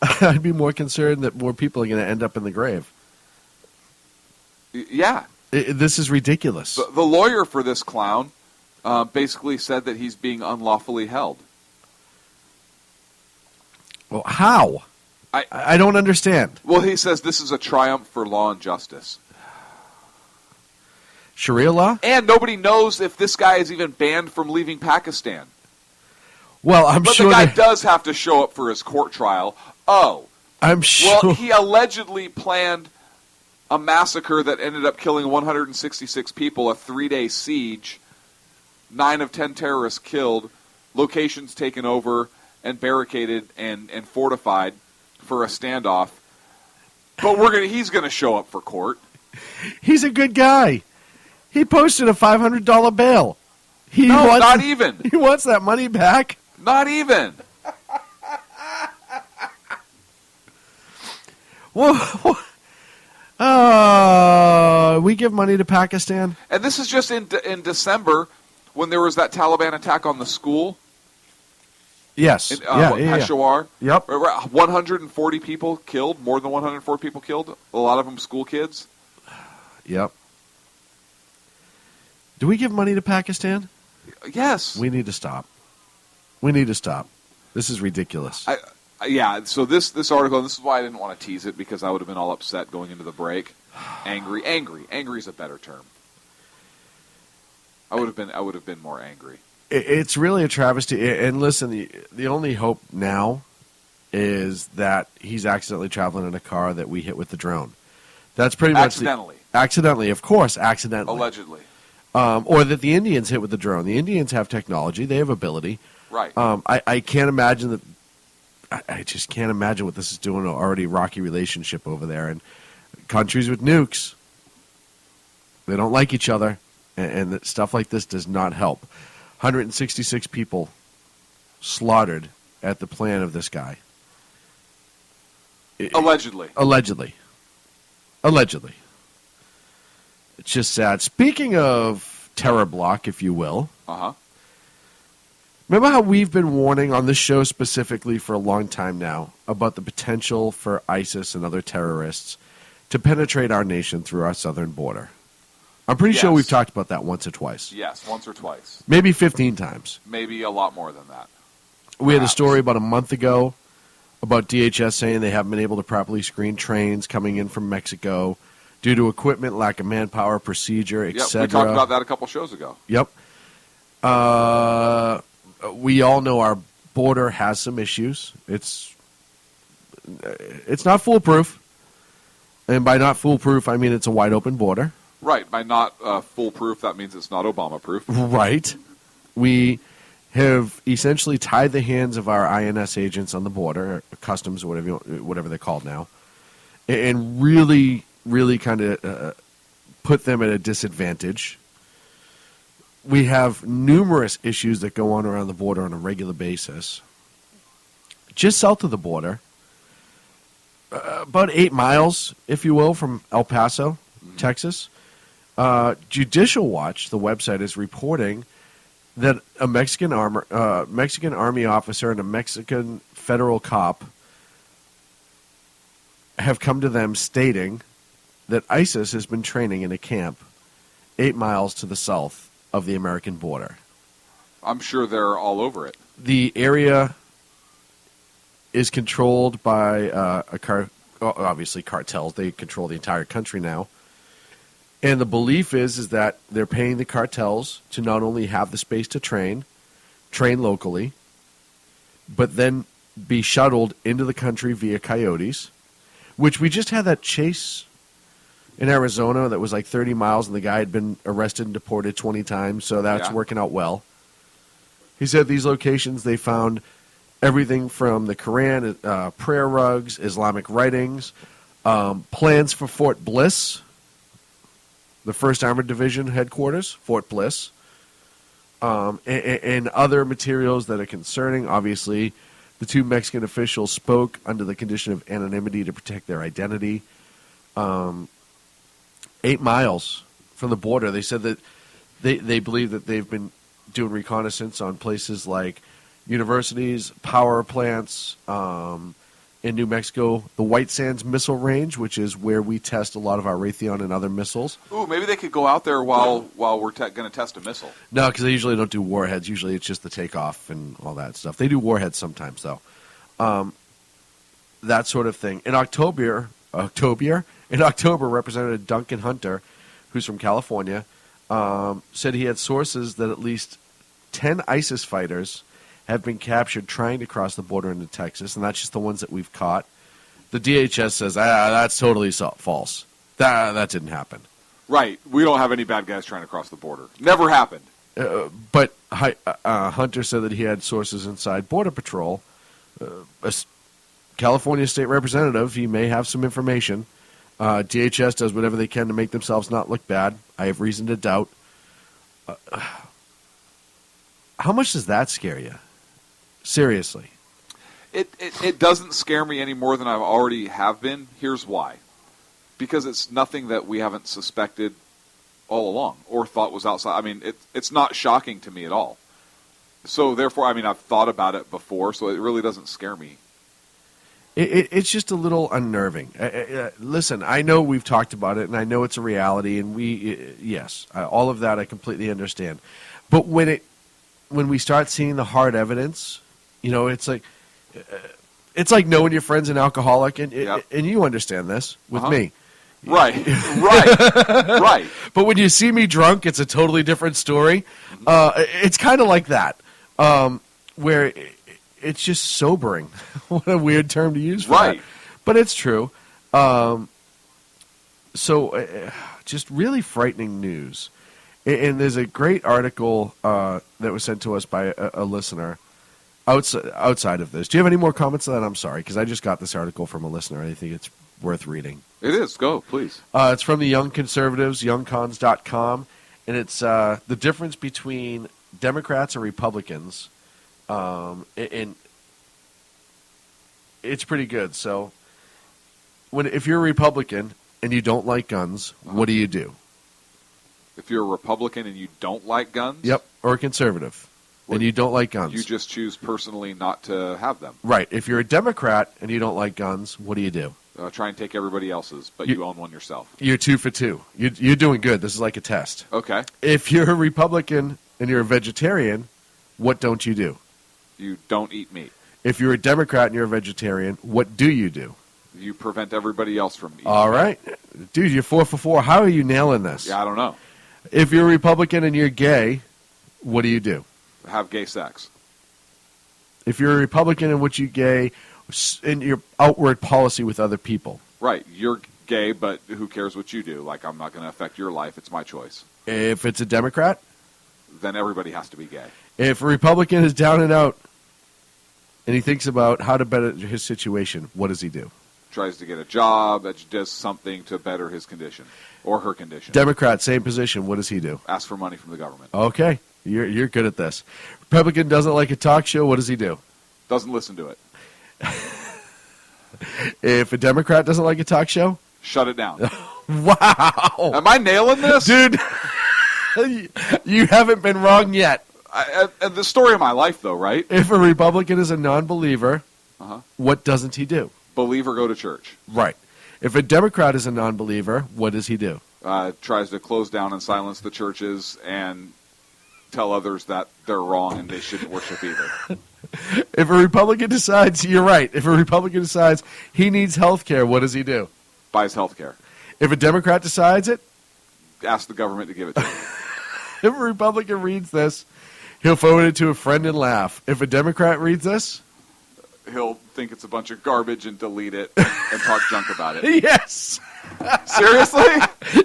Speaker 6: I'd be more concerned that more people are going to end up in the grave.
Speaker 5: Yeah.
Speaker 6: This is ridiculous.
Speaker 5: The lawyer for this clown basically said that he's being unlawfully held.
Speaker 6: Well, how? I don't understand.
Speaker 5: Well, he says this is a triumph for law and justice.
Speaker 6: Sharia law?
Speaker 5: And nobody knows if this guy is even banned from leaving Pakistan.
Speaker 6: Well, I'm
Speaker 5: but
Speaker 6: sure
Speaker 5: the guy does have to show up for his court trial. Oh.
Speaker 6: I'm sure.
Speaker 5: Well, he allegedly planned a massacre that ended up killing 166 people, a 3-day siege, 9 of 10 terrorists killed, locations taken over and barricaded and fortified for a standoff. But he's going to show up for court.
Speaker 6: He's a good guy. He posted a $500 bail.
Speaker 5: Not even.
Speaker 6: He wants that money back.
Speaker 5: Not even.
Speaker 6: We give money to Pakistan.
Speaker 5: And this is just in December when there was that Taliban attack on the school.
Speaker 6: Yes.
Speaker 5: In Peshawar.
Speaker 6: Yep.
Speaker 5: 140 people killed, more than 140 people killed, a lot of them school kids.
Speaker 6: Yep. Do we give money to Pakistan?
Speaker 5: Yes.
Speaker 6: We need to stop. This is ridiculous.
Speaker 5: So this article, and this is why I didn't want to tease it, because I would have been all upset going into the break. Angry is a better term. I would have been more angry.
Speaker 6: It's really a travesty. And listen, the only hope now is that he's accidentally traveling in a car that we hit with the drone. That's pretty much accidentally, of course, accidentally.
Speaker 5: Allegedly.
Speaker 6: Or that the Indians hit with the drone. The Indians have technology. They have ability.
Speaker 5: Right.
Speaker 6: I can't imagine that. I just can't imagine what this is doing to an already rocky relationship over there. And countries with nukes, they don't like each other. And stuff like this does not help. 166 people slaughtered at the plan of this guy.
Speaker 5: Allegedly. It's
Speaker 6: just sad. Speaking of terror block, if you will.
Speaker 5: Uh-huh.
Speaker 6: Remember how we've been warning on this show specifically for a long time now about the potential for ISIS and other terrorists to penetrate our nation through our southern border? I'm pretty sure we've talked about that once or twice.
Speaker 5: Yes, once or twice.
Speaker 6: Maybe 15 times.
Speaker 5: Maybe a lot more than that.
Speaker 6: We had a story about a month ago about DHS saying they haven't been able to properly screen trains coming in from Mexico due to equipment, lack of manpower, procedure, etc.
Speaker 5: We talked about that a couple shows ago.
Speaker 6: Yep. We all know our border has some issues. It's not foolproof. And by not foolproof, I mean it's a wide open border.
Speaker 5: Right. By not foolproof, that means it's not Obama-proof.
Speaker 6: Right. We have essentially tied the hands of our INS agents on the border, customs, or whatever they're called now, and really, really kind of put them at a disadvantage. We have numerous issues that go on around the border on a regular basis. Just south of the border, about 8 miles, if you will, from El Paso, Texas. Judicial Watch, the website, is reporting that a Mexican army officer and a Mexican federal cop have come to them stating that ISIS has been training in a camp 8 miles to the south of the American border.
Speaker 5: I'm sure they're all over it.
Speaker 6: The area is controlled by obviously cartels. They control the entire country now. And the belief is that they're paying the cartels to not only have the space to train locally, but then be shuttled into the country via coyotes, which we just had that chase in Arizona that was like 30 miles, and the guy had been arrested and deported 20 times, so that's working out well. He said these locations, they found everything from the Quran, prayer rugs, Islamic writings, plans for Fort Bliss, the 1st Armored Division headquarters, Fort Bliss, and other materials that are concerning. Obviously, the 2 Mexican officials spoke under the condition of anonymity to protect their identity. 8 miles from the border. They said that they believe that they've been doing reconnaissance on places like universities, power plants, in New Mexico, the White Sands Missile Range, which is where we test a lot of our Raytheon and other missiles.
Speaker 5: Ooh, maybe they could go out there while we're going to test a missile.
Speaker 6: No, because they usually don't do warheads. Usually it's just the takeoff and all that stuff. They do warheads sometimes, though. That sort of thing. In October, Representative Duncan Hunter, who's from California, said he had sources that at least 10 ISIS fighters have been captured trying to cross the border into Texas, and that's just the ones that we've caught. The DHS says, that's totally false. That didn't happen.
Speaker 5: Right. We don't have any bad guys trying to cross the border. Never happened.
Speaker 6: But Hunter said that he had sources inside Border Patrol. A California state representative, he may have some information. DHS does whatever they can to make themselves not look bad. I have reason to doubt. How much does that scare you? Seriously.
Speaker 5: It doesn't scare me any more than I already have been. Here's why. Because it's nothing that we haven't suspected all along or thought was outside. I mean, it's not shocking to me at all. So therefore, I mean, I've thought about it before, so it really doesn't scare me.
Speaker 6: It's just a little unnerving. Listen, I know we've talked about it, and I know it's a reality, and yes, all of that I completely understand. But when we start seeing the hard evidence, it's like knowing your friend's an alcoholic, and you understand this with me.
Speaker 5: Right. Right.
Speaker 6: But when you see me drunk, it's a totally different story. It's kind of like that, where it's just sobering. What a weird term to use for that. But it's true. Just really frightening news. And there's a great article that was sent to us by a listener outside of this. Do you have any more comments on that? I'm sorry, because I just got this article from a listener, and I think it's worth reading.
Speaker 5: It is. Go, please.
Speaker 6: It's from the Young Conservatives, youngcons.com, and it's the difference between Democrats and Republicans. And it's pretty good. So if you're a Republican and you don't like guns, what do you do?
Speaker 5: If you're a Republican and you don't like guns?
Speaker 6: Yep, or a conservative, and you don't like guns.
Speaker 5: You just choose personally not to have them.
Speaker 6: Right. If you're a Democrat and you don't like guns, what do you do?
Speaker 5: Try and take everybody else's, but you own one yourself.
Speaker 6: You're 2 for 2. You're doing good. This is like a test.
Speaker 5: Okay.
Speaker 6: If you're a Republican and you're a vegetarian, what don't you do?
Speaker 5: You don't eat meat.
Speaker 6: If you're a Democrat and you're a vegetarian, what do you do?
Speaker 5: You prevent everybody else from eating.
Speaker 6: All right. Dude, you're 4 for 4. How are you nailing this?
Speaker 5: Yeah, I don't know.
Speaker 6: If you're a Republican and you're gay, what do you do?
Speaker 5: Have gay sex.
Speaker 6: If you're a Republican and what you gay, in your outward policy with other people.
Speaker 5: Right. You're gay, but who cares what you do? Like, I'm not going to affect your life. It's my choice.
Speaker 6: If it's a Democrat?
Speaker 5: Then everybody has to be gay.
Speaker 6: If a Republican is down and out and he thinks about how to better his situation, what does he do?
Speaker 5: Tries to get a job, does something to better his condition or her condition.
Speaker 6: Democrat, same position. What does he do?
Speaker 5: Ask for money from the government.
Speaker 6: Okay. You're good at this. Republican doesn't like a talk show. What does he do?
Speaker 5: Doesn't listen to it.
Speaker 6: If a Democrat doesn't like a talk show,
Speaker 5: Shut it down.
Speaker 6: Wow.
Speaker 5: Am I nailing this?
Speaker 6: Dude, you haven't been wrong yet.
Speaker 5: The story of my life, though, right?
Speaker 6: If a Republican is a non-believer,
Speaker 5: Uh-huh.
Speaker 6: what doesn't he do?
Speaker 5: Believe or go to church.
Speaker 6: Right. If a Democrat is a non-believer, what does he do?
Speaker 5: Tries to close down and silence the churches and tell others that they're wrong and they shouldn't worship either.
Speaker 6: If a Republican decides, you're right, if a Republican decides he needs health care, what does he do?
Speaker 5: Buys health care.
Speaker 6: If a Democrat decides it,
Speaker 5: Ask the government to give it to him.
Speaker 6: if a Republican reads this, he'll forward it to a friend and laugh. If a Democrat reads this,
Speaker 5: He'll think it's a bunch of garbage and delete it and talk junk about it.
Speaker 6: yes.
Speaker 5: Seriously?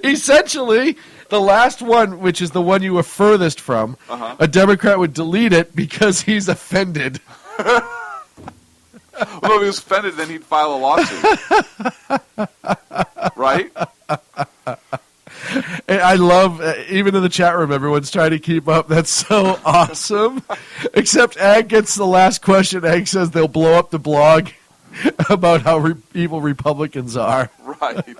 Speaker 6: Essentially, the last one, which is the one you were furthest from,
Speaker 5: Uh-huh.
Speaker 6: a Democrat would delete it because he's offended.
Speaker 5: Well, if he was offended, then he'd file a lawsuit. Right?
Speaker 6: And I love, even in the chat room, everyone's trying to keep up. That's so awesome. Except Ag gets the last question. Ag says they'll blow up the blog about how evil Republicans are.
Speaker 5: Right.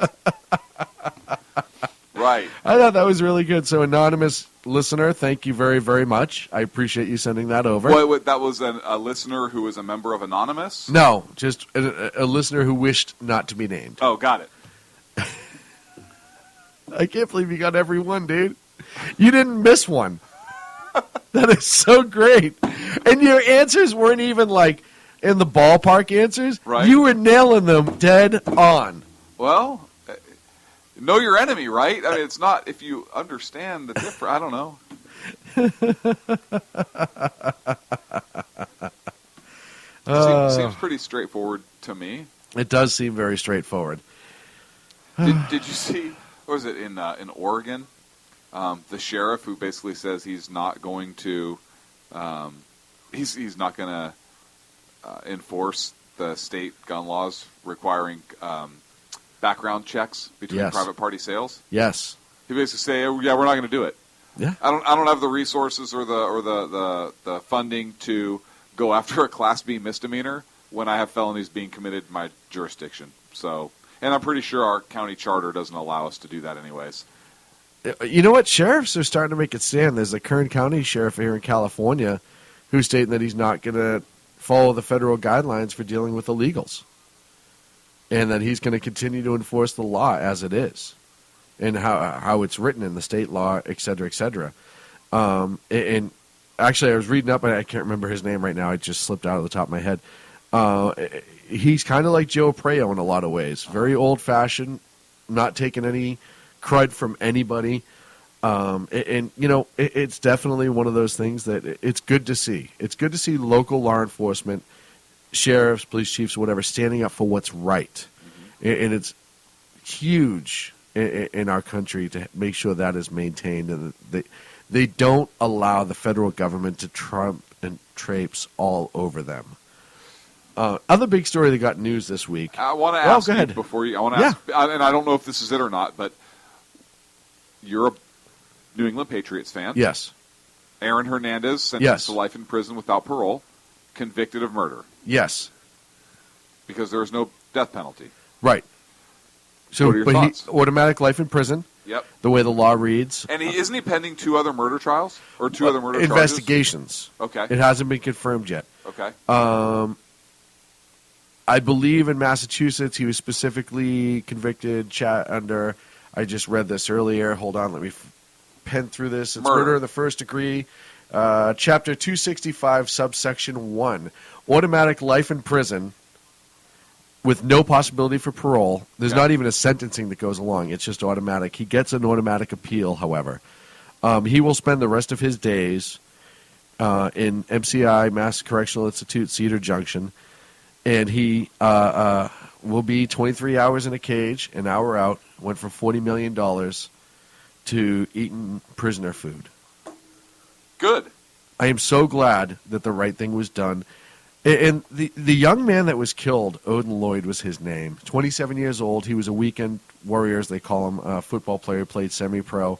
Speaker 5: Right.
Speaker 6: I thought that was really good. So, anonymous listener, thank you very, very much. I appreciate you sending that over.
Speaker 5: Wait, that was a listener who was a member of Anonymous?
Speaker 6: No, just a listener who wished not to be named.
Speaker 5: Oh, got it.
Speaker 6: I can't believe you got every one, dude. You didn't miss one. That is so great. And your answers weren't even like in the ballpark answers.
Speaker 5: Right.
Speaker 6: You were nailing them dead on.
Speaker 5: Well, know your enemy, right? I mean, it's not if you understand the difference. I don't know. Seems pretty straightforward to me.
Speaker 6: It does seem very straightforward.
Speaker 5: Did you see? What was it in Oregon? The sheriff who basically says he's not going to he's not going to enforce the state gun laws requiring background checks between
Speaker 6: Yes.
Speaker 5: private party sales.
Speaker 6: Yes.
Speaker 5: He basically say, "Yeah, we're not going to do it."
Speaker 6: Yeah.
Speaker 5: I don't have the resources or the funding to go after a Class B misdemeanor when I have felonies being committed in my jurisdiction. So, and I'm pretty sure our county charter doesn't allow us to do that anyways.
Speaker 6: You know what? Sheriffs are starting to make it stand. There's a Kern County sheriff here in California who's stating that he's not going to follow the federal guidelines for dealing with illegals, and that he's going to continue to enforce the law as it is, and how it's written in the state law, et cetera, et cetera. And actually, I was reading up, and I can't remember his name right now. It just slipped out of the top of my head. He's kind of like Joe Preo in a lot of ways. Very old-fashioned, not taking any crud from anybody. And you know, it's definitely one of those things that it's good to see. It's good to see local law enforcement, sheriffs, police chiefs, whatever, standing up for what's right. And it's huge in our country to make sure that is maintained, and they don't allow the federal government to trump and traipse all over them. Other big story that got news this week.
Speaker 5: I want to ask
Speaker 6: go
Speaker 5: you
Speaker 6: ahead.
Speaker 5: before you. I want to ask, and I don't know if this is it or not, but you're a New England Patriots fan.
Speaker 6: Yes.
Speaker 5: Aaron Hernandez sentenced
Speaker 6: Yes.
Speaker 5: to life in prison without parole, convicted of murder
Speaker 6: Yes.
Speaker 5: because there is no death penalty.
Speaker 6: Right. So,
Speaker 5: What are your
Speaker 6: but
Speaker 5: thoughts?
Speaker 6: automatic life in prison.
Speaker 5: Yep.
Speaker 6: The way the law reads.
Speaker 5: And isn't he pending two other murder trials or two other murder
Speaker 6: investigations.
Speaker 5: Okay.
Speaker 6: It hasn't been confirmed yet.
Speaker 5: Okay.
Speaker 6: I believe in Massachusetts he was specifically convicted under. I just read this earlier. Hold on, let me pen through this. It's murder in the first degree. Chapter 265, subsection 1. Automatic life in prison with no possibility for parole. There's not even a sentencing that goes along. It's just automatic. He gets an automatic appeal, however. He will spend the rest of his days in MCI, Mass Correctional Institute, Cedar Junction, and he will be 23 hours in a cage, an hour out, went from $40 million to eating prisoner food.
Speaker 5: Good.
Speaker 6: I am so glad that the right thing was done. And the young man that was killed, Odin Lloyd was his name, 27 years old. He was a weekend warrior, as they call him, a football player, played semi-pro,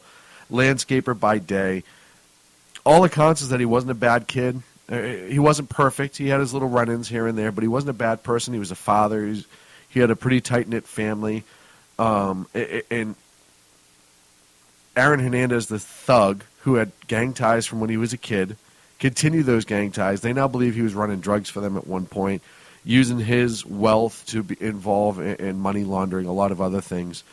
Speaker 6: landscaper by day. All accounts is that he wasn't a bad kid. He wasn't perfect. He had his little run-ins here and there, but he wasn't a bad person. He was a father. He had a pretty tight-knit family. And Aaron Hernandez, the thug, who had gang ties from when he was a kid, continued those gang ties. They now believe he was running drugs for them at one point, using his wealth to be involved in money laundering, a lot of other things.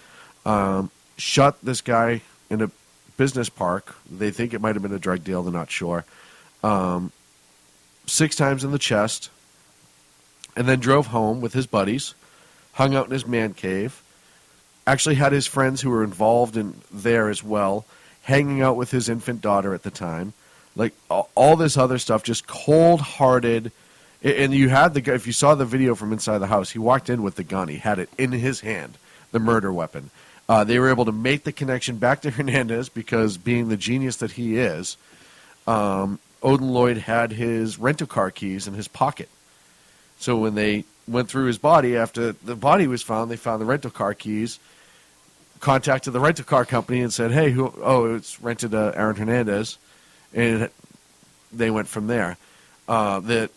Speaker 6: Shot this guy in a business park. They think it might have been a drug deal. They're not sure. 6 times in the chest, and then drove home with his buddies, hung out in his man cave, actually had his friends who were involved in there as well, hanging out with his infant daughter at the time. Like, all this other stuff, just cold-hearted. And you had the guy, if you saw the video from inside the house, he walked in with the gun. He had it in his hand, the murder weapon. They were able to make the connection back to Hernandez because, being the genius that he is, Odin Lloyd had his rental car keys in his pocket. So when they went through his body, after the body was found, they found the rental car keys, contacted the rental car company and said, hey, it's rented Aaron Hernandez, and they went from there. The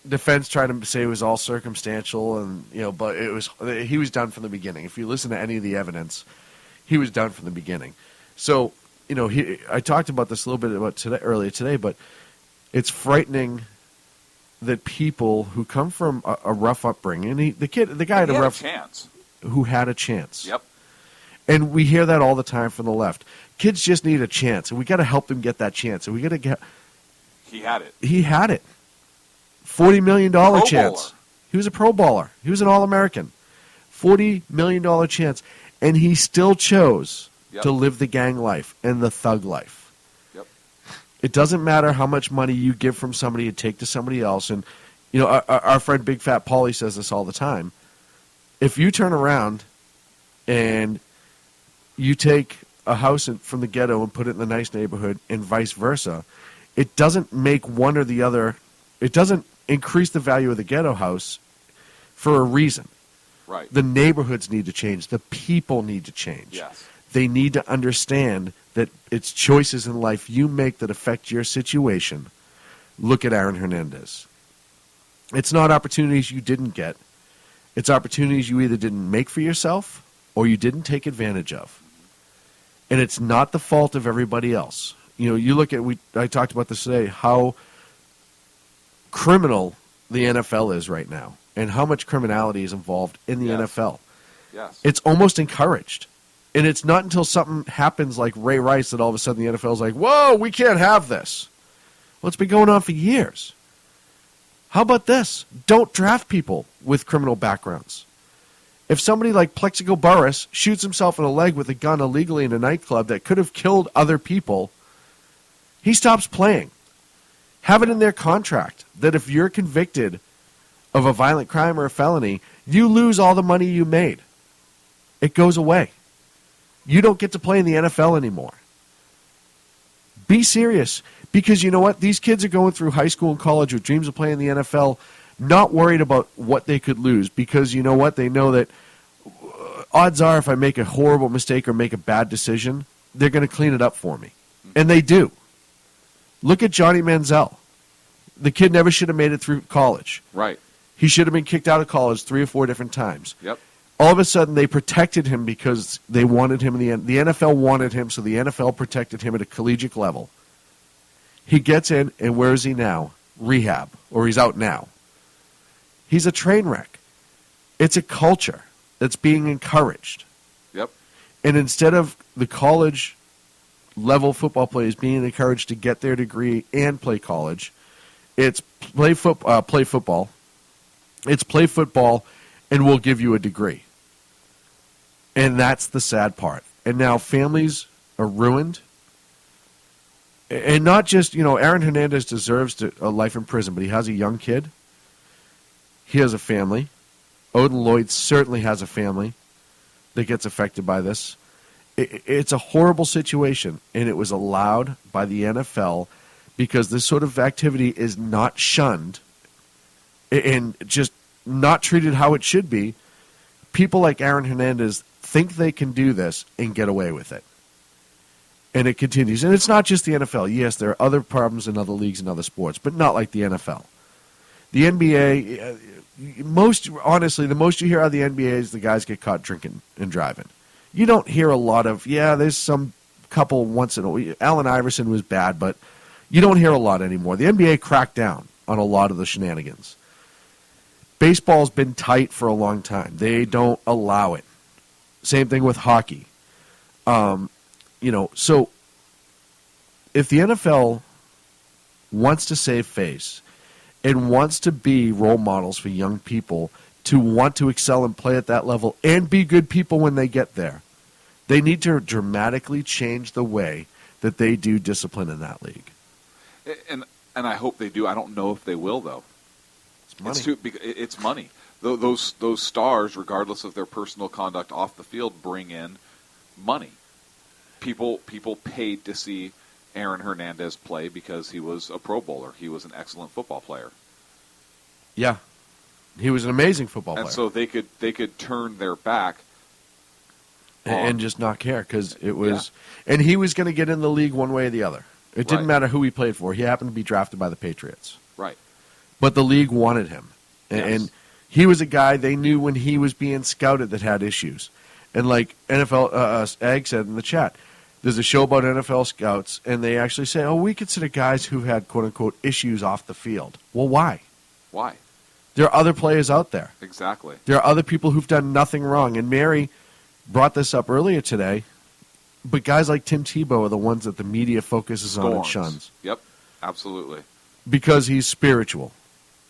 Speaker 6: defense tried to say it was all circumstantial, and but he was done from the beginning. If you listen to any of the evidence, he was done from the beginning. So, I talked about this a little bit earlier today, but it's frightening that people who come from a rough upbringing, and the guy had a rough
Speaker 5: chance,
Speaker 6: who had a chance.
Speaker 5: Yep.
Speaker 6: And we hear that all the time from the left. Kids just need a chance, and we got to help them get that chance. And we got to get.
Speaker 5: He had it.
Speaker 6: He had it. $40 million chance. He was a Pro Bowler. He was an All-American. $40 million chance, and he still chose to live the gang life and the thug life.
Speaker 5: Yep.
Speaker 6: It doesn't matter how much money you give from somebody and take to somebody else. And our friend Big Fat Paulie says this all the time. If you turn around and you take a house from the ghetto and put it in the nice neighborhood and vice versa, it doesn't make one or the other. It doesn't increase the value of the ghetto house for a reason.
Speaker 5: Right.
Speaker 6: The neighborhoods need to change. The people need to change.
Speaker 5: Yes.
Speaker 6: They need to understand that it's choices in life you make that affect your situation. Look at Aaron Hernandez. It's not opportunities you didn't get. It's opportunities you either didn't make for yourself or you didn't take advantage of. And it's not the fault of everybody else. You look at, I talked about this today, how criminal the NFL is right now and how much criminality is involved in the NFL.
Speaker 5: Yes.
Speaker 6: It's almost encouraged. And it's not until something happens like Ray Rice that all of a sudden the NFL is like, whoa, we can't have this. Well, it's been going on for years. How about this? Don't draft people with criminal backgrounds. If somebody like Plexico Burress shoots himself in the leg with a gun illegally in a nightclub that could have killed other people, he stops playing. Have it in their contract that if you're convicted of a violent crime or a felony, you lose all the money you made. It goes away. You don't get to play in the NFL anymore. Be serious, because you know what? These kids are going through high school and college with dreams of playing in the NFL, not worried about what they could lose, because you know what? They know that odds are if I make a horrible mistake or make a bad decision, they're going to clean it up for me. And they do. Look at Johnny Manziel. The kid never should have made it through college.
Speaker 5: Right.
Speaker 6: He should have been kicked out of college 3 or 4 different times.
Speaker 5: Yep.
Speaker 6: All of a sudden, they protected him because they wanted him in the end. The NFL wanted him, so the NFL protected him at a collegiate level. He gets in, and where is he now? Rehab, or he's out now. He's a train wreck. It's a culture that's being encouraged.
Speaker 5: Yep.
Speaker 6: And instead of the college level football players being encouraged to get their degree and play college, it's play football. It's play football, and we'll give you a degree. And that's the sad part. And now families are ruined. And not just, Aaron Hernandez deserves a life in prison, but he has a young kid. He has a family. Odin Lloyd certainly has a family that gets affected by this. It's a horrible situation, and it was allowed by the NFL because this sort of activity is not shunned and just not treated how it should be. People like Aaron Hernandez think they can do this and get away with it. And it continues. And it's not just the NFL. Yes, there are other problems in other leagues and other sports, but not like the NFL. The NBA, honestly, the most you hear out of the NBA is the guys get caught drinking and driving. You don't hear a lot of, there's some couple once in a while. Allen Iverson was bad, but you don't hear a lot anymore. The NBA cracked down on a lot of the shenanigans. Baseball's been tight for a long time. They don't allow it. Same thing with hockey. So if the NFL wants to save face and wants to be role models for young people to want to excel and play at that level and be good people when they get there, they need to dramatically change the way that they do discipline in that league.
Speaker 5: And I hope they do. I don't know if they will, though.
Speaker 6: It's money.
Speaker 5: It's money. Those stars, regardless of their personal conduct off the field, bring in money. People paid to see Aaron Hernandez play because he was a Pro Bowler. He was an excellent football player.
Speaker 6: Yeah, he was an amazing football player.
Speaker 5: And so they could turn their back
Speaker 6: and just not care because it was. Yeah. And he was going to get in the league one way or the other. It didn't matter who he played for. He happened to be drafted by the Patriots.
Speaker 5: Right.
Speaker 6: But the league wanted him. And he was a guy they knew when he was being scouted that had issues. And like NFL Ag said in the chat, there's a show about NFL scouts, and they actually say, we consider guys who had, quote-unquote, issues off the field. Well, why?
Speaker 5: Why?
Speaker 6: There are other players out there.
Speaker 5: Exactly.
Speaker 6: There are other people who've done nothing wrong. And Mary brought this up earlier today, but guys like Tim Tebow are the ones that the media focuses on and shuns.
Speaker 5: Yep, absolutely.
Speaker 6: Because he's spiritual.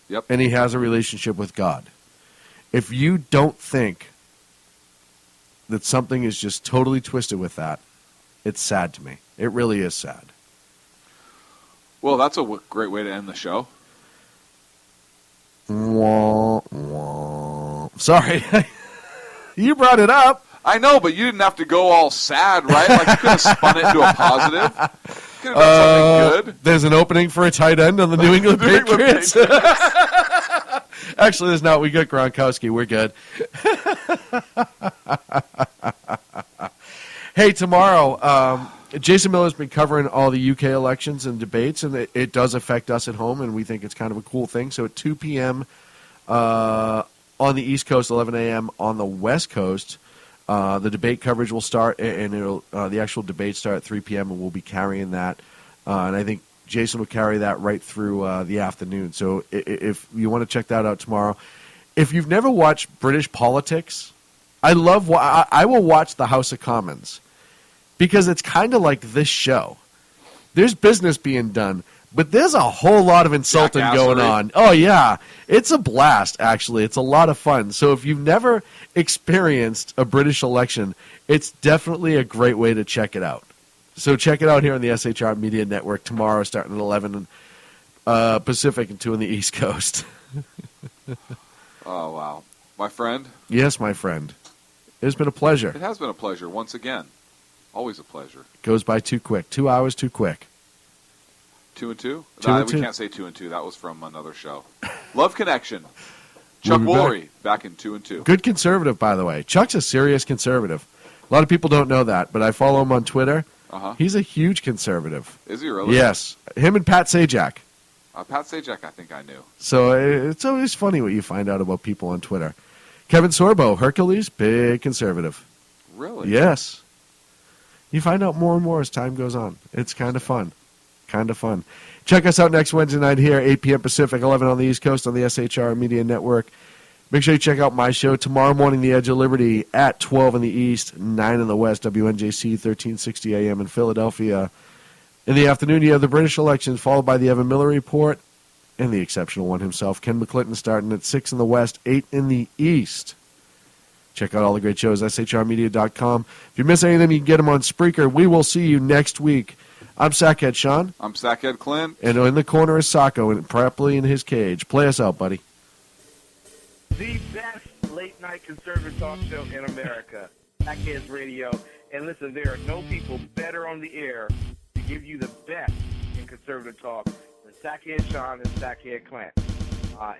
Speaker 5: Yep.
Speaker 6: And he has a relationship with God. If you don't think that something is just totally twisted with that, it's sad to me. It really is sad.
Speaker 5: Well, that's a great way to end the show.
Speaker 6: Wah, wah. Sorry. You brought it up.
Speaker 5: I know, but you didn't have to go all sad, right? Like you could have spun it into a positive. Could have done something good.
Speaker 6: There's an opening for a tight end on the New England Patriots. Actually, there's not. We got Gronkowski. We're good. Hey, tomorrow, Jason Miller's been covering all the UK elections and debates, and it does affect us at home, and we think it's kind of a cool thing. So at 2 p.m. On the East Coast, 11 a.m. on the West Coast, the debate coverage will start, and the actual debates start at 3 p.m., and we'll be carrying that. And I think Jason will carry that right through the afternoon. So if you want to check that out tomorrow. If you've never watched British politics, I will watch the House of Commons because it's kind of like this show. There's business being done, but there's a whole lot of insulting going on. Oh, yeah. It's a blast, actually. It's a lot of fun. So if you've never experienced a British election, it's definitely a great way to check it out. So check it out here on the SHR Media Network tomorrow starting at 11 Pacific and 2 on the East Coast.
Speaker 5: Oh, wow. My friend?
Speaker 6: Yes, my friend. It's been a pleasure.
Speaker 5: It has been a pleasure once again. Always a pleasure.
Speaker 6: Goes by too quick. 2 hours too quick.
Speaker 5: 2 and 2?
Speaker 6: Two and
Speaker 5: we
Speaker 6: two.
Speaker 5: Can't say 2 and 2. That was from another show. Love Connection. Chuck Woolery back in 2 and 2.
Speaker 6: Good conservative, by the way. Chuck's a serious conservative. A lot of people don't know that, but I follow him on Twitter.
Speaker 5: Uh-huh.
Speaker 6: He's a huge conservative.
Speaker 5: Is he really?
Speaker 6: Yes. Him and Pat Sajak.
Speaker 5: Pat Sajak, I think I knew.
Speaker 6: So it's always funny what you find out about people on Twitter. Kevin Sorbo, Hercules, big conservative.
Speaker 5: Really?
Speaker 6: Yes. You find out more and more as time goes on. It's kind of fun. Kind of fun. Check us out next Wednesday night here, 8 p.m. Pacific, 11 on the East Coast on the SHR Media Network. Make sure you check out my show tomorrow morning, The Edge of Liberty, at 12 in the East, 9 in the West, WNJC, 1360 AM in Philadelphia. In the afternoon, you have the British elections, followed by the Evan Miller Report, and the exceptional one himself, Ken McClinton, starting at 6 in the West, 8 in the East. Check out all the great shows, shrmedia.com. If you miss any of them, you can get them on Spreaker. We will see you next week. I'm Sackhead Sean.
Speaker 5: I'm Sackhead Clint.
Speaker 6: And in the corner is Sacco, and properly in his cage. Play us out, buddy.
Speaker 1: The best late-night conservative talk show in America, Sackheads Radio. And listen, there are no people better on the air to give you the best in conservative talk than Sackhead Sean and Sackhead Clint.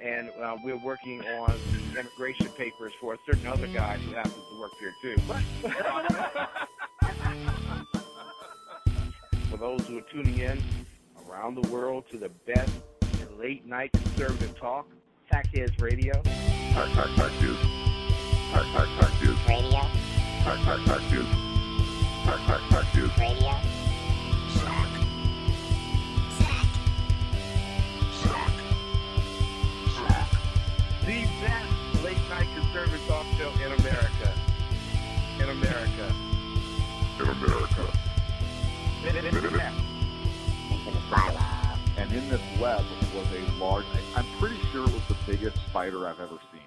Speaker 1: And we're working on immigration papers for a certain other guy who happens to work here, too. For those who are tuning in around the world to the best in late night conservative talk, Sackheads Radio.
Speaker 2: Sackheads Radio.
Speaker 1: The best late night conservative talk show in America. In America.
Speaker 4: And in this web was a large, I'm pretty sure it was the biggest spider I've ever seen.